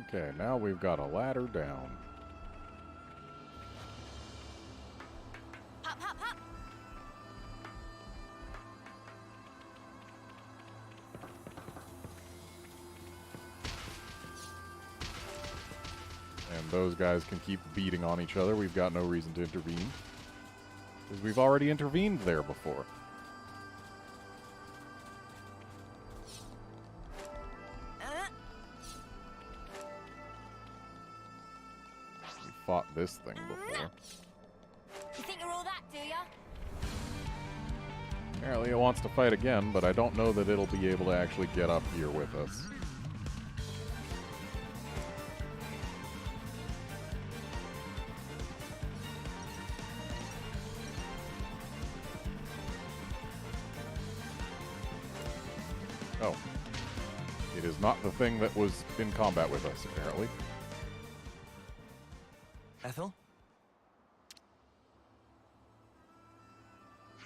Okay, now we've got a ladder down. Hop, hop, hop. And those guys can keep beating on each other. We've got no reason to intervene. Because we've already intervened there before. We fought this thing before. You think you're all that, do ya? Apparently it wants to fight again, but I don't know that it'll be able to actually get up here with us. Oh. It is not the thing that was in combat with us, apparently. Ethel?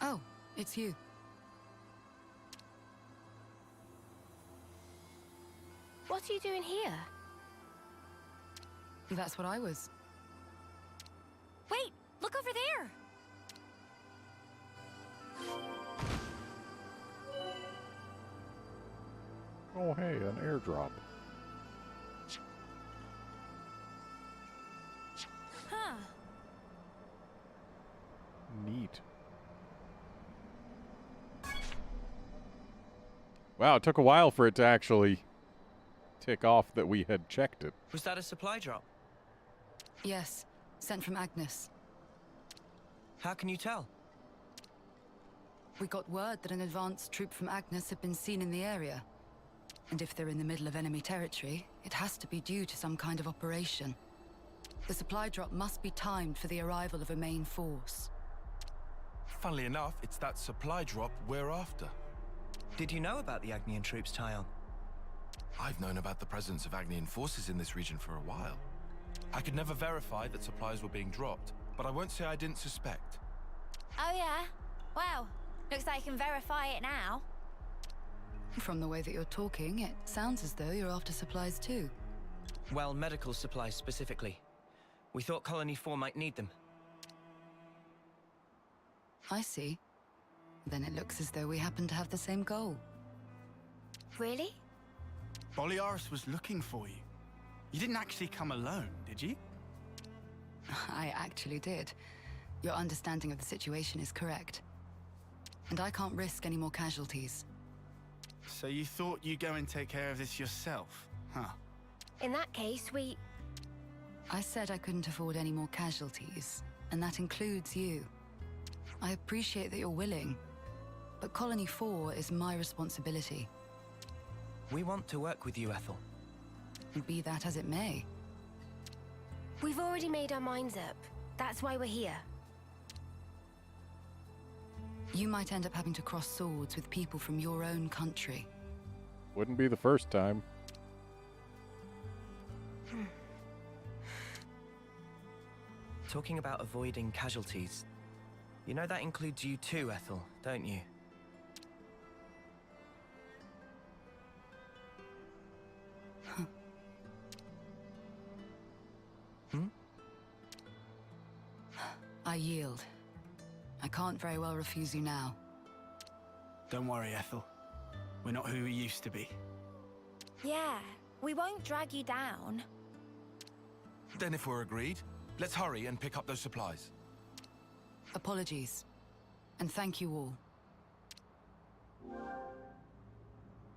Oh, it's you. What are you doing here? That's what I was. Wait, look over there. Oh, hey, an airdrop. Huh. Neat. Wow, it took a while for it to actually tick off that we had checked it. Was that a supply drop? Yes, sent from Agnes. How can you tell? We got word that an advanced troop from Agnes had been seen in the area. And if they're in the middle of enemy territory, it has to be due to some kind of operation. The supply drop must be timed for the arrival of a main force. Funnily enough, it's that supply drop we're after. Did you know about the Agnian troops, Tyon? I've known about the presence of Agnian forces in this region for a while. I could never verify that supplies were being dropped, but I won't say I didn't suspect. Oh yeah? Well, looks like you can verify it now. From the way that you're talking, it sounds as though you're after supplies too. Well, medical supplies specifically. We thought Colony 4 might need them. I see. Then it looks as though we happen to have the same goal. Really? Boliaris was looking for you. You didn't actually come alone, did you? I actually did. Your understanding of the situation is correct. And I can't risk any more casualties. So you thought you'd go and take care of this yourself, huh? In that case, I said I couldn't afford any more casualties, and that includes you. I appreciate that you're willing, but Colony 4 is my responsibility. We want to work with you, Ethel. Be that as it may. we've already made our minds up. That's why we're here. You might end up having to cross swords with people from your own country. Wouldn't be the first time. Talking about avoiding casualties. You know that includes you too, Ethel, don't you? I yield. I can't very well refuse you now. Don't worry, Ethel. We're not who we used to be. Yeah, we won't drag you down. Then if we're agreed, let's hurry and pick up those supplies. Apologies. And thank you all.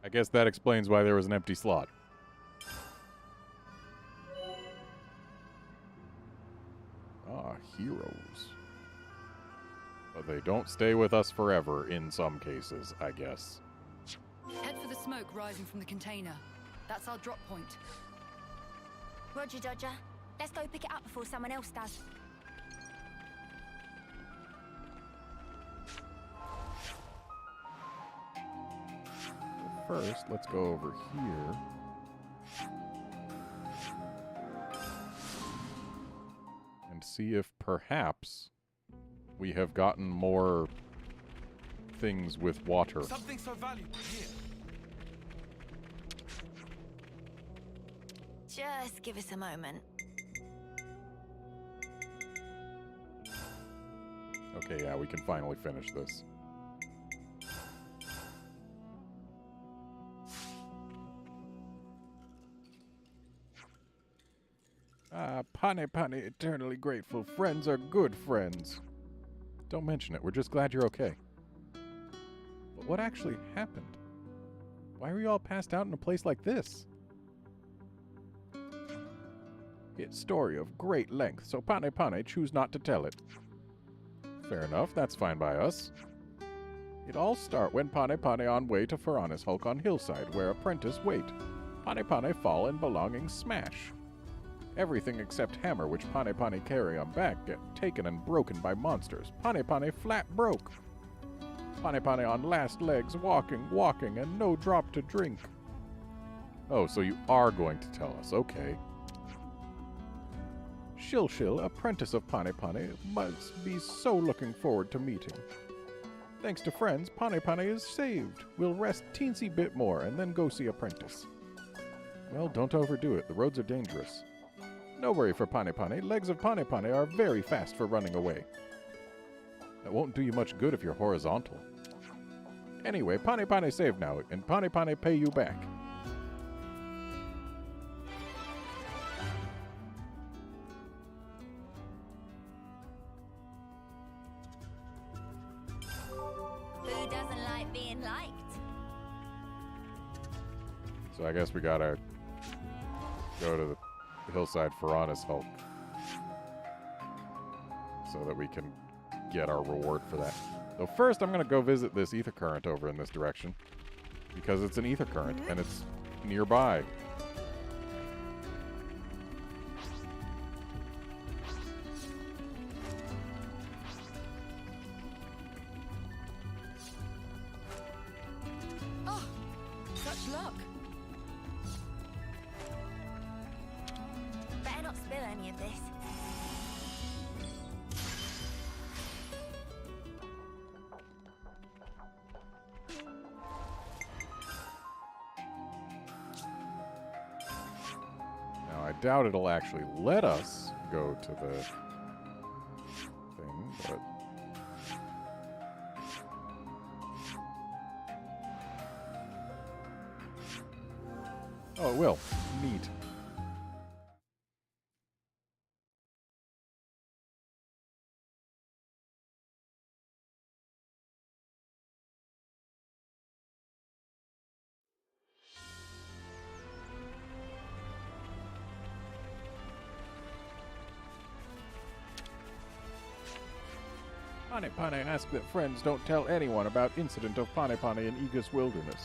I guess that explains why there was an empty slot. Ah, heroes. But they don't stay with us forever in some cases, I guess. Head for the smoke rising from the container. That's our drop point. Roger, Dodger. Let's go pick it up before someone else does. First, let's go over here. And see if perhaps we have gotten more things with water. Something so valuable here. Just give us a moment. Okay, yeah, we can finally finish this. Ah, Pane Pane, eternally grateful. Friends are good friends. Don't mention it. We're just glad you're okay. But what actually happened? Why were you all passed out in a place like this? It's story of great length, so Pane Pane choose not to tell it. Fair enough, that's fine by us. It all start when Pane Pane on way to Faranis Hulk on hillside, where apprentice wait. Pane Pane fall and belongings smash. Everything except hammer which Pane Pane carry on back get taken and broken by monsters. Pane Pane flat broke. Pane Pane on last legs walking, and no drop to drink. Oh, so you are going to tell us, okay. Shil, apprentice of Pane Pane, must be so looking forward to meeting. Thanks to friends, Pane Pane is saved. We'll rest teensy bit more and then go see apprentice. Well, don't overdo it. The roads are dangerous. No worry for Pane Pane. Legs of Pane Pane are very fast for running away. That won't do you much good if you're horizontal. Anyway, Pane Pane saved now, and Pane Pane pay you back. Who doesn't like being liked? So I guess we gotta go to the hillside Faranis Hulk. so that we can get our reward for that. So first, I'm going to go visit this ether current over in this direction, because it's an ether current, and it's nearby. Oh, such luck. Better not spill any of this. Now, I doubt it'll actually let us go to the thing, but... Oh, it will. Neat. Pane Pane asks that friends don't tell anyone about incident of Pane Pane in Aegis Wilderness.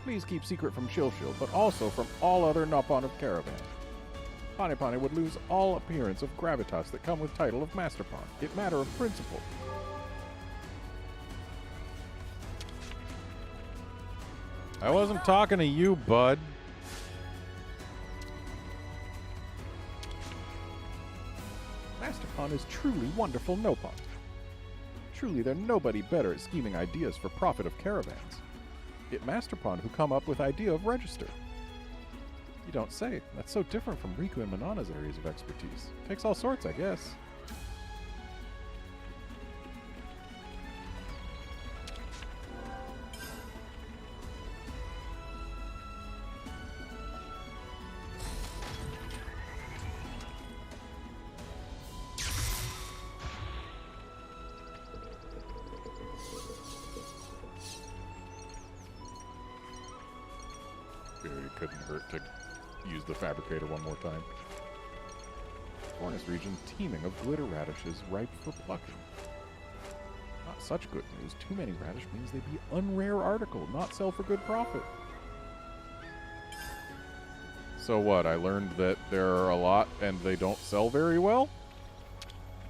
Please keep secret from Shilshil, but also from all other Nopon of Caravan. Pane Pane would lose all appearance of gravitas that come with title of Master Pawn. It matter of principle. I wasn't talking to you, bud. Master Pawn is truly wonderful Nopon. Truly, there's nobody better at scheming ideas for profit of caravans. It Master Pawn who come up with idea of register. You don't say. That's so different from Riku and Manana's areas of expertise. Takes all sorts, I guess. It couldn't hurt to use the fabricator one more time. Forest region teeming of glitter radishes ripe for plucking. Not such good news. Too many radish means they be unrare article, not sell for good profit. So what? I learned that there are a lot and they don't sell very well?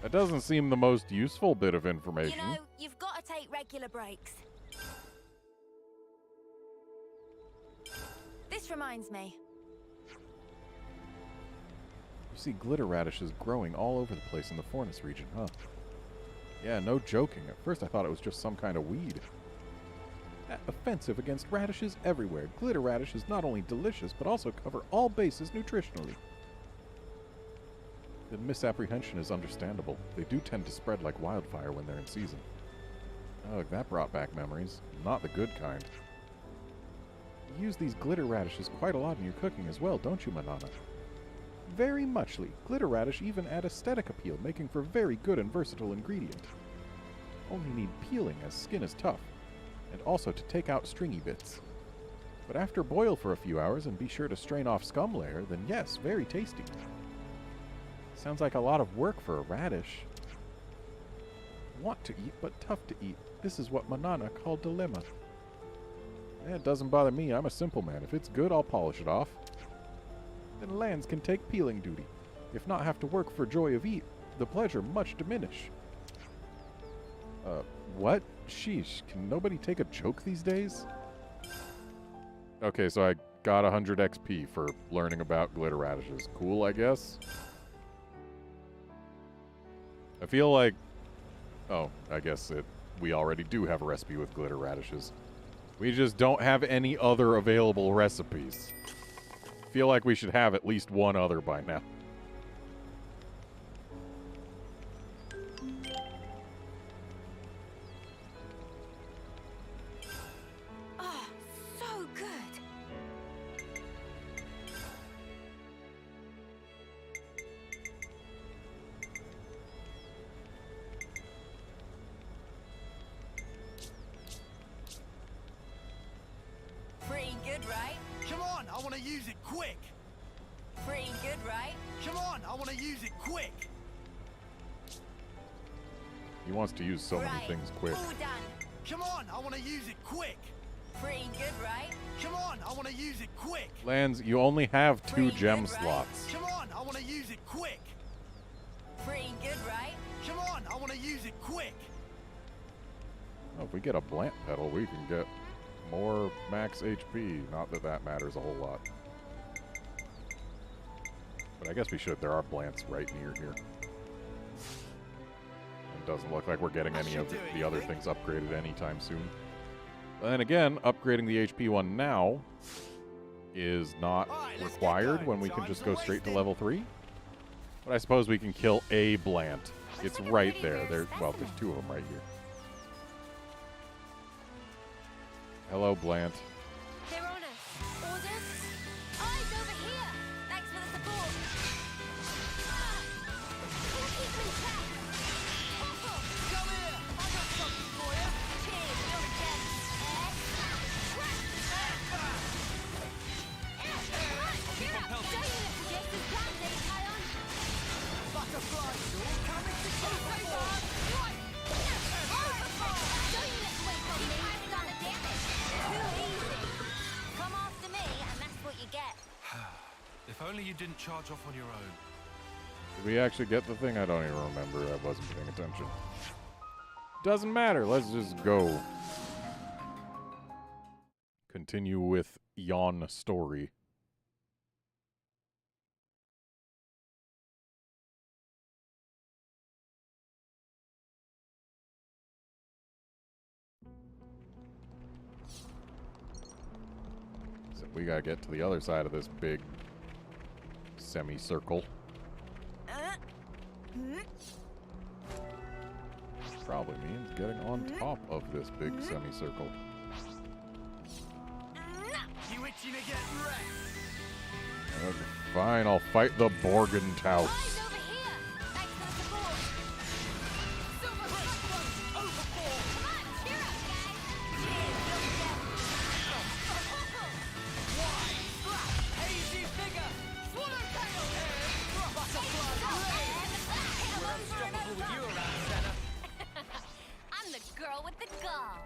That doesn't seem the most useful bit of information. You know, you've got to take regular breaks. This reminds me. You see glitter radishes growing all over the place in the Forest region, huh? Yeah, no joking. At first I thought it was just some kind of weed. Offensive against radishes everywhere. Glitter radish is not only delicious, but also cover all bases nutritionally. The misapprehension is understandable. They do tend to spread like wildfire when they're in season. Ugh, that brought back memories. Not the good kind. You use these glitter radishes quite a lot in your cooking as well, don't you, Manana? Very muchly. Glitter radish even add aesthetic appeal, making for very good and versatile ingredient. Only need peeling, as skin is tough, and also to take out stringy bits. But after boil for a few hours and be sure to strain off scum layer, then yes, very tasty. Sounds like a lot of work for a radish. Want to eat, but tough to eat. This is what Manana called dilemma. It doesn't bother me. I'm a simple man. If it's good, I'll polish it off. Then lands can take peeling duty. If not have to work for joy of eat, the pleasure much diminish. What? Sheesh, can nobody take a joke these days? Okay, so I got 100 XP for learning about glitter radishes. Cool, I guess? I feel like... Oh, I guess we already do have a recipe with glitter radishes. We just don't have any other available recipes. Feel like we should have at least one other by now. Oh, so good. Pretty good, right? Come on, I want to use it quick. Pretty good, right? Come on, I want to use it quick. He wants to use so many things quick. All done. Come on, I want to use it quick. Pretty good, right? Come on, I want to use it quick. Lands, you only have 2 Pretty gem good, right? slots. Come on, I want to use it quick. Pretty good, right? Come on, I want to use it quick. Oh, if we get a Blant Petal, we can get more max HP. Not that that matters a whole lot. But I guess we should. There are Blants right near here. It doesn't look like we're getting any of the other things upgraded anytime soon. But then again, upgrading the HP one now is not required when we can just go straight to level 3. But I suppose we can kill a Blant. It's right there. Well, there's 2 of them right here. Hello, Blant. They're on us. Orders? Eyes over here. Thanks for the support. We'll keep them in check. Awful. Come here, I got something for you. Cheers, you're a gem. Cheer up. Don't you let forget this plan, Lady Kion. Butterflies all coming together. Right. Don't you let away from me. I've done the damage. Too easy. Come after me, and that's what you get. If only you didn't charge off on your own. Did we actually get the thing? I don't even remember. I wasn't paying attention. Doesn't matter. Let's just go. Continue with Yon story. So we gotta get to the other side of this big semicircle. Probably means getting on top of this big semicircle. You itching to get wrecked? Okay, fine, I'll fight the Borgenthaus. Eyes over here. Thanks for the support. Super Cyclone overboard. Come on, cheer up, guys. Cheers, you're a gem. Hazy figure. Swallowtail. Butterfly. We're unstoppable with you around, Senna. I'm the girl with the gall.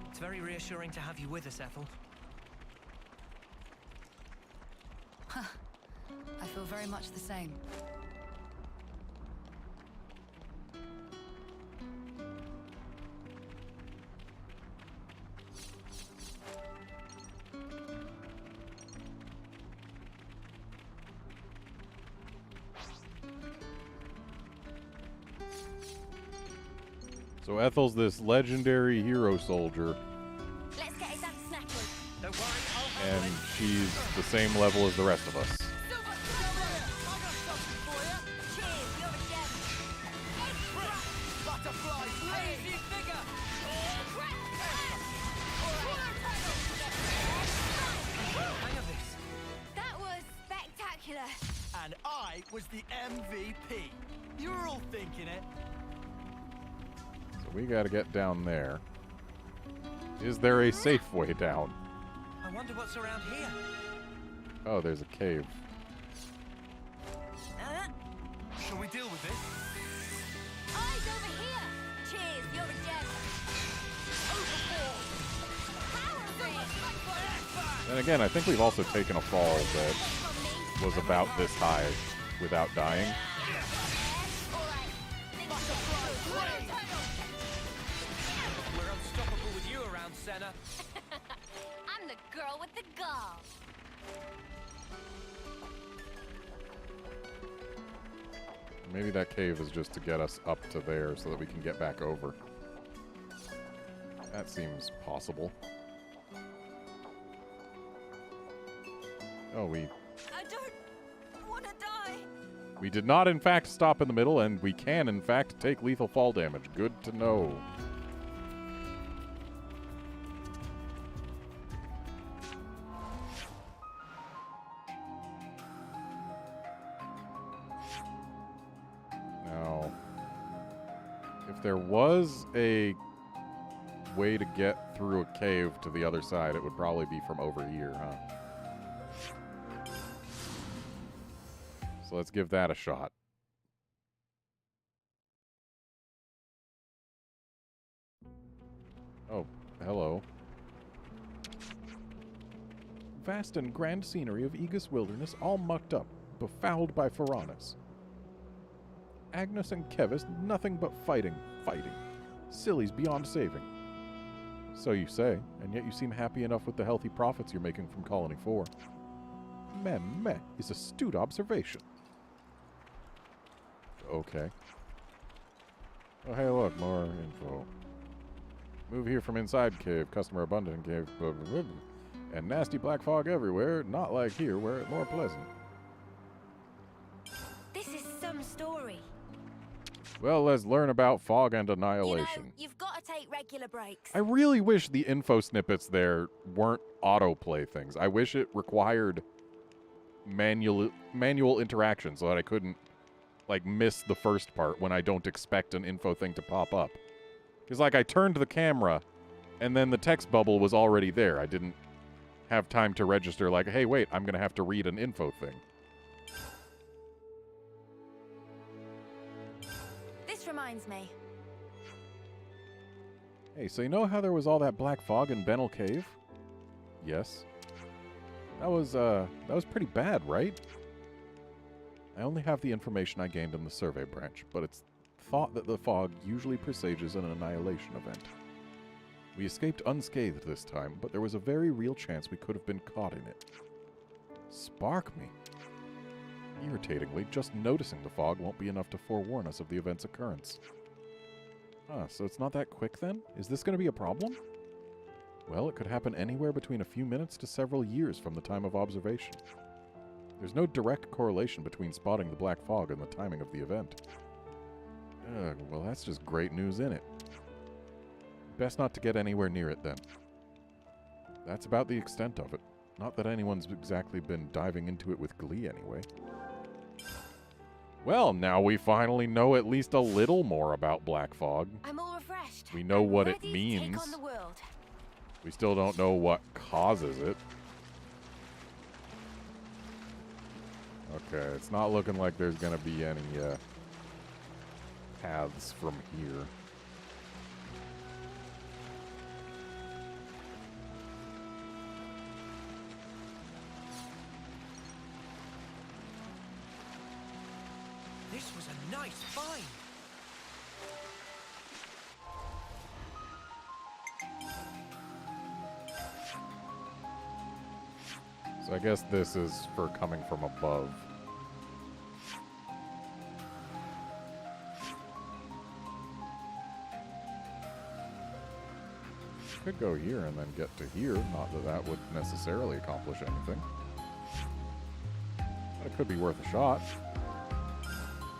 It's very reassuring to have you with us, Ethel. I feel very much the same. So Ethel's this legendary hero soldier, Let's get it done snapping. Don't worry, and she's the same level as the rest of us. Cheers, you're a gem. Butterfly. Hazy figure. hang of this. That was spectacular. And I was the MVP. You were all thinking it. So we gotta get down there. Is there a safe way down? I wonder what's around here. Oh, there's a cave. Shall we deal with this? Eyes over here. Cheers, you're a gem. Overboard. Power ring. And again, I think we've also taken a fall that was about this high without dying. We're unstoppable with you around, Senna. I'm the girl with the gall. Maybe that cave is just to get us up to there so that we can get back over. That seems possible. Oh, I don't want to die. we did not in fact stop in the middle, and we can in fact take lethal fall damage. Good to know. Now, if there was a way to get through a cave to the other side, it would probably be from over here, huh? So let's give that a shot. hello. Vast and grand scenery of Aegis Wilderness, all mucked up, befouled by Pharaonis. Agnes and Kevis, nothing but fighting, fighting. Sillies beyond saving. So you say, and yet you seem happy enough with the healthy profits you're making from Colony 4. Meh is astute observation. Okay. Oh, hey, look, more info. Move here from inside cave, customer abundant cave, blah, blah, blah, blah. And nasty black fog everywhere, not like here, where it's more pleasant. This is some story. Well, let's learn about fog and annihilation. You know, you've got to take regular breaks. I really wish the info snippets there weren't autoplay things. I wish it required manual interaction so that I couldn't, like, miss the first part when I don't expect an info thing to pop up. Because, like, I turned the camera, and then the text bubble was already there. I didn't have time to register, like, hey, wait, I'm going to have to read an info thing. This reminds me. Hey, so you know how there was all that black fog in Benel Cave? Yes. That was pretty bad, right? I only have the information I gained in the survey branch, but it's thought that the fog usually presages an annihilation event. We escaped unscathed this time, but there was a very real chance we could have been caught in it. Spark me. Irritatingly, just noticing the fog won't be enough to forewarn us of the event's occurrence. Huh, so it's not that quick then? Is this going to be a problem? Well, it could happen anywhere between a few minutes to several years from the time of observation. There's no direct correlation between spotting the black fog and the timing of the event. Well, that's just great news, innit? Best not to get anywhere near it, then. That's about the extent of it. Not that anyone's exactly been diving into it with glee, anyway. Well, now we finally know at least a little more about black fog. I'm all refreshed. We know what it Ready to means. take on the world. We still don't know what causes it. Okay, it's not looking like there's going to be any paths from here. This was a nice find. So I guess this is for coming from above. Could go here and then get to here. Not that that would necessarily accomplish anything. But it could be worth a shot.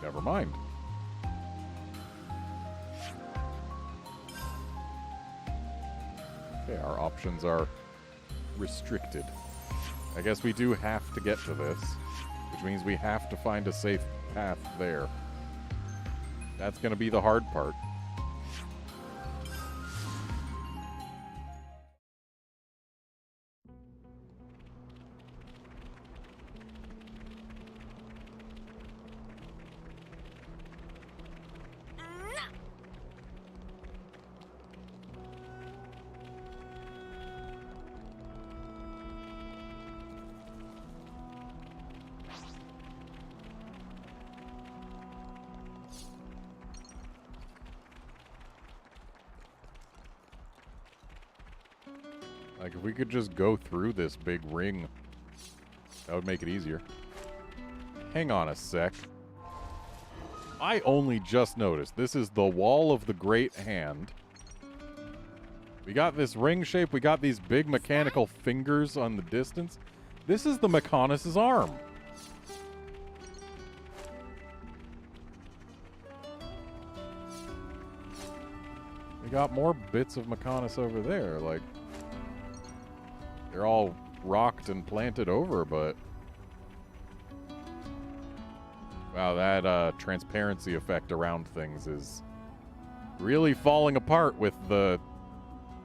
Never mind. Okay, our options are restricted. I guess we do have to get to this, which means we have to find a safe path there. That's going to be the hard part. Like, if we could just go through this big ring, that would make it easier. Hang on a sec. I only just noticed. This is the wall of the Great Hand. We got this ring shape. We got these big mechanical fingers on the distance. This is the Mechonis' arm. We got more bits of Mechonis over there. Like, they're all rocked and planted over, but... Wow, that transparency effect around things is really falling apart with the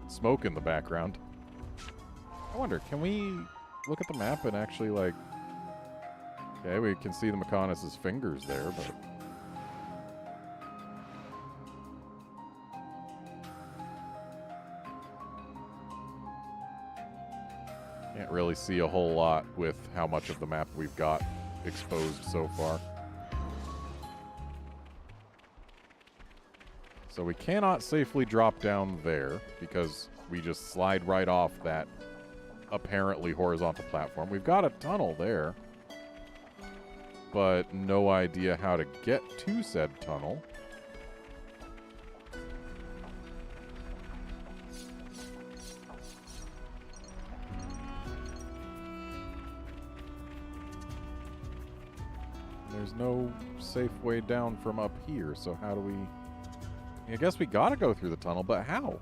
smoke in the background. I wonder, can we look at the map and actually, like... Okay, we can see the Mechonis' fingers there, but... Can't really see a whole lot with how much of the map we've got exposed so far. So we cannot safely drop down there because we just slide right off that apparently horizontal platform. We've got a tunnel there, but no idea how to get to said tunnel. There's no safe way down from up here, so how do we... I guess we gotta go through the tunnel, but how?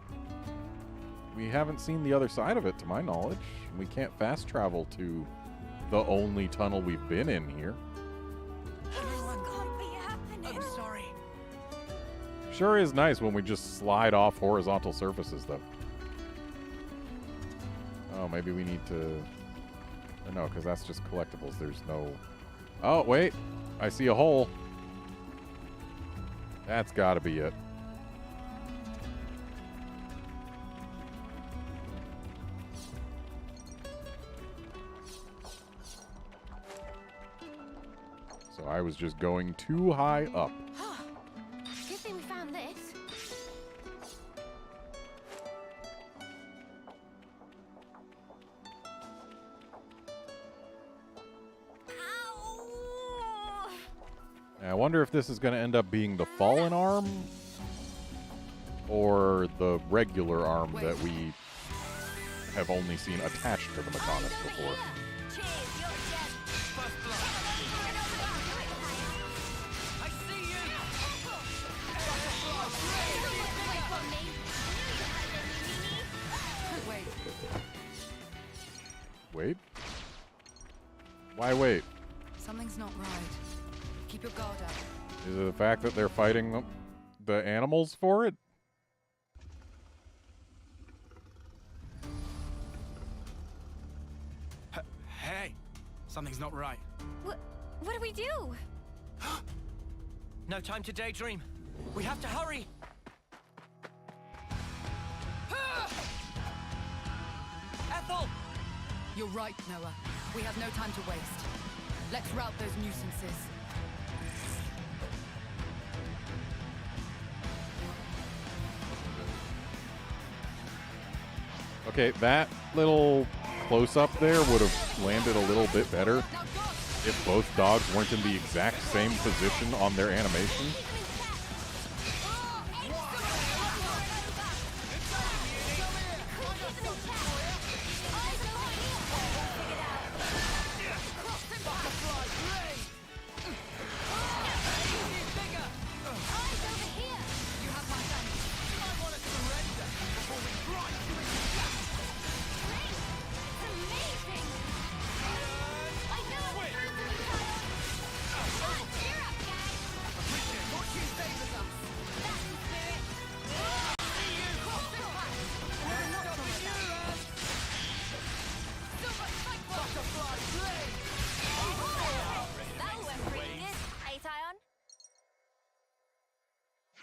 We haven't seen the other side of it, to my knowledge. We can't fast travel to the only tunnel we've been in here. I'm sorry. Sure is nice when we just slide off horizontal surfaces, though. Oh, maybe we need to... No, because that's just collectibles. There's no... Oh, wait. I see a hole. That's gotta be it. So I was just going too high up. Good thing we found this. I wonder if this is going to end up being the fallen arm or the regular arm that we have only seen attached to the Mechanis before. Wait? Why wait? Something's not right. Keep your guard up. Is it the fact that they're fighting the animals for it? Hey, something's not right. What do we do? No time to daydream. We have to hurry. Ethel! You're right, Noah. We have no time to waste. Let's rout those nuisances. Okay, that little close-up there would have landed a little bit better if both dogs weren't in the exact same position on their animation.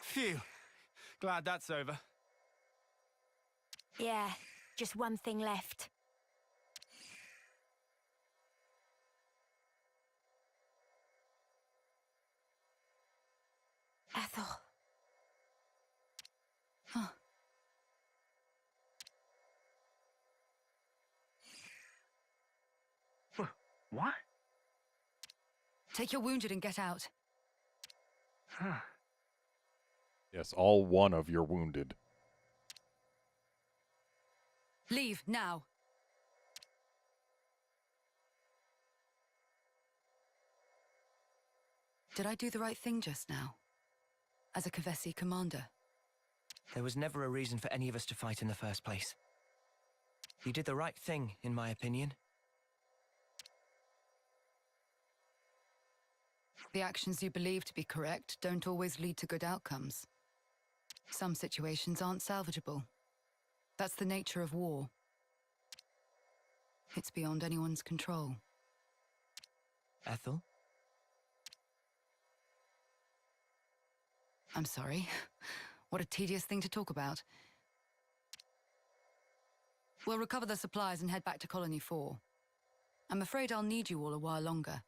Phew. Glad that's over. Yeah, just one thing left. Ethel. Huh. What? Take your wounded and get out. Yes, all one of your wounded. Leave, now. Did I do the right thing just now? As a Kevesi commander? There was never a reason for any of us to fight in the first place. You did the right thing, in my opinion. The actions you believe to be correct don't always lead to good outcomes. Some situations aren't salvageable. That's the nature of war. It's beyond anyone's control. Ethel? I'm sorry. What a tedious thing to talk about. We'll recover the supplies and head back to Colony 4. I'm afraid I'll need you all a while longer.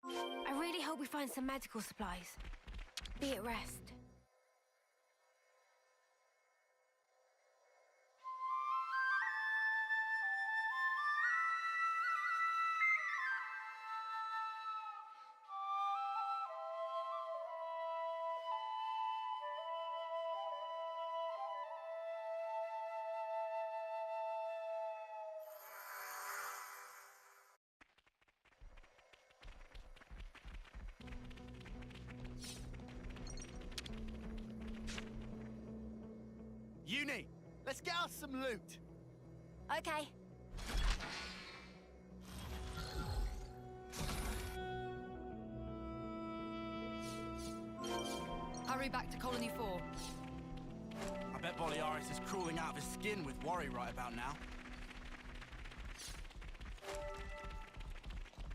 I really hope we find some medical supplies. Be at rest. Uni, let's get us some loot. Okay. Hurry back to Colony 4. I bet Boliaris is crawling out of his skin with worry right about now.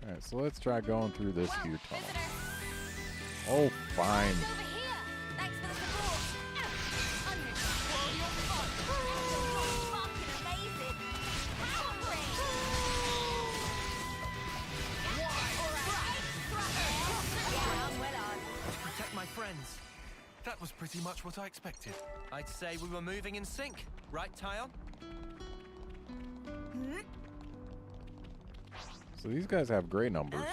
Alright, so let's try going through this here tunnel. Oh, fine. Protect my friends. That was pretty much what I expected. I'd say we were moving in sync, right, Tyon? So these guys have gray numbers,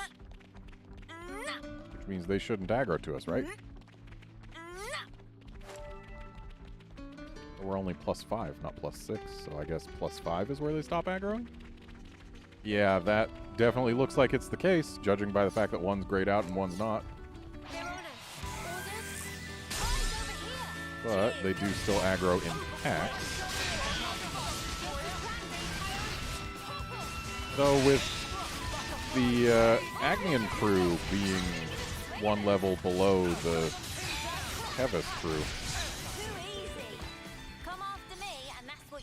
which means they shouldn't aggro to us, right? We're only +5, not +6, so I guess +5 is where they stop aggroing? Yeah, that definitely looks like it's the case, judging by the fact that one's grayed out and one's not. But they do still aggro in packs. Though with the Agnian crew being one level below the Kevis crew,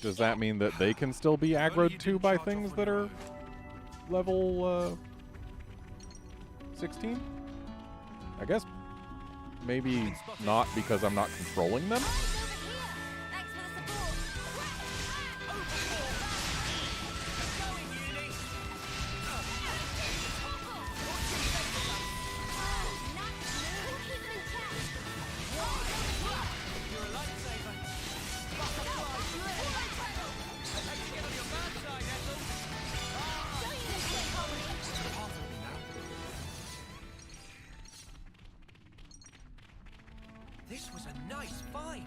does that mean that they can still be aggroed to by things that are level 16? I guess maybe not, because I'm not controlling them. This was a nice find.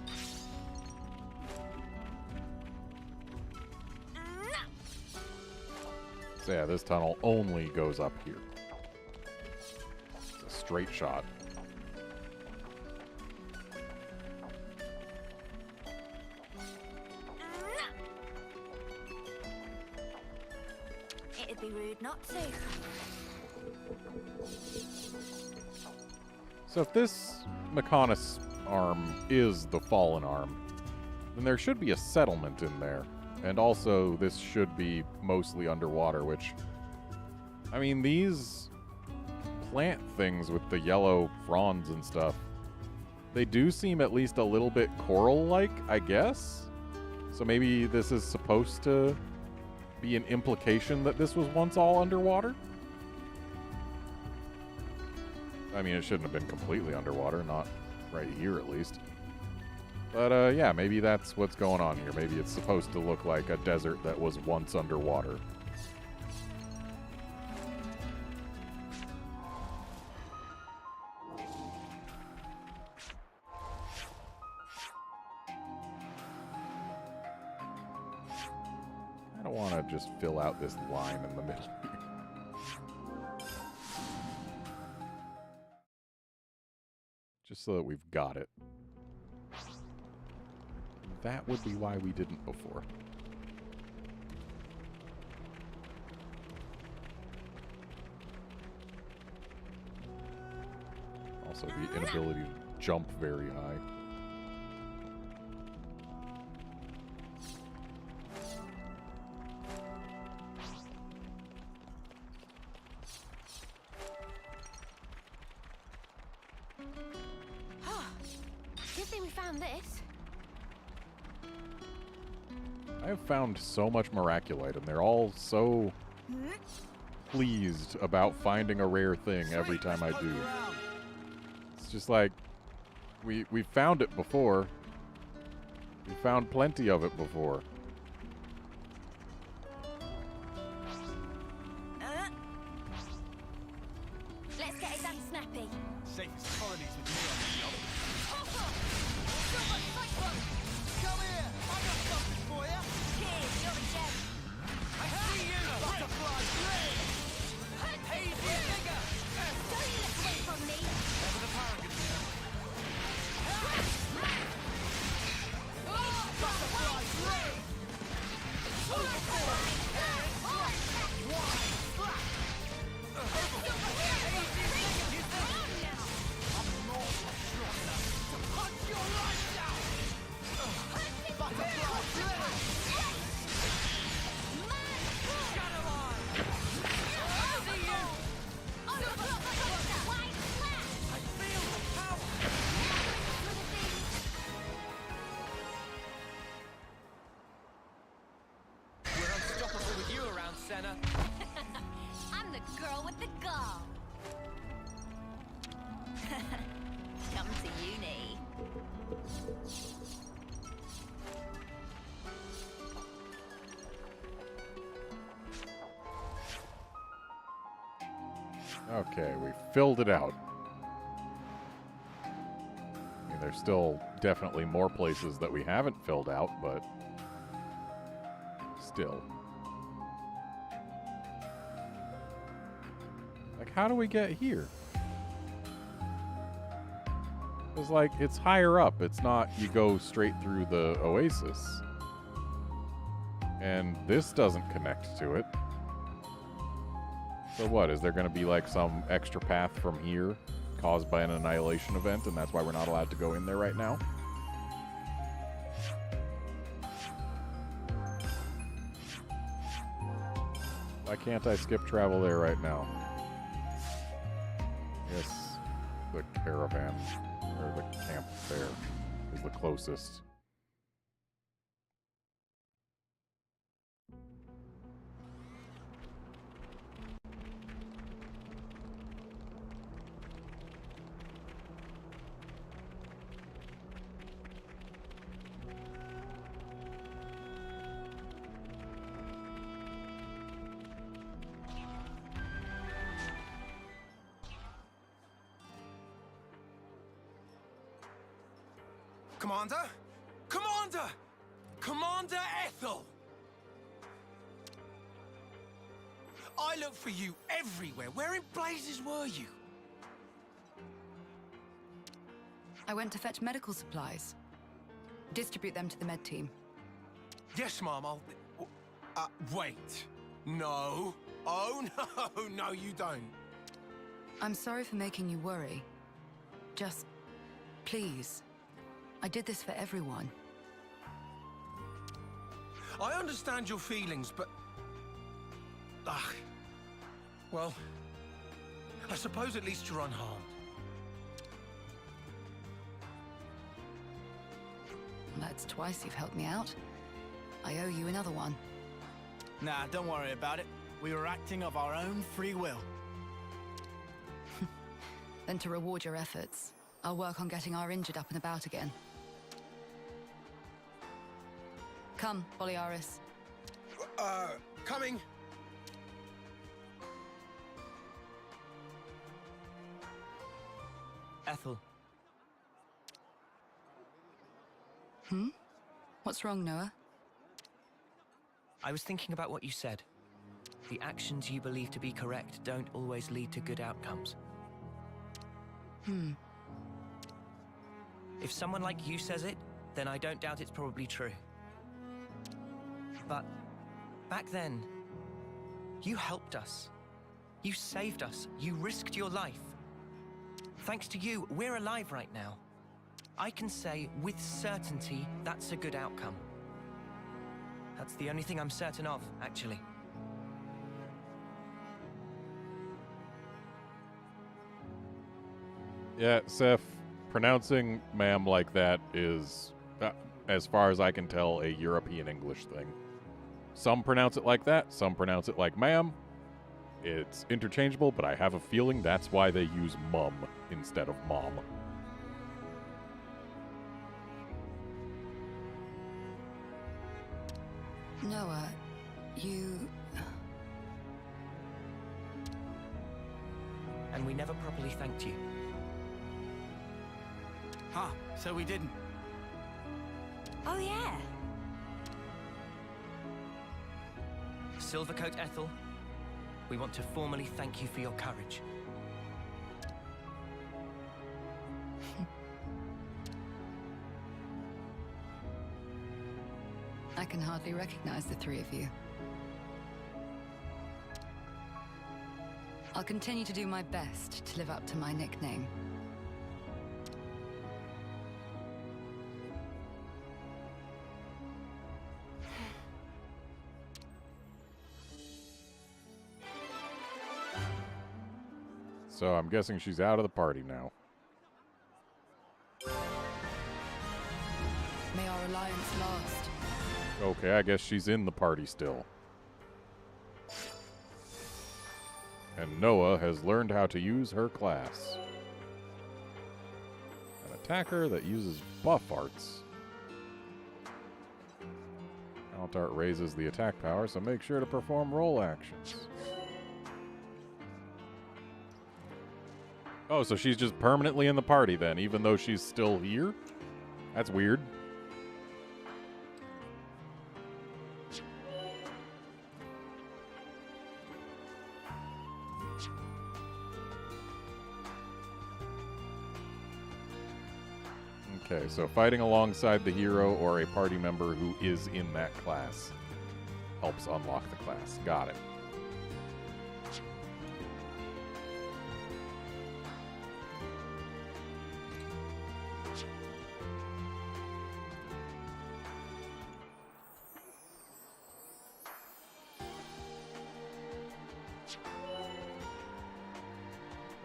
So yeah, this tunnel only goes up here. It's a straight shot. It'd be rude not to. So if this Mechonis arm is the fallen arm, then there should be a settlement in there. And also, this should be mostly underwater, which... I mean, these plant things with the yellow fronds and stuff, they do seem at least a little bit coral-like, I guess? So maybe this is supposed to be an implication that this was once all underwater? I mean, it shouldn't have been completely underwater, not right here at least. But yeah, maybe that's what's going on here. Maybe it's supposed to look like a desert that was once underwater. I don't want to just fill out this line in the middle. Just so that we've got it. That would be why we didn't before. Also, the inability to jump very high. say we found this. I have found so much Miraculite, and they're all so pleased about finding a rare thing every time I do. It's just like, we found it before. We found plenty of it before. Let's get it done snappy. Safest colonies with me on the job. Come here! I got something for you! Cheers, you're a gem! I see you, butterfly! Hey, digger! Don't you look away from me! Over the paragon. Butterfly! We're unstoppable with you around, Senna. I'm the girl with the gall. Come to uni. Okay, we filled it out. I mean, there's still definitely more places that we haven't filled out, but still. Like, how do we get here? It's like, it's higher up. It's not you go straight through the oasis. And this doesn't connect to it. So what, is there going to be like some extra path from here caused by an annihilation event, and that's why we're not allowed to go in there right now? Why can't I skip travel there right now? Yes, the caravan, or the camp there, is the closest. Commander? Commander! Commander Ethel! I looked for you everywhere. Where in blazes were you? I went to fetch medical supplies. Distribute them to the med team. Yes, Mom, I'll... wait. No. Oh, no. No, you don't. I'm sorry for making you worry. Just, please. I did this for everyone. I understand your feelings, but... well, I suppose at least you're unharmed. That's twice you've helped me out. I owe you another one. Nah, don't worry about it. We were acting of our own free will. Then to reward your efforts, I'll work on getting our injured up and about again. Come, Boliaris. Coming. Ethel. What's wrong, Noah? I was thinking about what you said. The actions you believe to be correct don't always lead to good outcomes. If someone like you says it, then I don't doubt it's probably true. But back then, you helped us. You saved us. You risked your life. Thanks to you, we're alive right now. I can say with certainty that's a good outcome. That's the only thing I'm certain of, actually. Yeah, Seth, Pronouncing ma'am like that is, as far as I can tell, a European English thing. Some pronounce it like that, some pronounce it like ma'am. It's interchangeable, but I have a feeling that's why they use mum instead of mom. Noah, you... And we never properly thanked you. Huh, so we didn't. Oh, yeah. Silvercoat Ethel, we want to formally thank you for your courage. I can hardly recognize the three of you. I'll continue to do my best to live up to my nickname. So I'm guessing she's out of the party now. May our alliance last. Okay, I guess she's in the party still. And Noah has learned how to use her class. An attacker that uses buff arts. Alt art raises the attack power, so make sure to perform roll actions. Oh, so she's just permanently in the party then, even though she's still here? That's weird. Okay, so fighting alongside the hero or a party member who is in that class helps unlock the class. Got it.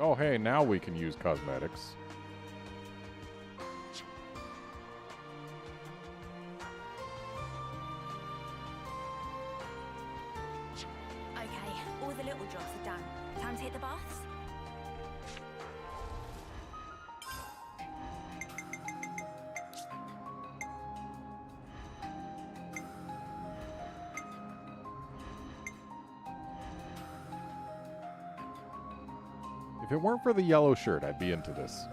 Oh, hey, now we can use cosmetics. Okay, all the little jobs are done. Time to hit the baths? If it weren't for the yellow shirt, I'd be into this.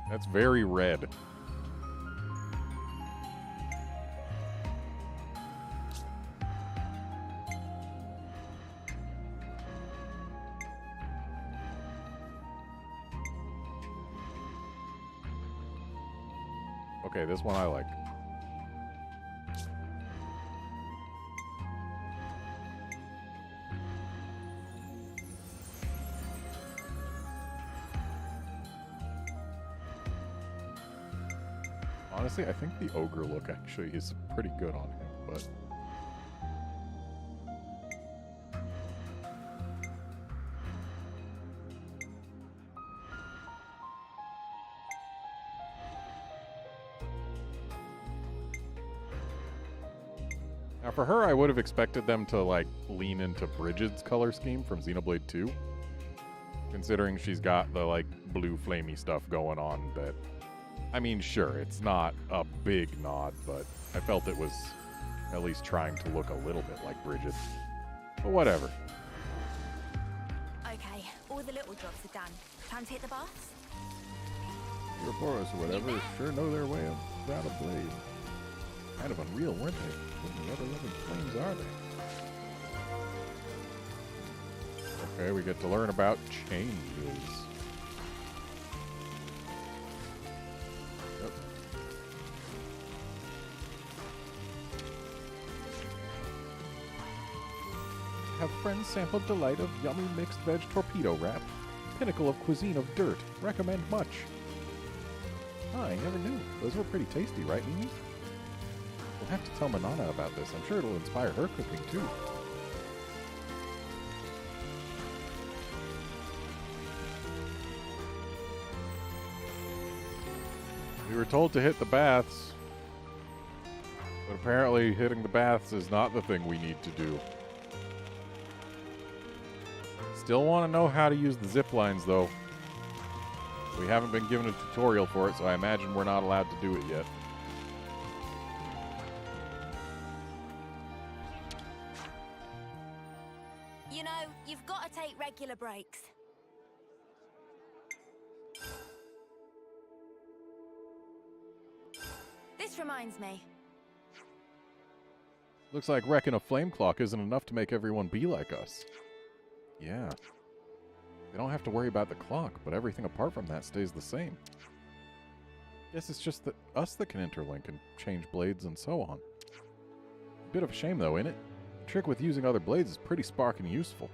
That's very red. Okay, this one I like. Honestly, I think the ogre look actually is pretty good on him, but... Now for her, I would have expected them to, like, lean into Bridget's color scheme from Xenoblade 2. Considering she's got the, like, blue flamey stuff going on that... I mean, sure, it's not a big nod, but I felt it was at least trying to look a little bit like Bridget. But whatever. Okay, all the little jobs are done. Time to hit the baths? Your forests or whatever sure know their way around a blade. Kind of unreal, weren't they? What in the other living flames are they? Okay, we get to learn about changes. Have friends sampled delight of yummy mixed veg torpedo wrap? Pinnacle of cuisine of dirt. Recommend much. Ah, I never knew. Those were pretty tasty, right, Mimi? We'll have to tell Manana about this. I'm sure it'll inspire her cooking, too. We were told to hit the baths, but apparently hitting the baths is not the thing we need to do. Still want to know how to use the zip lines, though. We haven't been given a tutorial for it, so I imagine we're not allowed to do it yet. You know, you've got to take regular breaks. This reminds me. Looks like wrecking a flame clock isn't enough to make everyone be like us. Yeah. They don't have to worry about the clock, but everything apart from that stays the same. Guess it's just us that can interlink and change blades and so on. Bit of a shame though, ain't it? The trick with using other blades is pretty spark and useful.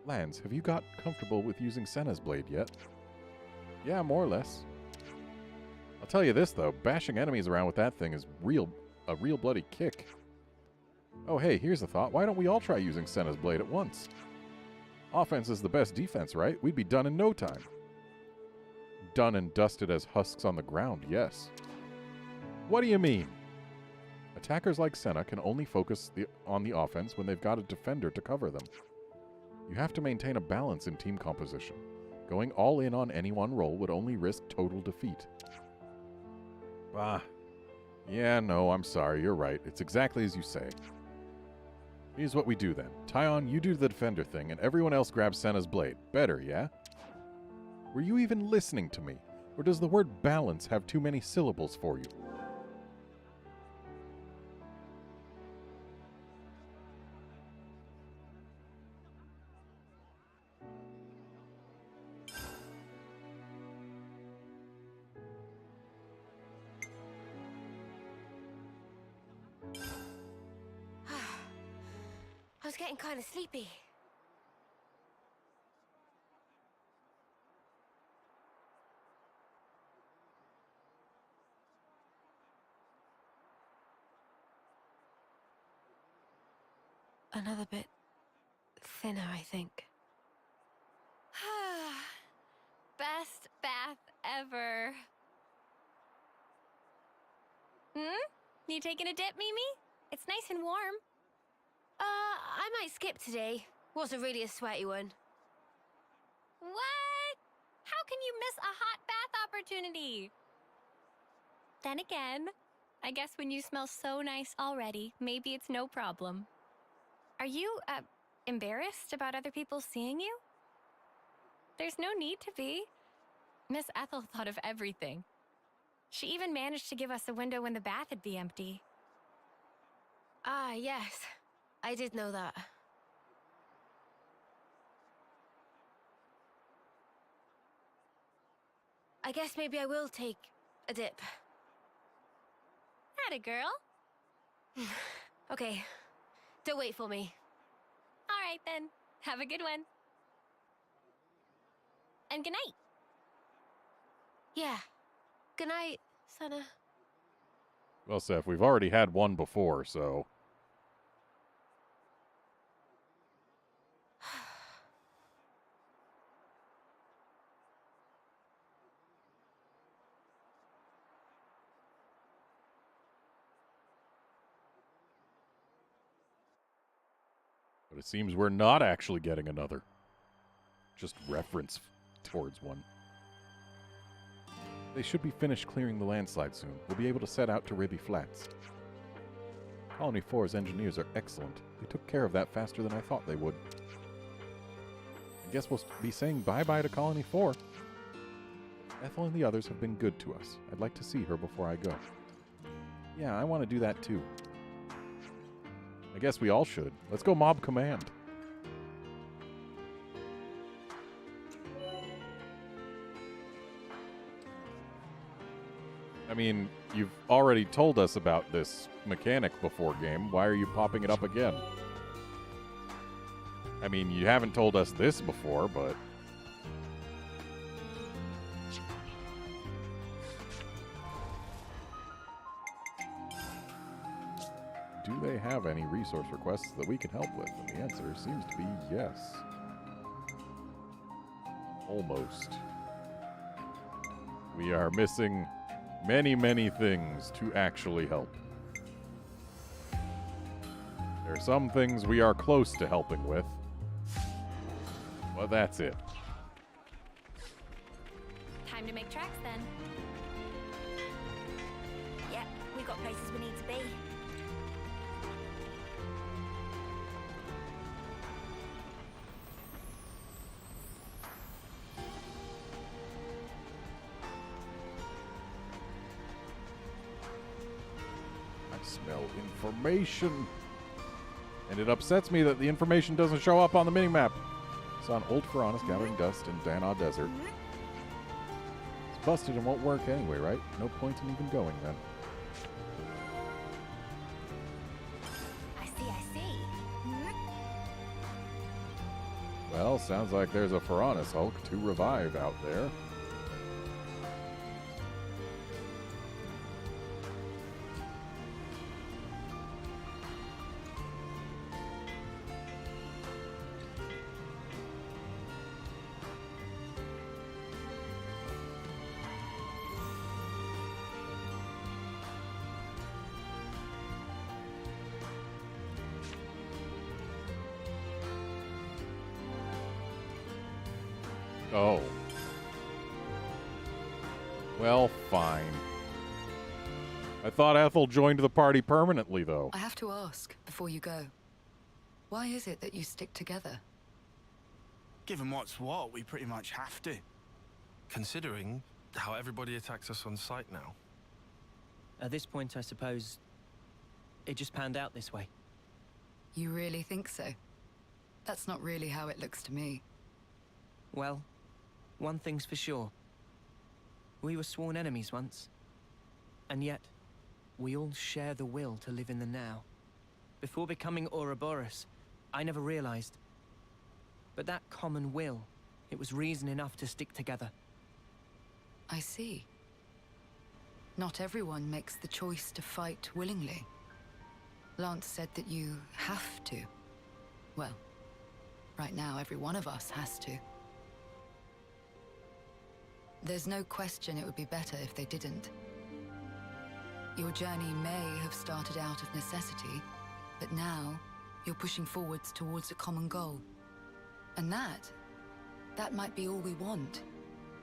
Lance, have you got comfortable with using Senna's blade yet? Yeah, more or less. I'll tell you this though, bashing enemies around with that thing is a real bloody kick. Oh hey, here's a thought. Why don't we all try using Senna's blade at once? Offense is the best defense, right? We'd be done in no time. Done and dusted as husks on the ground, yes. What do you mean? Attackers like Senna can only focus on the offense when they've got a defender to cover them. You have to maintain a balance in team composition. Going all in on any one role would only risk total defeat. Ah. Yeah, no, I'm sorry, you're right. It's exactly as you say. Here's what we do then. Tyon, you do the defender thing, and everyone else grabs Senna's blade. Better, yeah? Were you even listening to me? Or does the word balance have too many syllables for you? I was getting kind of sleepy. Another bit thinner, I think. Best bath ever. You taking a dip, Mimi? It's nice and warm. I might skip today. Wasn't really a sweaty one. What? How can you miss a hot bath opportunity? Then again, I guess when you smell so nice already, maybe it's no problem. Are you, embarrassed about other people seeing you? There's no need to be. Miss Ethel thought of everything. She even managed to give us a window when the bath would be empty. Ah, yes. I did know that. I guess maybe I will take a dip. Atta girl. Okay. Don't wait for me. All right, then. Have a good one. And good night. Yeah. Good night, Senna. Well, Seth, we've already had one before, so... But it seems we're not actually getting another. Just reference towards one. They should be finished clearing the landslide soon. We'll be able to set out to Ridley Flats. Colony 4's engineers are excellent. They took care of that faster than I thought they would. I guess we'll be saying bye-bye to Colony 4. Ethel and the others have been good to us. I'd like to see her before I go. Yeah, I want to do that too. I guess we all should. Let's go mob command. I mean, you've already told us about this mechanic before, game. Why are you popping it up again? I mean, you haven't told us this before, but... Do they have any resource requests that we can help with? And the answer seems to be yes. Almost. We are missing many, many things to actually help. There are some things we are close to helping with. Well, that's it. Time to make tracks then. Yep, we got places we need to be. I smell information. And it upsets me that the information doesn't show up on the minimap. It's on Old Piranhas gathering dust in Danaw Desert. It's busted and won't work anyway, right? No point in even going then. I see. Well, sounds like there's a Piranhas Hulk to revive out there. Oh. Well, fine. I thought Ethel joined the party permanently, though. I have to ask, before you go, why is it that you stick together? Given what's what, we pretty much have to. Considering how everybody attacks us on sight now. At this point, I suppose, it just panned out this way. You really think so? That's not really how it looks to me. Well, one thing's for sure. We were sworn enemies once. And yet, we all share the will to live in the now. Before becoming Ouroboros, I never realized. But that common will, it was reason enough to stick together. I see. Not everyone makes the choice to fight willingly. Lance said that you have to. Well, right now every one of us has to. There's no question it would be better if they didn't. Your journey may have started out of necessity, but now you're pushing forwards towards a common goal. And that might be all we want,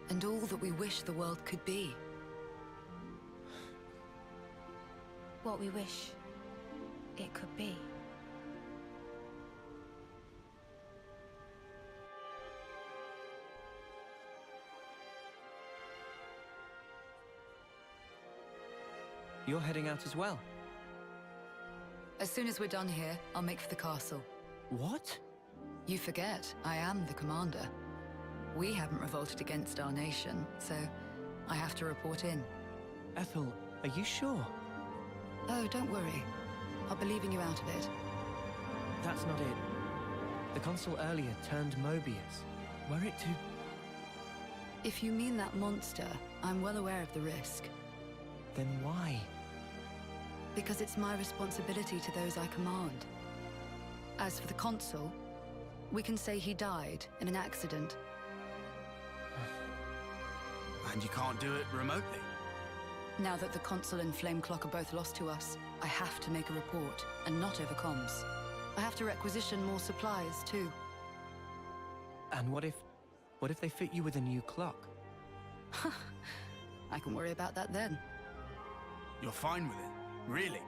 and all that we wish the world could be. What we wish it could be. You're heading out as well? As soon as we're done here, I'll make for the castle. What? You forget, I am the commander. We haven't revolted against our nation, so I have to report in. Ethel, are you sure? Oh, don't worry. I'll be leaving you out of it. That's not it. The consul earlier turned Mobius. Were it to... If you mean that monster, I'm well aware of the risk. Then why? Because it's my responsibility to those I command. As for the consul, we can say he died in an accident. And you can't do it remotely? Now that the consul and Flame Clock are both lost to us, I have to make a report, and not over comms. I have to requisition more supplies, too. And what if they fit you with a new clock? I can worry about that then. You're fine with it? Really?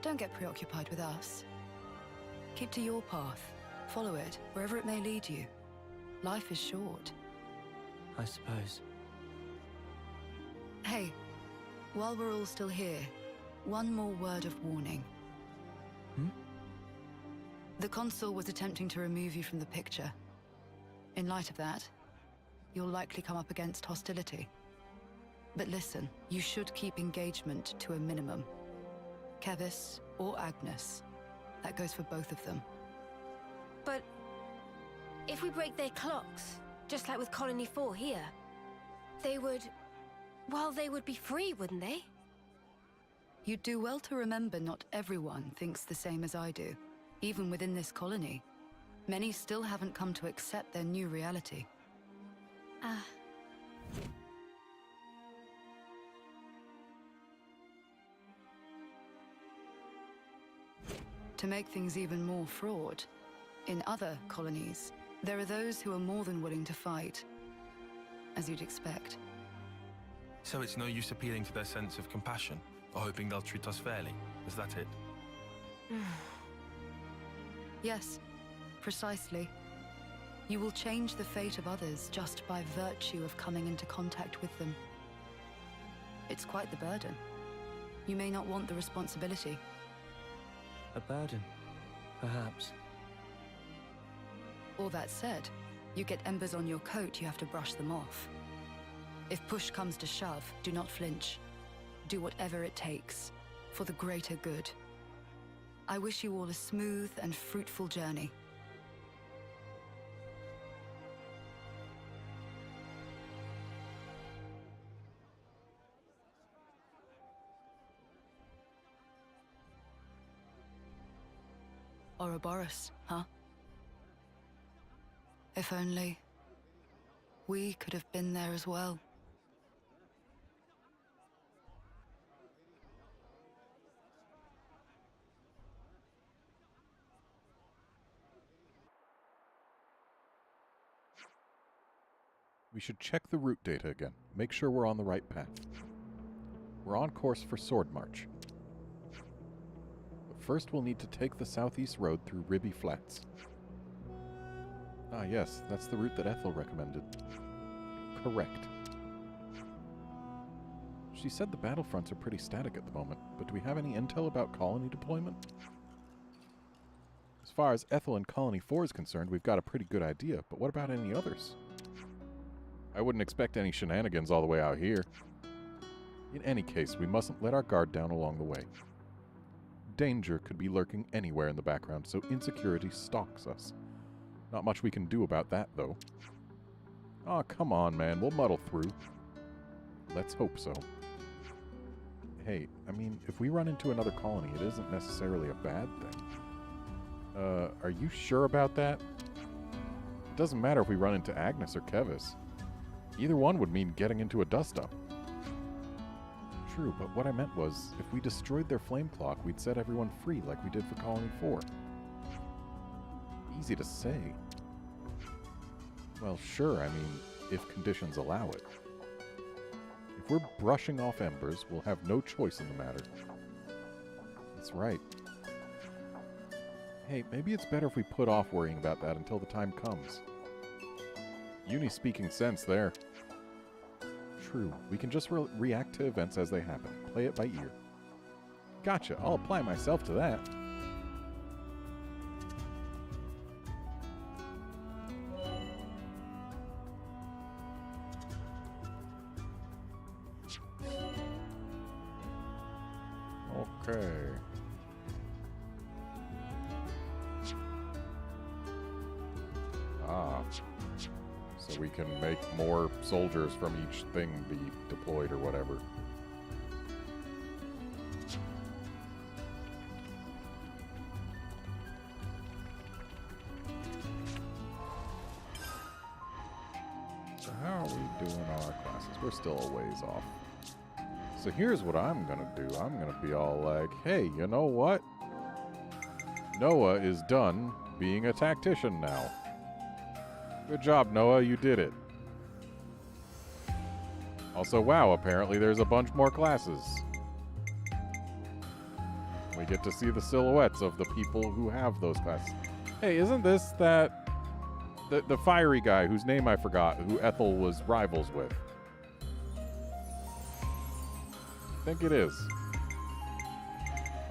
Don't get preoccupied with us. Keep to your path. Follow it, wherever it may lead you. Life is short. I suppose. Hey, while we're all still here, one more word of warning. The consul was attempting to remove you from the picture. In light of that, you'll likely come up against hostility. But listen, you should keep engagement to a minimum. Kevis or Agnes. That goes for both of them. But If we break their clocks, just like with Colony 4 here, they would... well, they would be free, wouldn't they? You'd do well to remember not everyone thinks the same as I do. Even within this colony, many still haven't come to accept their new reality. Ah. To make things even more fraught, in other colonies, there are those who are more than willing to fight, as you'd expect. So it's no use appealing to their sense of compassion, or hoping they'll treat us fairly. Is that it? Yes, precisely. You will change the fate of others just by virtue of coming into contact with them. It's quite the burden. You may not want the responsibility. A burden, perhaps. All that said, you get embers on your coat, you have to brush them off. If push comes to shove, do not flinch. Do whatever it takes, for the greater good. I wish you all a smooth and fruitful journey. Ouroboros, huh? If only we could have been there as well. We should check the route data again. Make sure we're on the right path. We're on course for Sword March. But first we'll need to take the southeast road through Ribby Flats. Ah yes, that's the route that Ethel recommended. Correct. She said the battlefronts are pretty static at the moment, but do we have any intel about colony deployment? As far as Ethel and Colony 4 is concerned, we've got a pretty good idea, but what about any others? I wouldn't expect any shenanigans all the way out here. In any case, we mustn't let our guard down along the way. Danger could be lurking anywhere in the background, so insecurity stalks us. Not much we can do about that, though. Aw, come on, man. We'll muddle through. Let's hope so. Hey, I mean, if we run into another colony, it isn't necessarily a bad thing. Are you sure about that? It doesn't matter if we run into Agnes or Kevis. Either one would mean getting into a dust-up. True, but what I meant was, if we destroyed their flame clock, we'd set everyone free like we did for Colony 4. Easy to say. Well, sure, I mean, if conditions allow it. If we're brushing off embers, we'll have no choice in the matter. That's right. Hey, maybe it's better if we put off worrying about that until the time comes. Uni speaking sense there. True, we can just react to events as they happen. Play it by ear. Gotcha, I'll apply myself to that. Okay. Ah. So we can make more soldiers from each thing be deployed or whatever. So how are we doing on our classes? We're still a ways off. So here's what I'm gonna do. I'm gonna be all like, hey, you know what? Noah is done being a tactician now. Good job, Noah. You did it. Also, wow, apparently there's a bunch more classes. We get to see the silhouettes of the people who have those classes. Hey, isn't this that... The fiery guy whose name I forgot, who Ethel was rivals with? I think it is.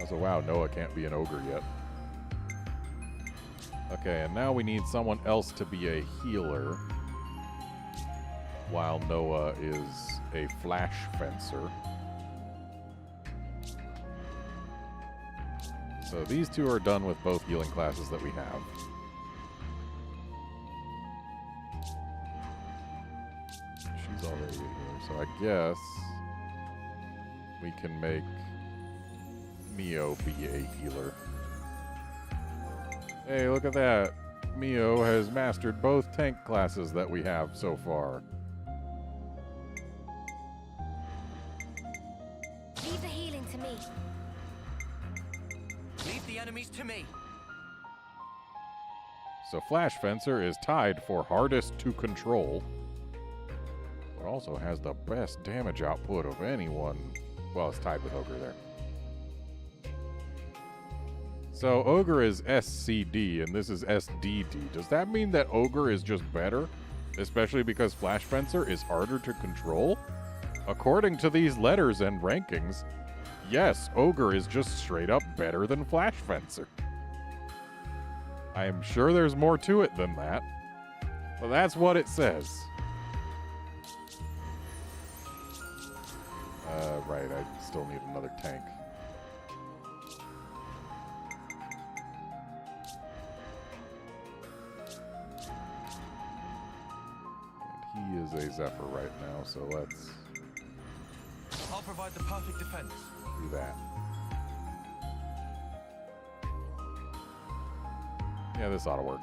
Also, wow, Noah can't be an ogre yet. Okay, and now we need someone else to be a healer, while Noah is a flash fencer. So these two are done with both healing classes that we have. So I guess we can make Mio be a healer. Hey, look at that. Mio has mastered both tank classes that we have so far. Leave the healing to me. Leave the enemies to me. So Flash Fencer is tied for hardest to control, but also has the best damage output of anyone. Well, it's tied with Ogre there. So Ogre is SCD and this is SDD. Does that mean that Ogre is just better? Especially because Flash Fencer is harder to control? According to these letters and rankings, yes, Ogre is just straight up better than Flash Fencer. I am sure there's more to it than that, but that's what it says. Right, I still need another tank. And he is a Zephyr right now, so let's I'll provide the perfect defense. do that. Yeah, this ought to work.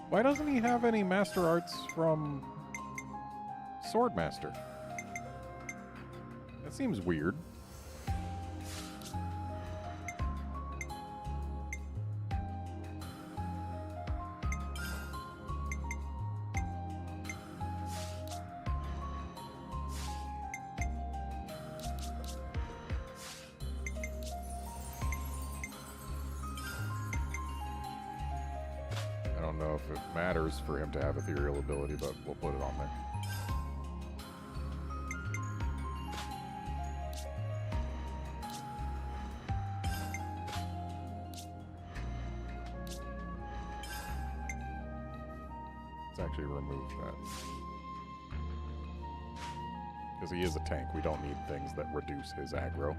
Why doesn't he have any Master Arts from Swordmaster? That seems weird. I don't know if it matters for him to have ethereal ability, but we'll put it on there. Let's actually remove that. Because he is a tank, we don't need things that reduce his aggro.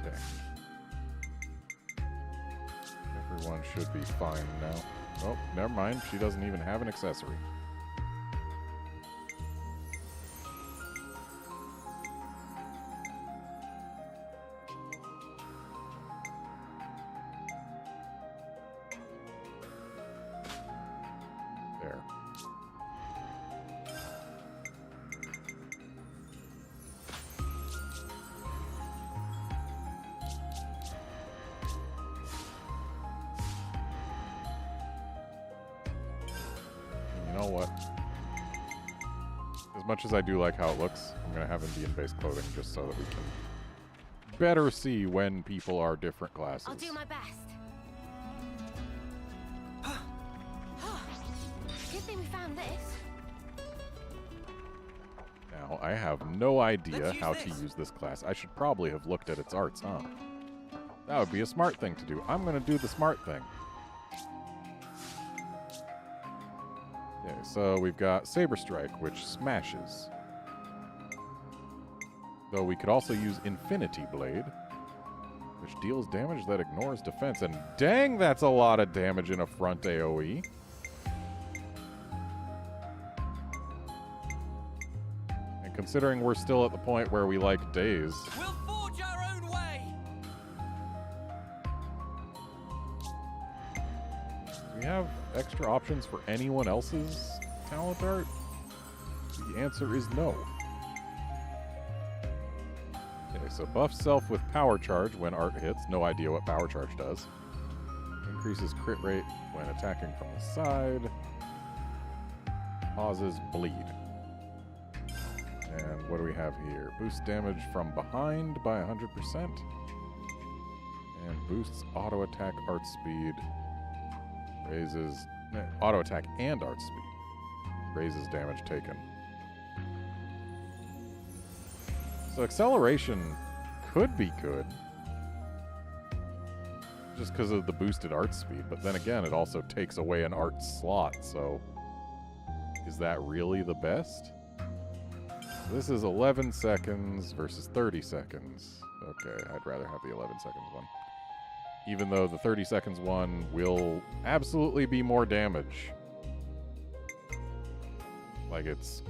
Okay. Everyone should be fine now. Oh, never mind. She doesn't even have an accessory. There. You know what? As much as I do like how it looks, I'm going to have him be in base clothing just so that we can better see when people are different classes. I'll do my best. Good thing we found this. Now, I have no idea how to use this class. I should probably have looked at its arts, huh? That would be a smart thing to do. I'm going to do the smart thing. Okay, so we've got Saber Strike, which smashes. Though we could also use Infinity Blade, which deals damage that ignores defense. And dang, that's a lot of damage in a front AoE. And considering we're still at the point where we like daze. We'll forge our own way! Do we have extra options for anyone else's talent art? The answer is no. Okay, so buff self with power charge when art hits. No idea what power charge does. Increases crit rate when attacking from the side. Pauses bleed. And what do we have here? Boosts damage from behind by 100%. And boosts auto attack art speed. Raises auto attack and art speed. Raises damage taken. So acceleration could be good. Just because of the boosted art speed. But then again, it also takes away an art slot. So is that really the best? This is 11 seconds versus 30 seconds. Okay, I'd rather have the 11 seconds one. Even though the 30 seconds one will absolutely be more damage. Like it's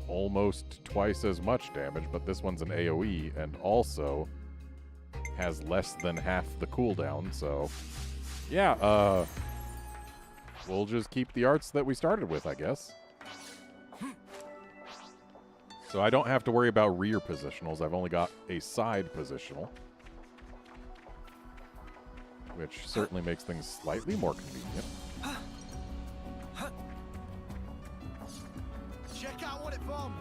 almost twice as much damage, but this one's an AoE and also has less than half the cooldown, so yeah, we'll just keep the arts that we started with, I guess. So I don't have to worry about rear positionals. I've only got a side positional, which certainly makes things slightly more convenient. Check out what it bombed!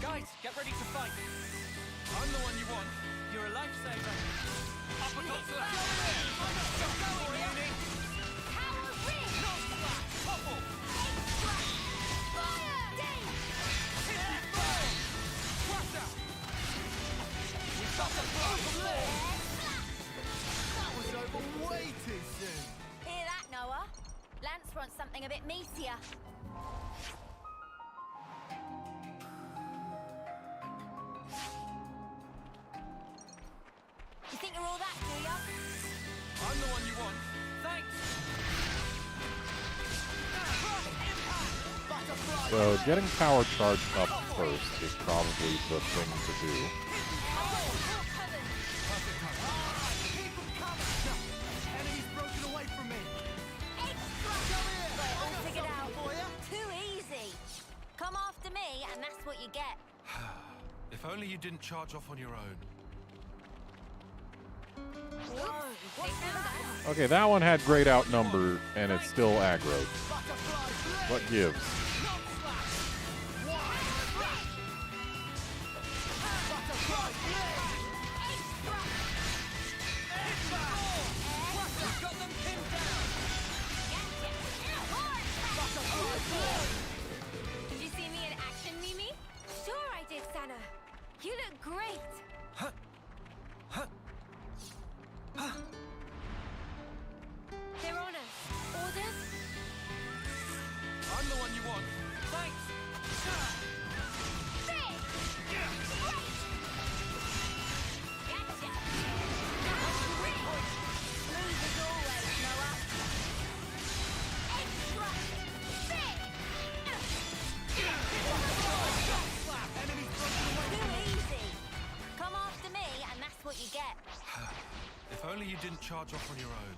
Guys, get ready to fight! I'm the one you want. You're a lifesaver. Uppercuts left. Go for it, Uni! Power ring! Topple! Fire! Ding! Crusher! We've got the blow from there! That was over way too soon! Hear that, Noah? Lance wants something a bit meatier. You think you're all that, do ya? I'm the one you want. Thanks! So getting power charge up first is probably the thing to do. Enemy's broken away from me! All figured out. Too easy. Come after me, and that's what you get. If only you didn't charge off on your own. Okay, that one had great outnumber, and it's still aggroed. What gives? Did you see me in action, Mimi? Sure I did, Sana. You look great. They're on us. Orders? I'm the one you want. Thanks! Come after me, and that's what you get. If only you didn't charge off on your own.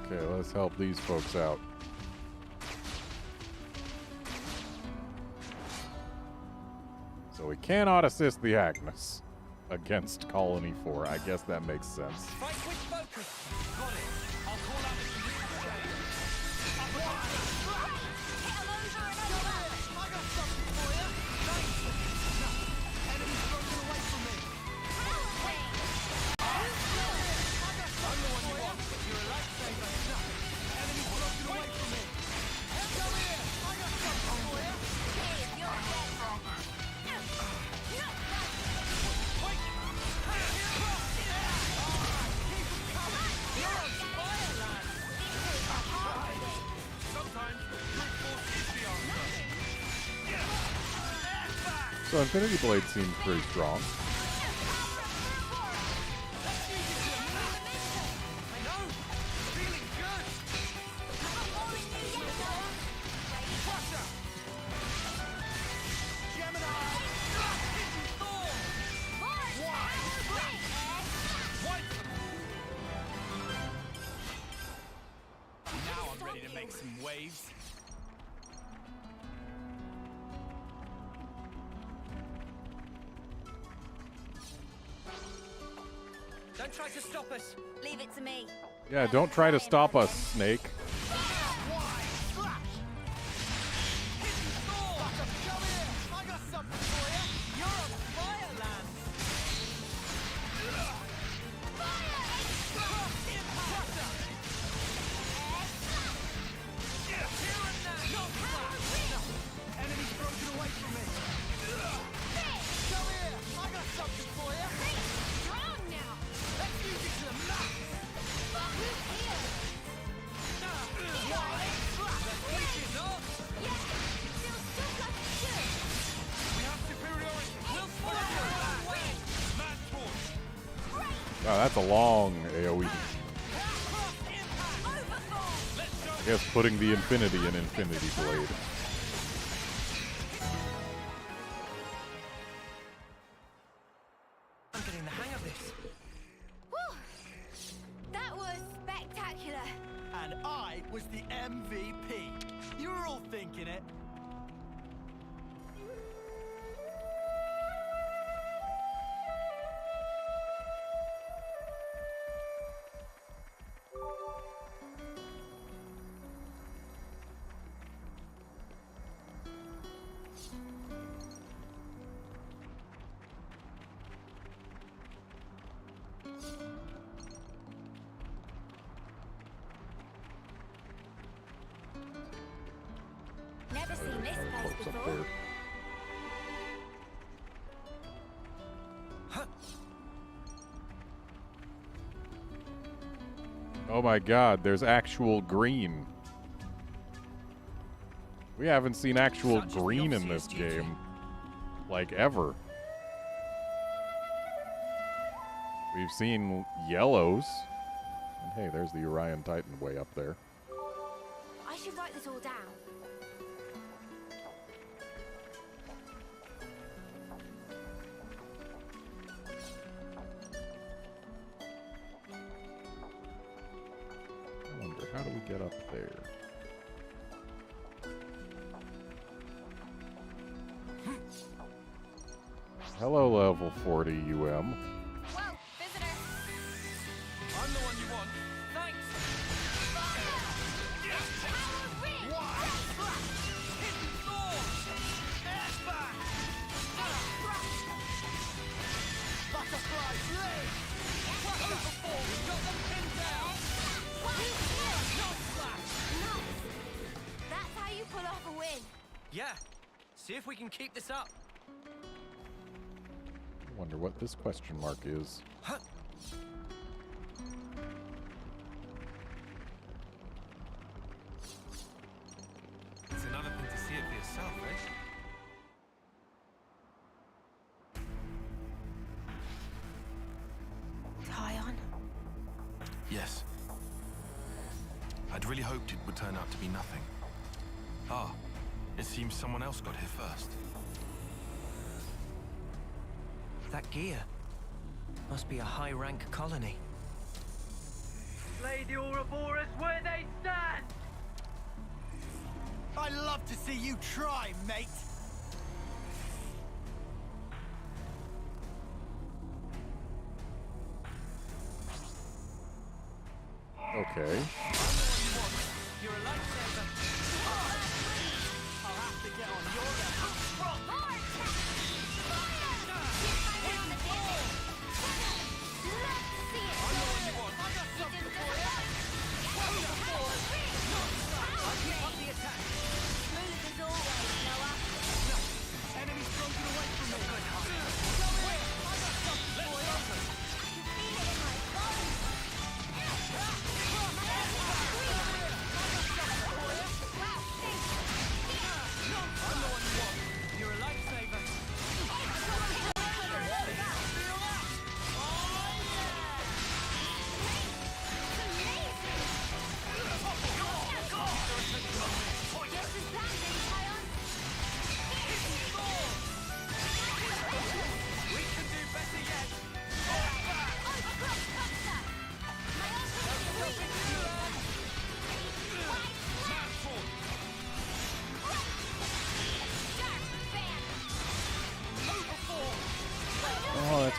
Okay, let's help these folks out. So we cannot assist the Agnes against Colony 4. I guess that makes sense. Fight with focus! Got it. I'll call out the condition change. I got something for you! Thanks! Enemy's broken away from me! I'm the one you want. You're a lifesaver. Enemy's broken away from me! Come here! I got something for you! So Infinity Blade seems pretty strong. Now I'm ready to make some waves. Don't try to stop us. Leave it to me. Yeah, don't try to stop us, Snake. Wow, that's a long AoE. I guess putting the infinity in Infinity Blade. I'm getting the hang of this. Whew. That was spectacular. And I was the MVP. You were all thinking it. Never seen this place Corpse up before. there. Oh my god, there's actual green. We haven't seen actual Such is the green in obvious this duty. game. Like, ever. We've seen yellows. And hey, there's the Orion Titan way up there. I should write this all down. I wonder, how do we get up there? Hello, level 40 UM. Whoa, visitor. I'm the one you want. Thanks. Butterfly blade. Overfall. Got them pinned down. That's how you pull off a win. Yeah. See if we can keep this up. I wonder what this question mark is. Huh. It's another thing to see it for yourself, eh? Tyon? Yes. I'd really hoped it would turn out to be nothing. Ah, it seems someone else got here first. That gear must be a high-rank colony. Lay the Ouroboros where they stand! I'd love to see you try, mate. Okay. You're a lifesaver. I'll have to get on your level.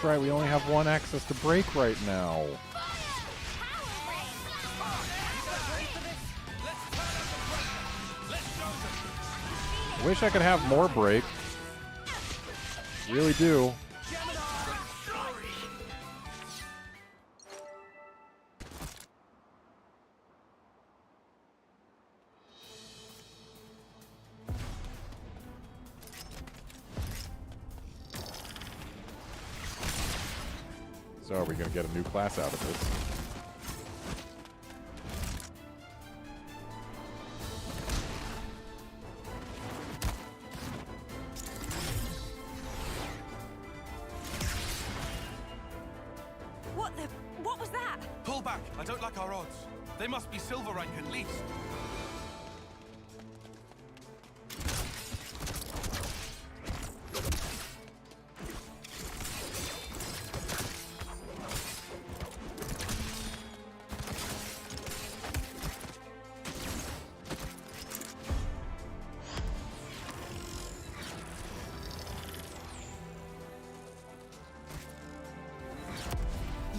That's right, we only have one access to break right now. I wish I could have more break. Really do. So are we going to get a new class out of this? What was that? Pull back. I don't like our odds. They must be silver rank at least.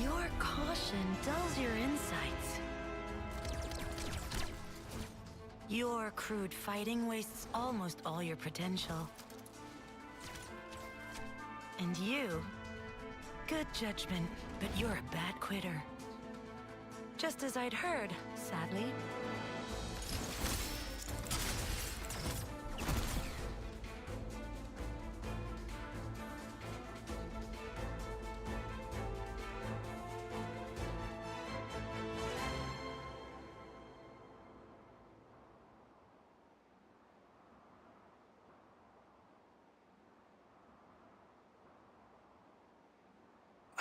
Your caution dulls your insights. Your crude fighting wastes almost all your potential. And you, good judgment, but you're a bad quitter. Just as I'd heard, sadly.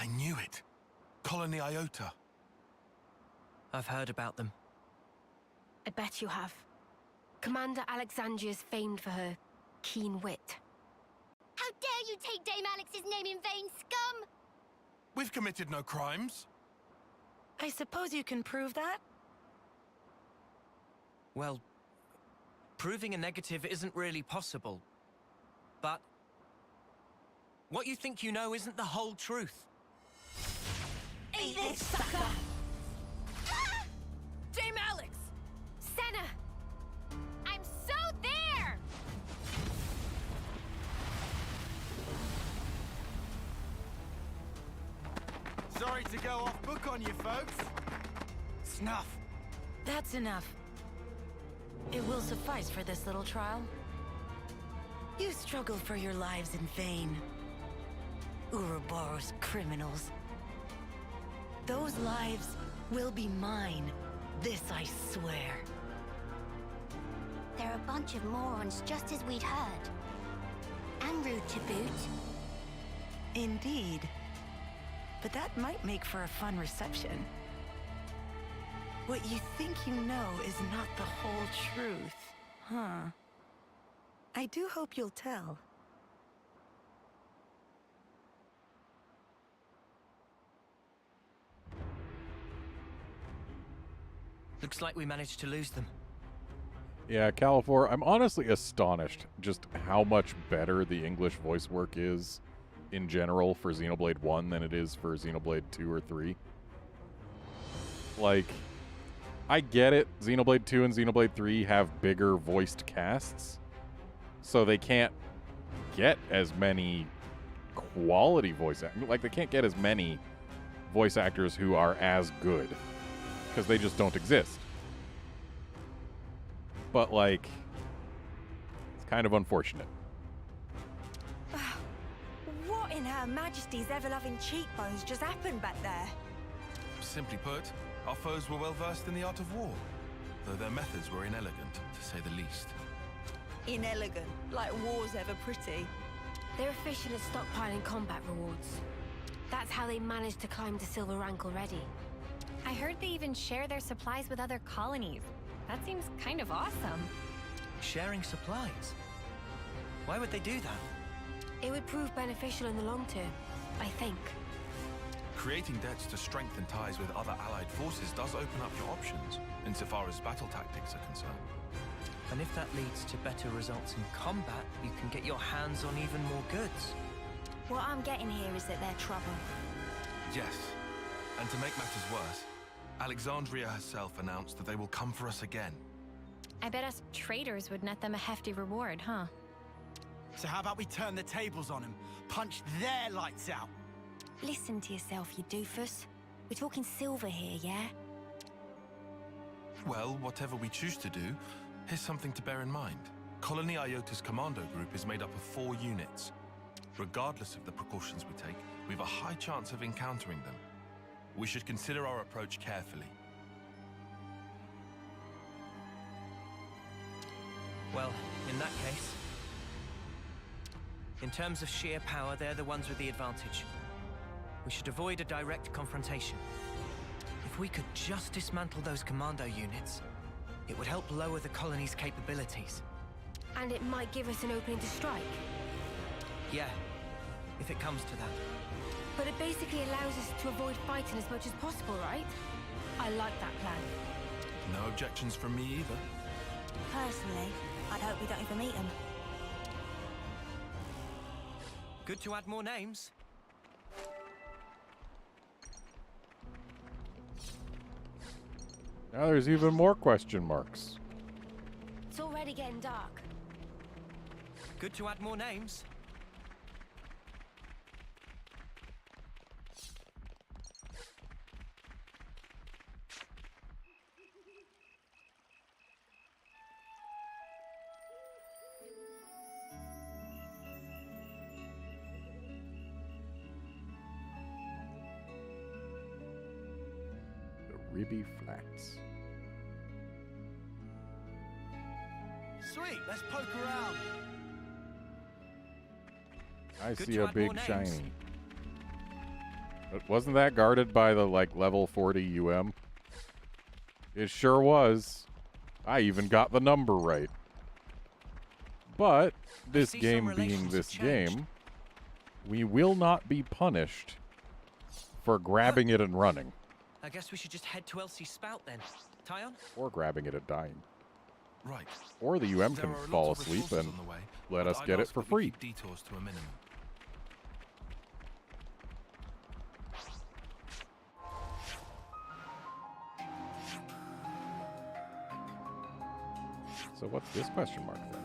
I knew it. Colony Iota. I've heard about them. I bet you have. Commander Alexandria's famed for her keen wit. How dare you take Dame Alex's name in vain, scum! We've committed no crimes. I suppose you can prove that? Well, proving a negative isn't really possible. But what you think you know isn't the whole truth. Eat this, sucker! Ah! Dame Alex! Senna! I'm so there! Sorry to go off book on you, folks. Snuff. That's enough. It will suffice for this little trial. You struggled for your lives in vain. Ouroboros criminals. Those lives will be mine. This I swear. They're a bunch of morons, just as we'd heard. And rude to boot. Indeed. But that might make for a fun reception. What you think you know is not the whole truth, huh? I do hope you'll tell. Looks like we managed to lose them. Yeah, Califor, I'm honestly astonished just how much better the English voice work is in general for Xenoblade 1 than it is for Xenoblade 2 or 3. Like, I get it, Xenoblade 2 and Xenoblade 3 have bigger voiced casts, so they can't get as many quality voice actors. Like, they can't get as many voice actors who are as good, because they just don't exist. But, like, it's kind of unfortunate. What in Her Majesty's ever-loving cheekbones just happened back there? Simply put, our foes were well versed in the art of war, though their methods were inelegant, to say the least. Inelegant, like war's ever pretty. They're efficient at stockpiling combat rewards. That's how they managed to climb to silver rank already. I heard they even share their supplies with other colonies. That seems kind of awesome. Sharing supplies? Why would they do that? It would prove beneficial in the long term, I think. Creating debts to strengthen ties with other allied forces does open up your options, insofar as battle tactics are concerned. And if that leads to better results in combat, you can get your hands on even more goods. What I'm getting here is that they're trouble. Yes. And to make matters worse, Alexandria herself announced that they will come for us again. I bet us traitors would net them a hefty reward, huh? So how about we turn the tables on them? Punch their lights out? Listen to yourself, you doofus. We're talking silver here, yeah? Well, whatever we choose to do, here's something to bear in mind. Colony Iota's commando group is made up of 4 units. Regardless of the precautions we take, we've a high chance of encountering them. We should consider our approach carefully. Well, in that case, in terms of sheer power, they're the ones with the advantage. We should avoid a direct confrontation. If we could just dismantle those commando units, it would help lower the colony's capabilities. And it might give us an opening to strike. Yeah, if it comes to that. But it basically allows us to avoid fighting as much as possible, right? I like that plan. No objections from me either. Personally, I'd hope we don't even meet them. Good to add more names. Now there's even more question marks. It's already getting dark. Good to add more names. Ribby Flats. Sweet, let's poke around. I Good see to a add big more names. shiny. But wasn't that guarded by the, like, level 40 UM? It sure was. I even got the number right. But, this see game some being relations this have changed. game, we will not be punished for grabbing it and running. I guess we should just head to Elsie's spout then. Tyon? Or grabbing it and dying. Right. Or the UM There can are lots fall of asleep resources and on the way, let but us I'd get it ask for that we free. keep detours to a minimum. So what's this question mark then?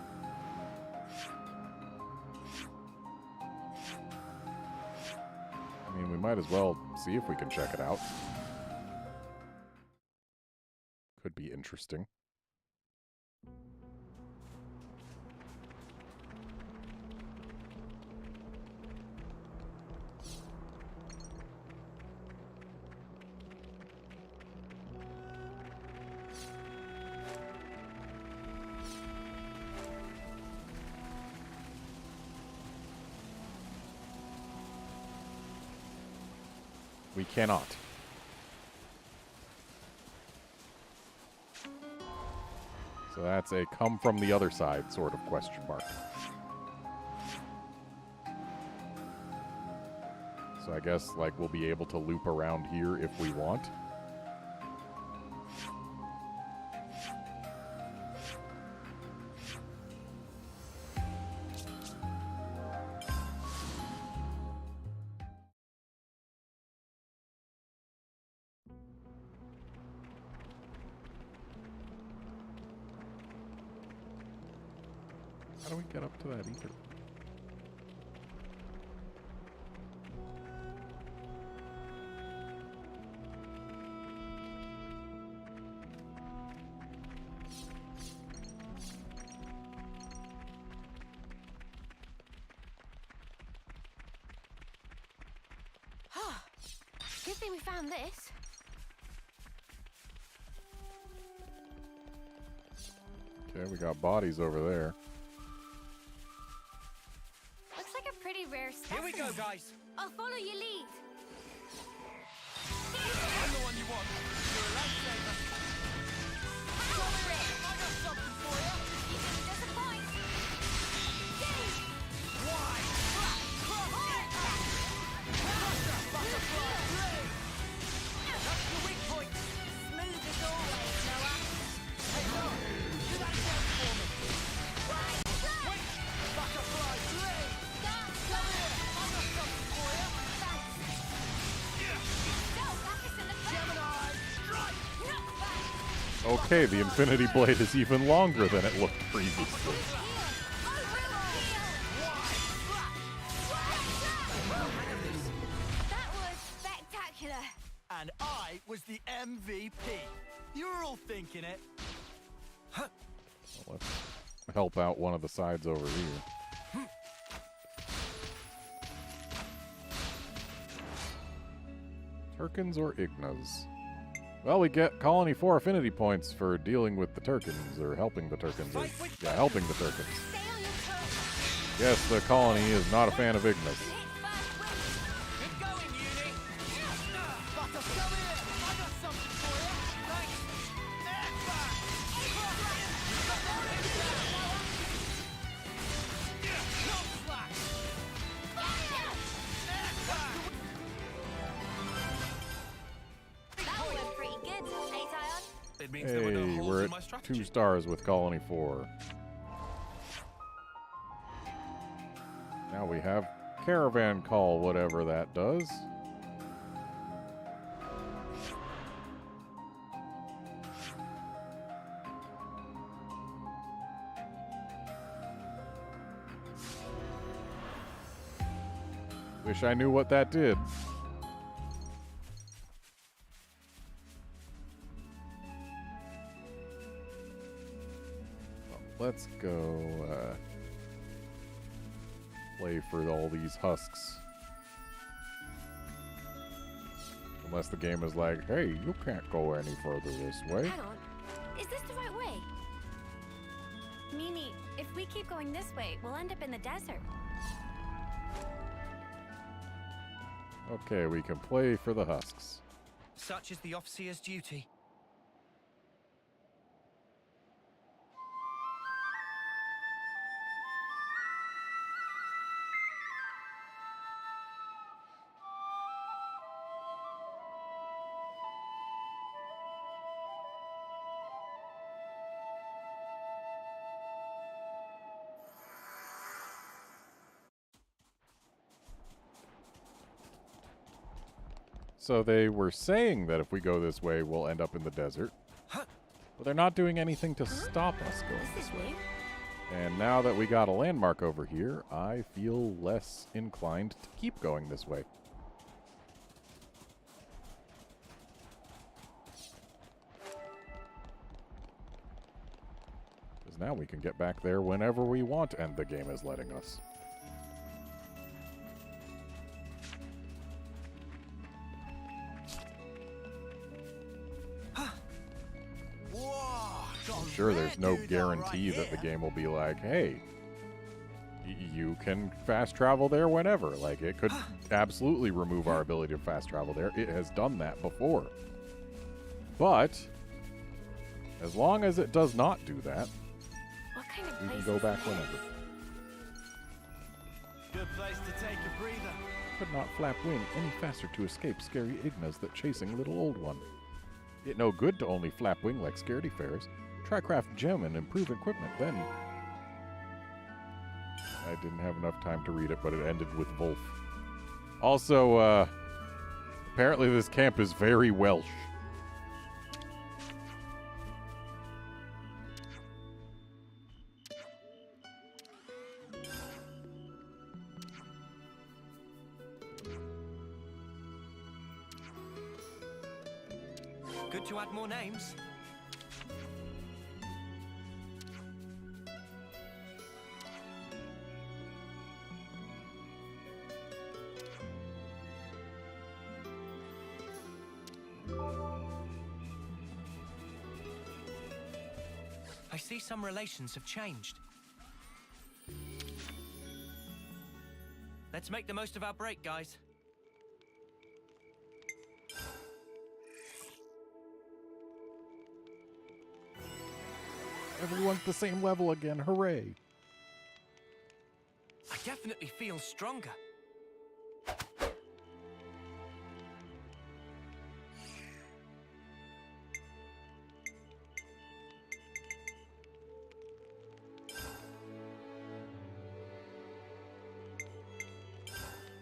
I mean, we might as well see if we can check it out. Could be interesting. We cannot. So that's a come from the other side sort of question mark. So I guess, like, we'll be able to loop around here if we want. How do we get up to that ether? Good thing we found this. Okay, we got bodies over there. Looks like a pretty rare Here specimen. we go, guys. I'll follow your lead. I'm the one you want. You're a lifesaver. I got something for you. You didn't disappoint. Why? Butterfly blade. That's the weak point. Smooth as always, Noah. Hey, no. Do that again for me. Wait. Butterfly blade. Come here. I got Okay, the Infinity Blade is even longer than it looked previously. That was spectacular. And I was the MVP. You were all thinking it. Well, let's help out one of the sides over here. Turkins or Ignas? Well, we get Colony 4 affinity points for dealing with the Turkins, or helping the Turkins. Or, yeah, helping the Turkins. Yes, the colony is not a fan of Ignas. Hey, we're at 2 stars with Colony 4. Now we have Caravan Call, whatever that does. Wish I knew what that did. Let's go play for all these husks. Unless the game is like, hey, you can't go any further this way. Hang on. Is this the right way? Mimi, if we keep going this way, we'll end up in the desert. Okay, we can play for the husks. Such is the officer's duty. So they were saying that if we go this way, we'll end up in the desert. But they're not doing anything to stop us going this way. And now that we got a landmark over here, I feel less inclined to keep going this way. Because now we can get back there whenever we want, and the game is letting us. I'm sure there's no guarantee that the game will be like, hey, you can fast travel there whenever. Like, it could absolutely remove our ability to fast travel there. It has done that before. But as long as it does not do that, you can go back whenever. Good place to take a breather. Could not flap wing any faster to escape scary Ignas that chasing little old one. It no good to only flap wing like scaredy fares. Try craft gem and improve equipment, then... I didn't have enough time to read it, but it ended with Wolf. Also, apparently this camp is very Welsh. Good to add more names. I see some relations have changed. Let's make the most of our break, guys. Everyone's the same level again, hooray! I definitely feel stronger.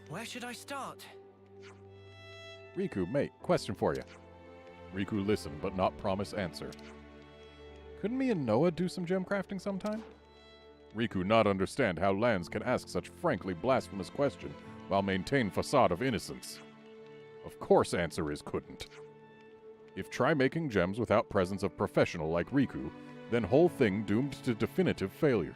Where should I start? Riku, mate, question for you. Riku, listen, but not promise answer. Couldn't me and Noah do some gem crafting sometime? Riku not understand how lands can ask such frankly blasphemous question while maintain facade of innocence. Of course answer is couldn't. If try making gems without presence of professional like Riku, then whole thing doomed to definitive failure.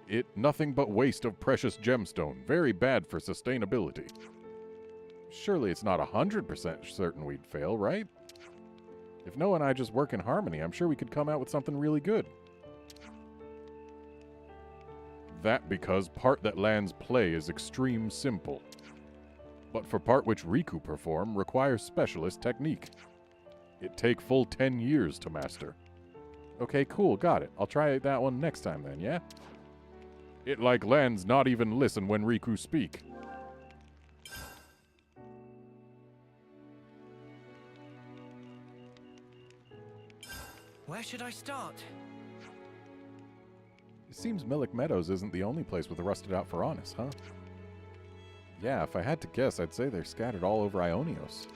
It nothing but waste of precious gemstone, very bad for sustainability. Surely it's not 100% certain we'd fail, right? If Noah and I just work in harmony, I'm sure we could come out with something really good. That because part that lands play is extreme simple. But for part which Riku perform requires specialist technique. It take full 10 years to master. Okay, cool, got it. I'll try that one next time then, yeah? It like lands not even listen when Riku speak. Where should I start? It seems Milik Meadows isn't the only place with a rusted out Faranis, huh? Yeah, if I had to guess, I'd say they're scattered all over Ionios.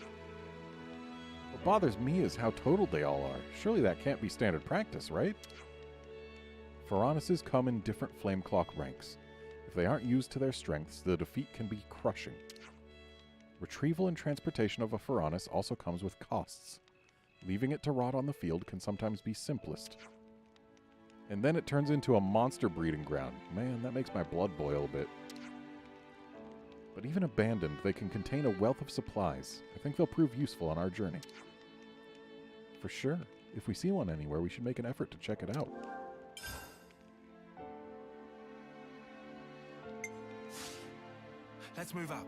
What bothers me is how totaled they all are. Surely that can't be standard practice, right? Faranises come in different Flamecloak ranks. If they aren't used to their strengths, the defeat can be crushing. Retrieval and transportation of a Faranis also comes with costs. Leaving it to rot on the field can sometimes be simplest. And then it turns into a monster breeding ground. Man, that makes my blood boil a bit. But even abandoned, they can contain a wealth of supplies. I think they'll prove useful on our journey. For sure. If we see one anywhere, we should make an effort to check it out. Let's move out.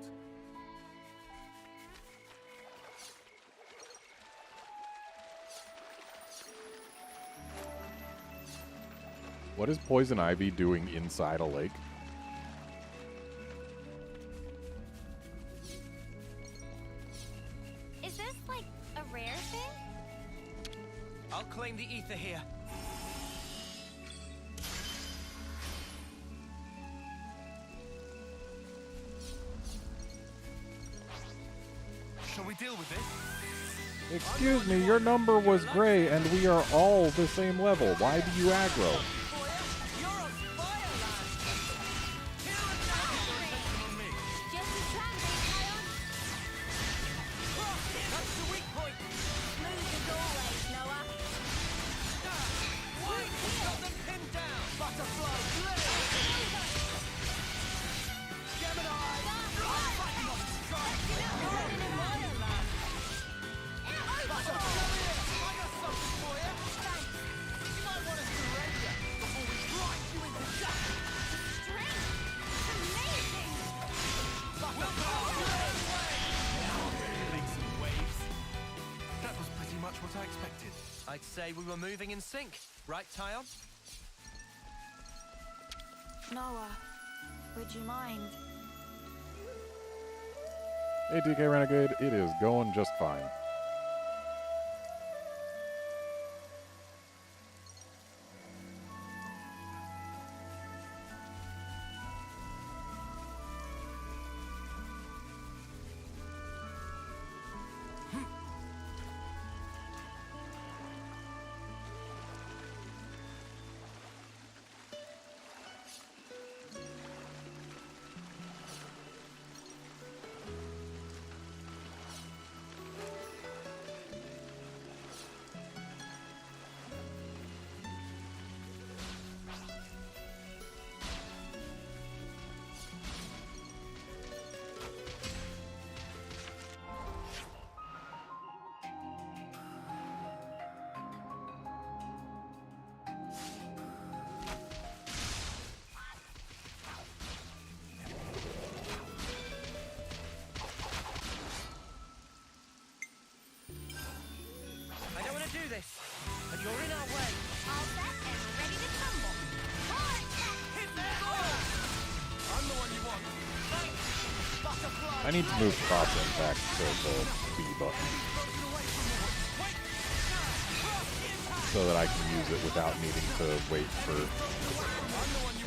What is Poison Ivy doing inside a lake? Is this, like, a rare thing? I'll claim the ether here. Shall we deal with this? Excuse me, your number was gray and we are all the same level. Why do you aggro? What I expected. I'd say we were moving in sync, right, Tyon? Noah, would you mind? Hey DK Renegade, it is going just fine. But you're in our way. All set and ready to tumble. Hit the goal! I'm the one you want. Butterfly. I need to move crossing back to the B button so that I can use it without needing to wait for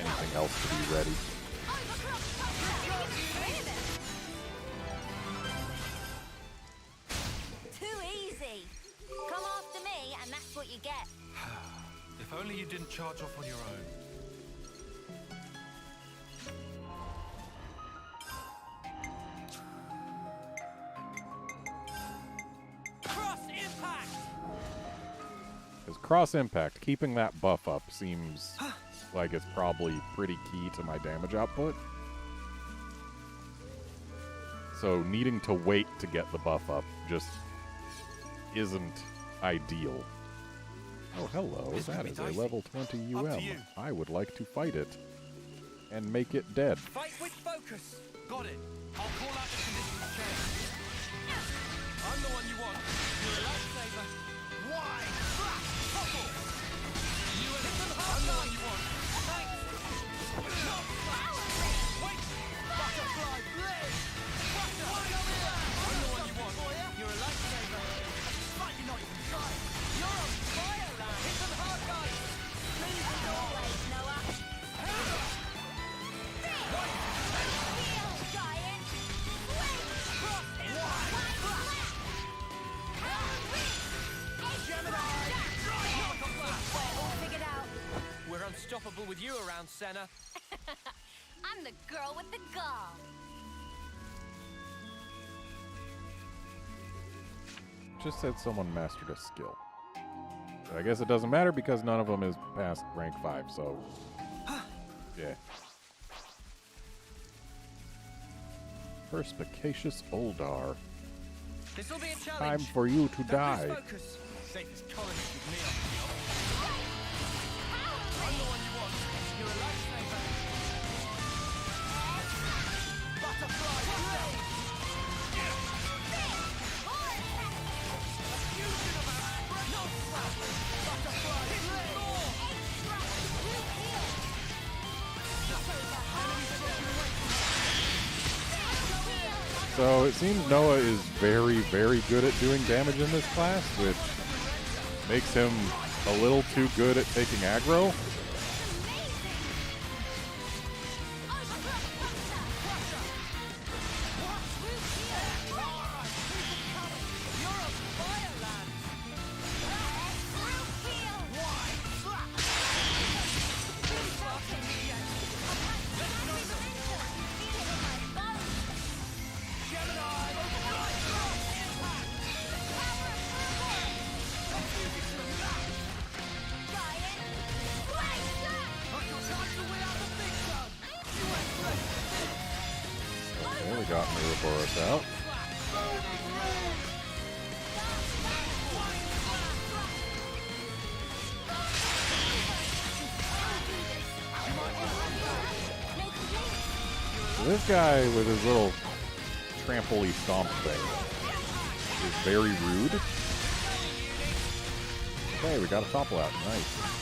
anything else to be ready. Too easy. Come after me, and that's what you get. If only you didn't charge off on your own. Cross impact! Because cross impact, keeping that buff up seems like it's probably pretty key to my damage output. So needing to wait to get the buff up just isn't ideal. Oh, hello. That is a level 20 UM. I would like to fight it and make it dead. Fight with focus! Got it. I'll call out the conditions change. I'm the one you want. You're a lifesaver. Why? Topple! You and hit them hard. I'm the one you want. Thanks. No! Wait! Butterfly blade! I'm the one you want. You're a lifesaver. Fight, you're not even trying. You're on fire, lad. Hit them hard, guys. Please, as always, Noah. We're unstoppable with you around, Senna. I'm the girl with the gall. Just said someone mastered a skill. But I guess it doesn't matter because none of them is past rank 5, so... yeah. Perspicacious Oldar. This'll be a challenge. Time for you to die. Focus. Safest colony with me on the I'm the one you want. You're a lifesaver. Butterfly blade. Fusion of our no slap. Butterfly blade. So it seems Noah is very, very good at doing damage in this class, which makes him a little too good at taking aggro. Okay, we got Ouroboros out. So this guy with his little trampoline stomp thing is very rude. Okay, we got a topple out. Nice.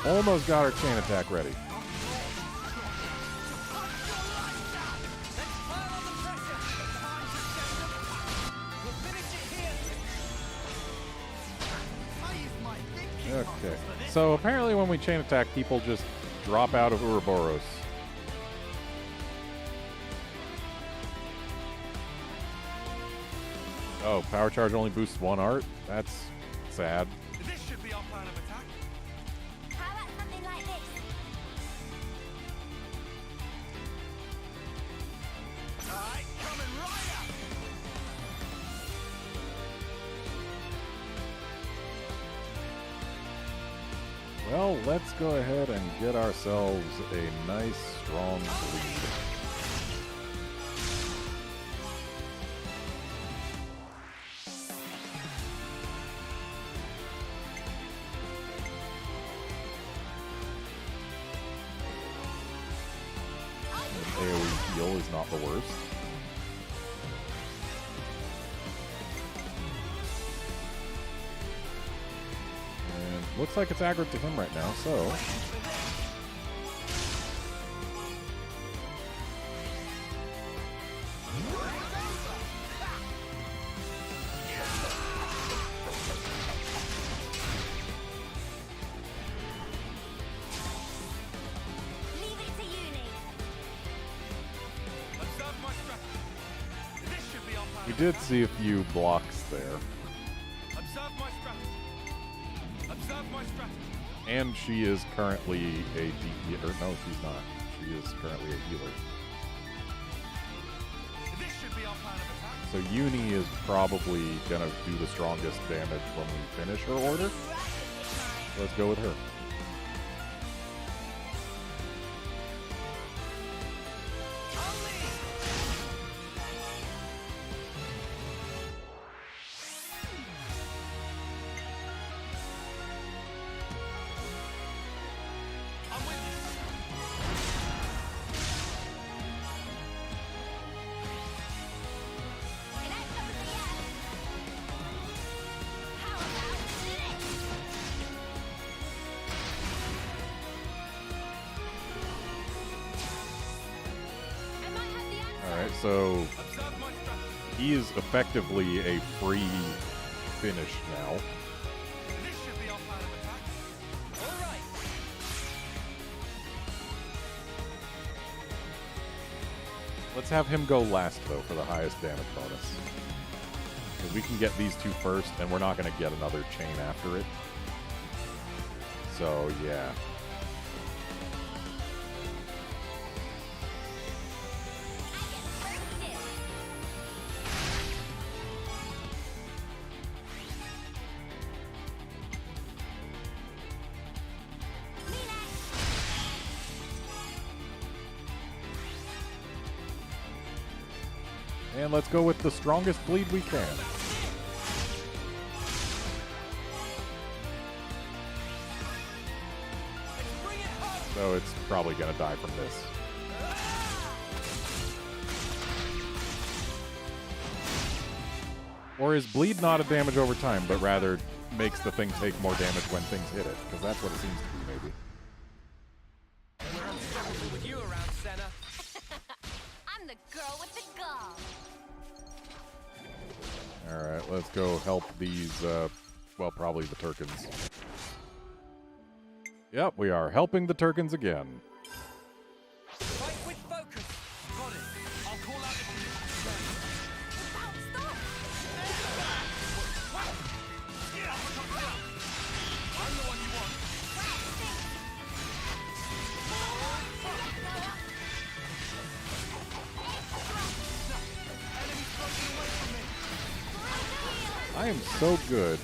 Almost got our chain attack ready. Okay. So apparently when we chain attack, people just drop out of Ouroboros. Oh, power charge only boosts one art? That's sad. This should be our plan of attack. How about something like this? Alright, coming right up. Well, let's go ahead and get ourselves a nice, strong lead. AoE heal is not the worst. And looks like it's aggroed to him right now, so... We did see a few blocks there. Observe my strategy. Observe my strategy. And she is currently a DP, or no, she's not. She is currently a healer. This should be our plan of attack. So Uni is probably gonna do the strongest damage when we finish her order. Let's go with her. Alright, so he is effectively a free finish now. This should be our plan of attack. All right. Let's have him go last, though, for the highest damage bonus. Because we can get these two first, and we're not going to get another chain after it. So, yeah. And let's go with the strongest bleed we can. So it's probably going to die from this. Or is bleed not a damage over time, but rather makes the thing take more damage when things hit it? Because that's what it seems to be, maybe. With you around, Senna. I'm the girl with the gall. Alright, let's go help these, well, probably the Turkins. Yep, we are helping the Turkins again. Fight with focus. Got it. I'll call out the I'm the one you want. I am so good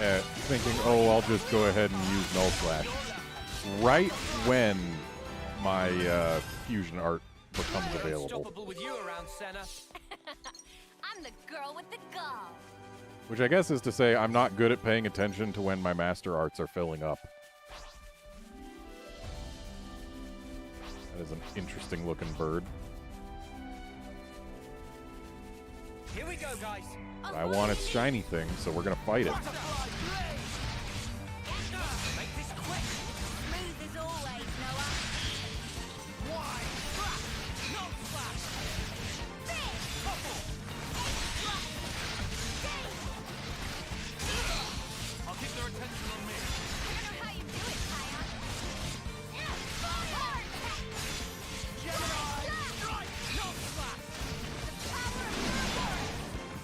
at thinking, oh, I'll just go ahead and use Null Slash. Right when my fusion art becomes available. Unstoppable with you around, Senna. I'm the girl with the gall. Which I guess is to say I'm not good at paying attention to when my master arts are filling up. That is an interesting looking bird. Here we go, guys. But I want its shiny thing, so we're gonna fight it. Smooth as always, Noah. I'll keep their attention on me. I don't know how you do it, Kion.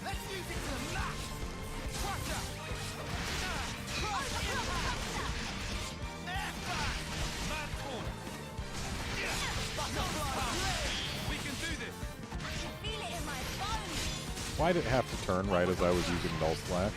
Let's use it to the max. Crusher. Mad corner. We can do this. I can feel it in my bones. Why'd it have to turn right as I was using Null Slash?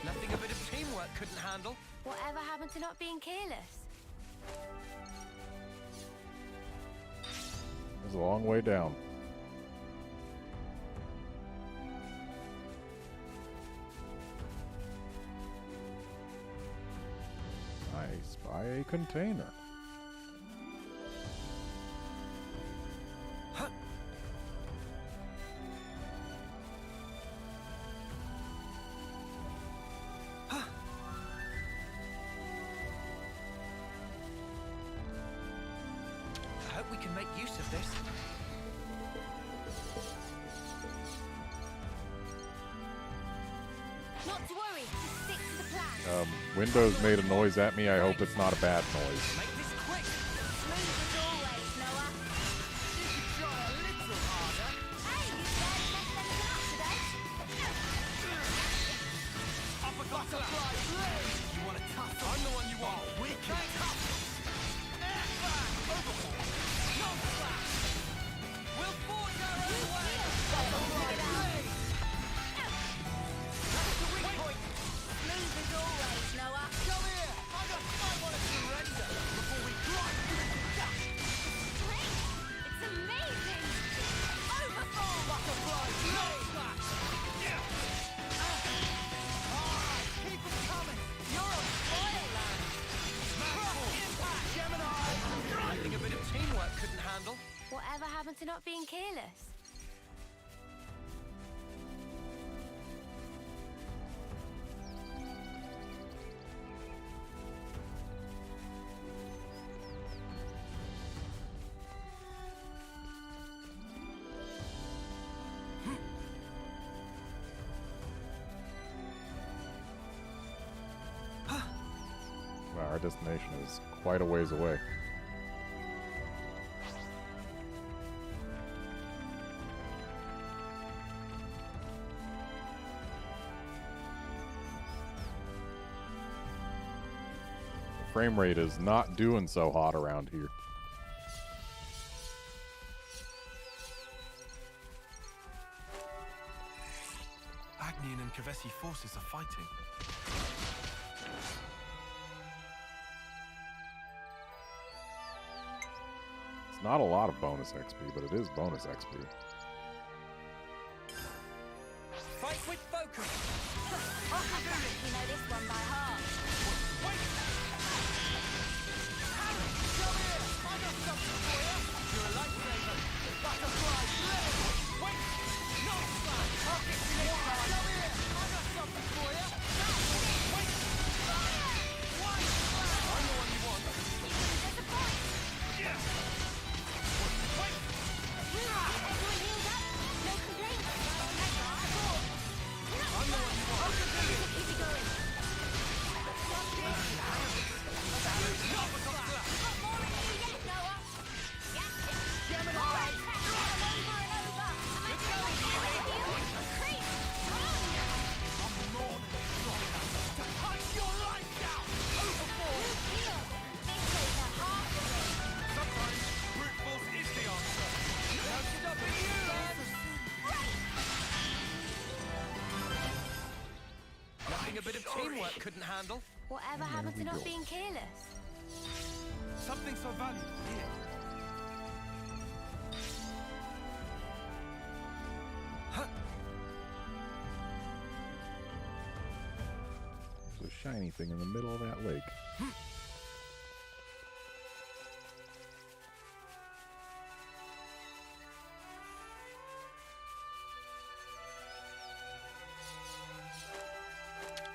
Nothing a bit of teamwork couldn't handle. Whatever happened to not being careless? It's a long way down. I spy a container. I hope we can make use of this. Not to worry, just stick to the plan. Windows made a noise at me. I hope it's not a bad noise. Make this quick. Smooth as always, Noah. You could try a little harder. Hey, you barely messed anything up today. Butterfly blade! You want a tussle? I'm the one you want. Wicked tough! Air flag! Overhaul! No flash! We'll forge our own way! Butterfly blade! That's the weak point! Smooth as always, Noah. Come here! I want to surrender before we grind you into dust! Great! It's amazing! Overfall! Butterfly blade! Flash! Alright, keep them coming! You're on fire, lad! Cross impact! Gemini! Anything a bit of teamwork couldn't handle. Whatever happened to not being careless? Wow, our destination is quite a ways away. The frame rate is not doing so hot around here. Agnian and Kavesi forces are fighting. It's not a lot of bonus XP, but it is bonus XP. Fight with focus! I think you know this one by heart. Harry, come here! I got something for you! You're a lifesaver! Butterfly blade! Wait! No flash! I'll get you next time! Come here! I got something for you! Wait! One flash! I'm the one you want! Disappoint. Yeah! Wait! Everyone healed up? No complaints? I'm the one you want! I'll continue! Keep it going. Not a flash! Got more in you yet, Noah. Gemini! Over and over. Am I going to you? Creep. I'm more than strong enough to punch your life out! Overboard! Heal. This is the heart of it. Sometimes brute force is the answer. No stopping you, lads! Nothing a bit of teamwork couldn't handle. Whatever happened to not being careless? Something so valuable here. There's a shiny thing in the middle of that lake.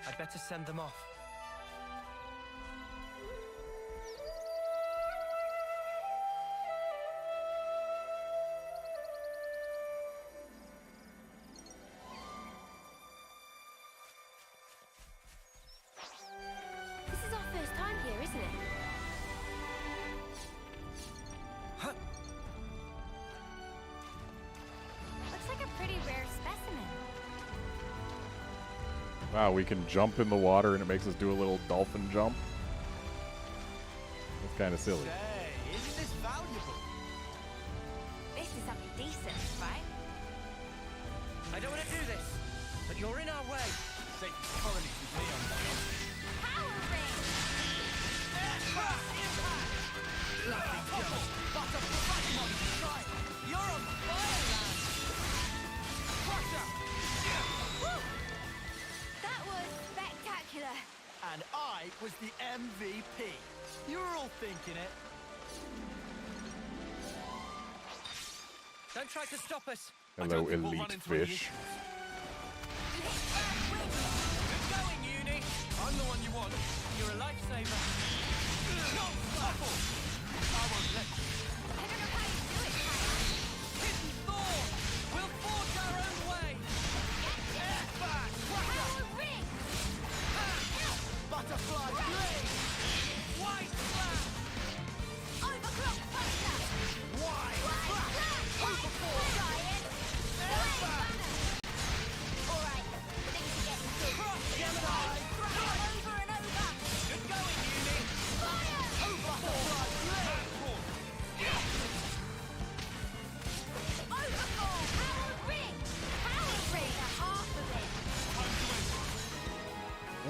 I'd better send them off. This is our first time here, isn't it? Looks like a pretty rare specimen. Wow, we can jump in the water and it makes us do a little dolphin jump. That's kind of silly. Say, isn't this valuable? This is something decent, right? I don't want to do this, but you're in our way. Safety colonies with me on that. Power ring. Aircraft impact! MVP. You're all thinking it. Don't try to stop us. Hello, elite fish. Good going, Uni. I'm the one you want. You're a lifesaver. Not awful. I won't let you. I don't know how you do it, Tyler. Hidden Thor. We'll forge our own way. Air back. Power ring. Butterfly blade. White flash. Overclock thunder. Wide Flash. Overforce. Giant. Air back. All right, things are getting good. Gemini. Over and over. Good going, Uni. Fire. Butterfly blade. Overfall. Power ring. Power ring. Half of it.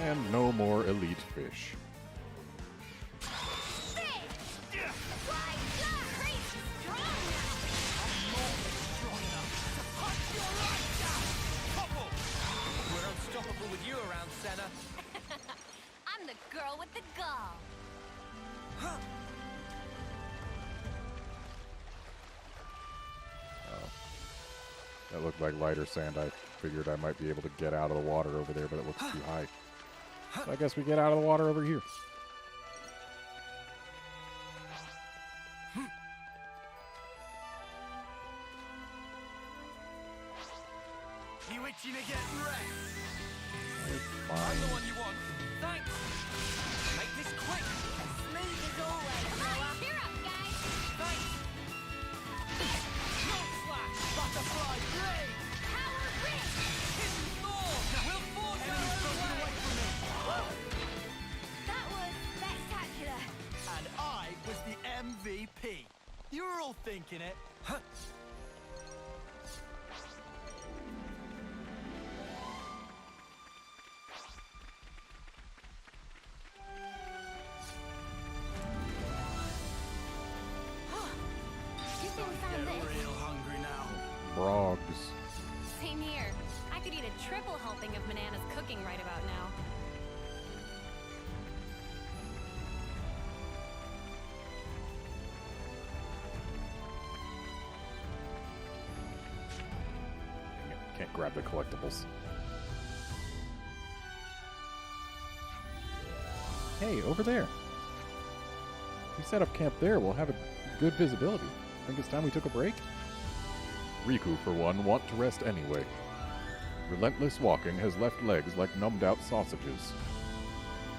And no more elite fish. We're unstoppable with you around, Senna. I'm the girl with the gall. That looked like lighter sand. I figured I might be able to get out of the water over there, but it looks too high. So I guess we get out of the water over here. You itching to get wrecked? I'm Fine. the one you want. Thanks. Make this quick. Smooth as always. Come on, cheer up, guys. Thanks. Smoke slash. Butterfly blade. Power ring. Hidden Thor. We'll forge our Enemy's own broken away way. from me. That was spectacular. And I was the MVP. You're all thinking it. Good thing we found Get this. real hungry now. Frogs. Same here. I could eat a triple helping of Banana's cooking right about now. Dang it, can't grab the collectibles. Hey, over there. If we set up camp there, we'll have a good visibility. Think it's time we took a break? Riku, for one, want to rest anyway. Relentless walking has left legs like numbed-out sausages.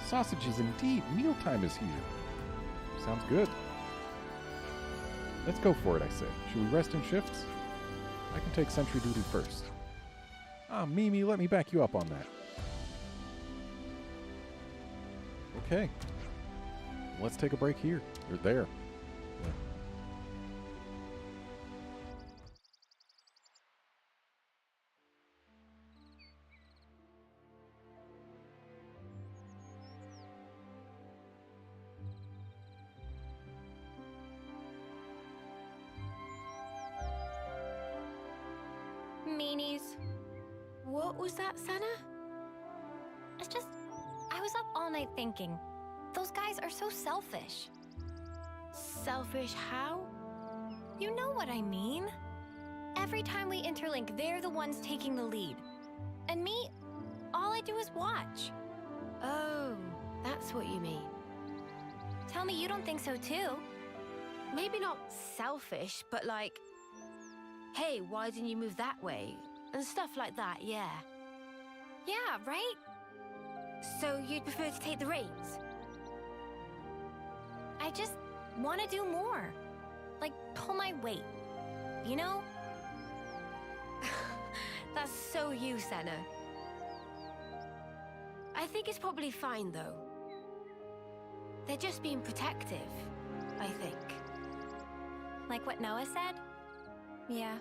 Sausages indeed! Mealtime is here! Sounds good. Let's go for it, I say. Should we rest in shifts? I can take sentry duty first. Ah, Mimi, let me back you up on that. Okay. Let's take a break here. You're there. Yeah. Meanies. What was that, Senna? It's just, I was up all night thinking. Those guys are so selfish. Selfish how? You know what I mean. Every time we interlink, they're the ones taking the lead. And me, all I do is watch. Oh, that's what you mean. Tell me you don't think so too. Maybe not selfish, but like, hey, why didn't you move that way? And stuff like that, yeah. Yeah, right? So you'd prefer to take the reins? I just want to do more. Like, pull my weight. You know? That's so you, Senna. I think it's probably fine, though. They're just being protective, I think. Like what Noah said? Yeah.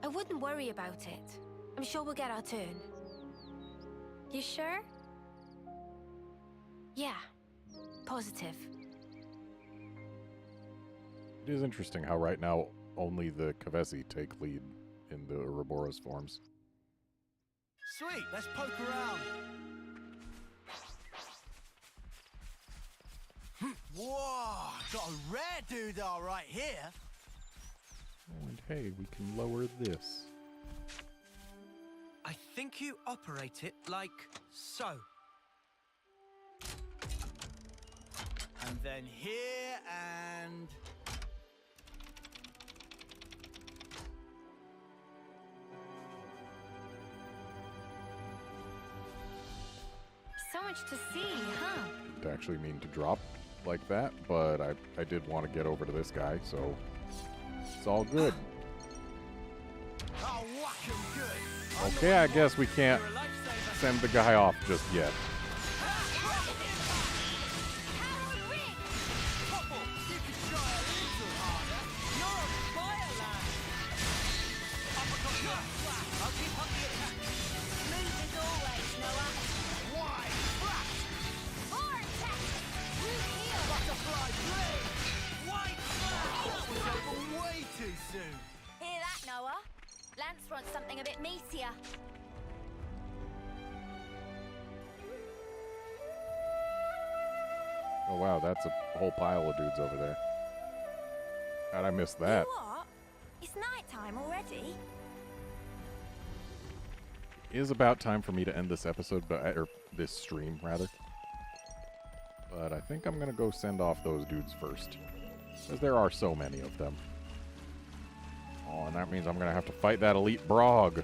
I wouldn't worry about it. I'm sure we'll get our turn. You sure? Yeah. Positive. It is interesting how right now only the Kavesi take lead in the Ouroboros forms. Sweet, let's poke around. Got a rare doodah right here. Oh, and hey, we can lower this. I think you operate it like so. And then here and... So much to see, huh? Didn't actually mean to drop like that, but I did want to get over to this guy, so it's all good. I'll whack 'em good. Okay, I guess we can't send the guy off just yet. Hear that, Noah? Lance wants something a bit meatier. Oh wow, that's a whole pile of dudes over there. How'd I miss that? What? It's night time already. It is about time for me to end this episode, or this stream, rather. But I think I'm gonna go send off those dudes first. Because there are so many of them. Oh, and that means I'm gonna have to fight that elite Brog. This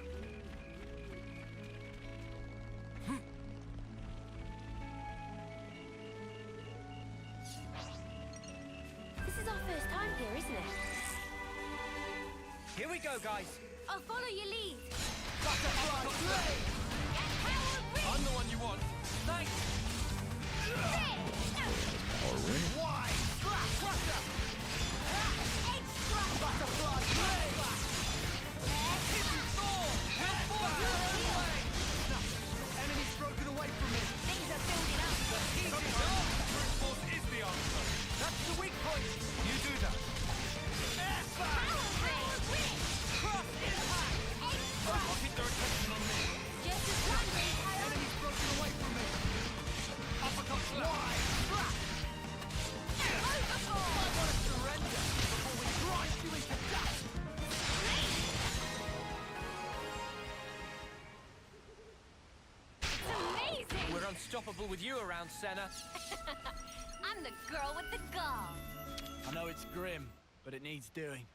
is our first time here, isn't it? Here we go, guys. I'll follow your lead. I'm the one you want. Thanks. Why? Crusher! Butterfly blade! Enemy's broken away from me. Things are building up. Brute force is the answer. That's the weak point. You do that. Cross impact! I'll keep their attention on me. Just as hungry. Enemy's broken away from me. Uppercut slap. Why? I want to surrender before we grind you into dust. It's amazing. We're unstoppable with you around, Senna. I'm the girl with the gall. I know it's grim, but it needs doing.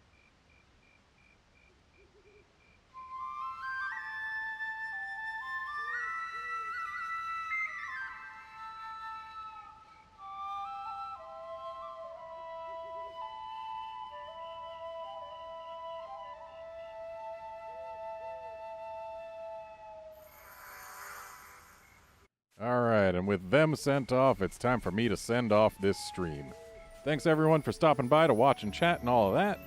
Alright, and with them sent off, it's time for me to send off this stream. Thanks everyone for stopping by to watch and chat and all of that.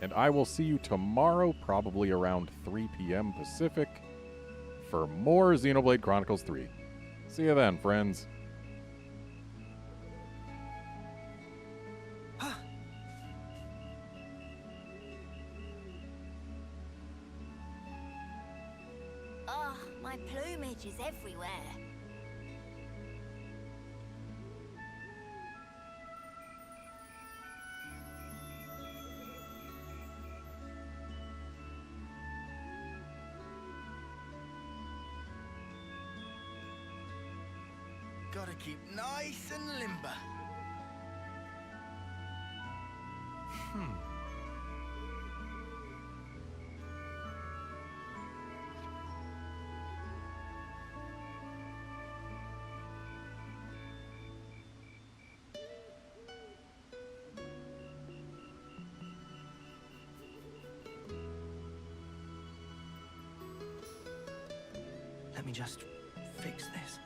And I will see you tomorrow, probably around 3 p.m. Pacific, for more Xenoblade Chronicles 3. See you then, friends. Oh, my plumage is everywhere. Gotta keep nice and limber. Let me just fix this.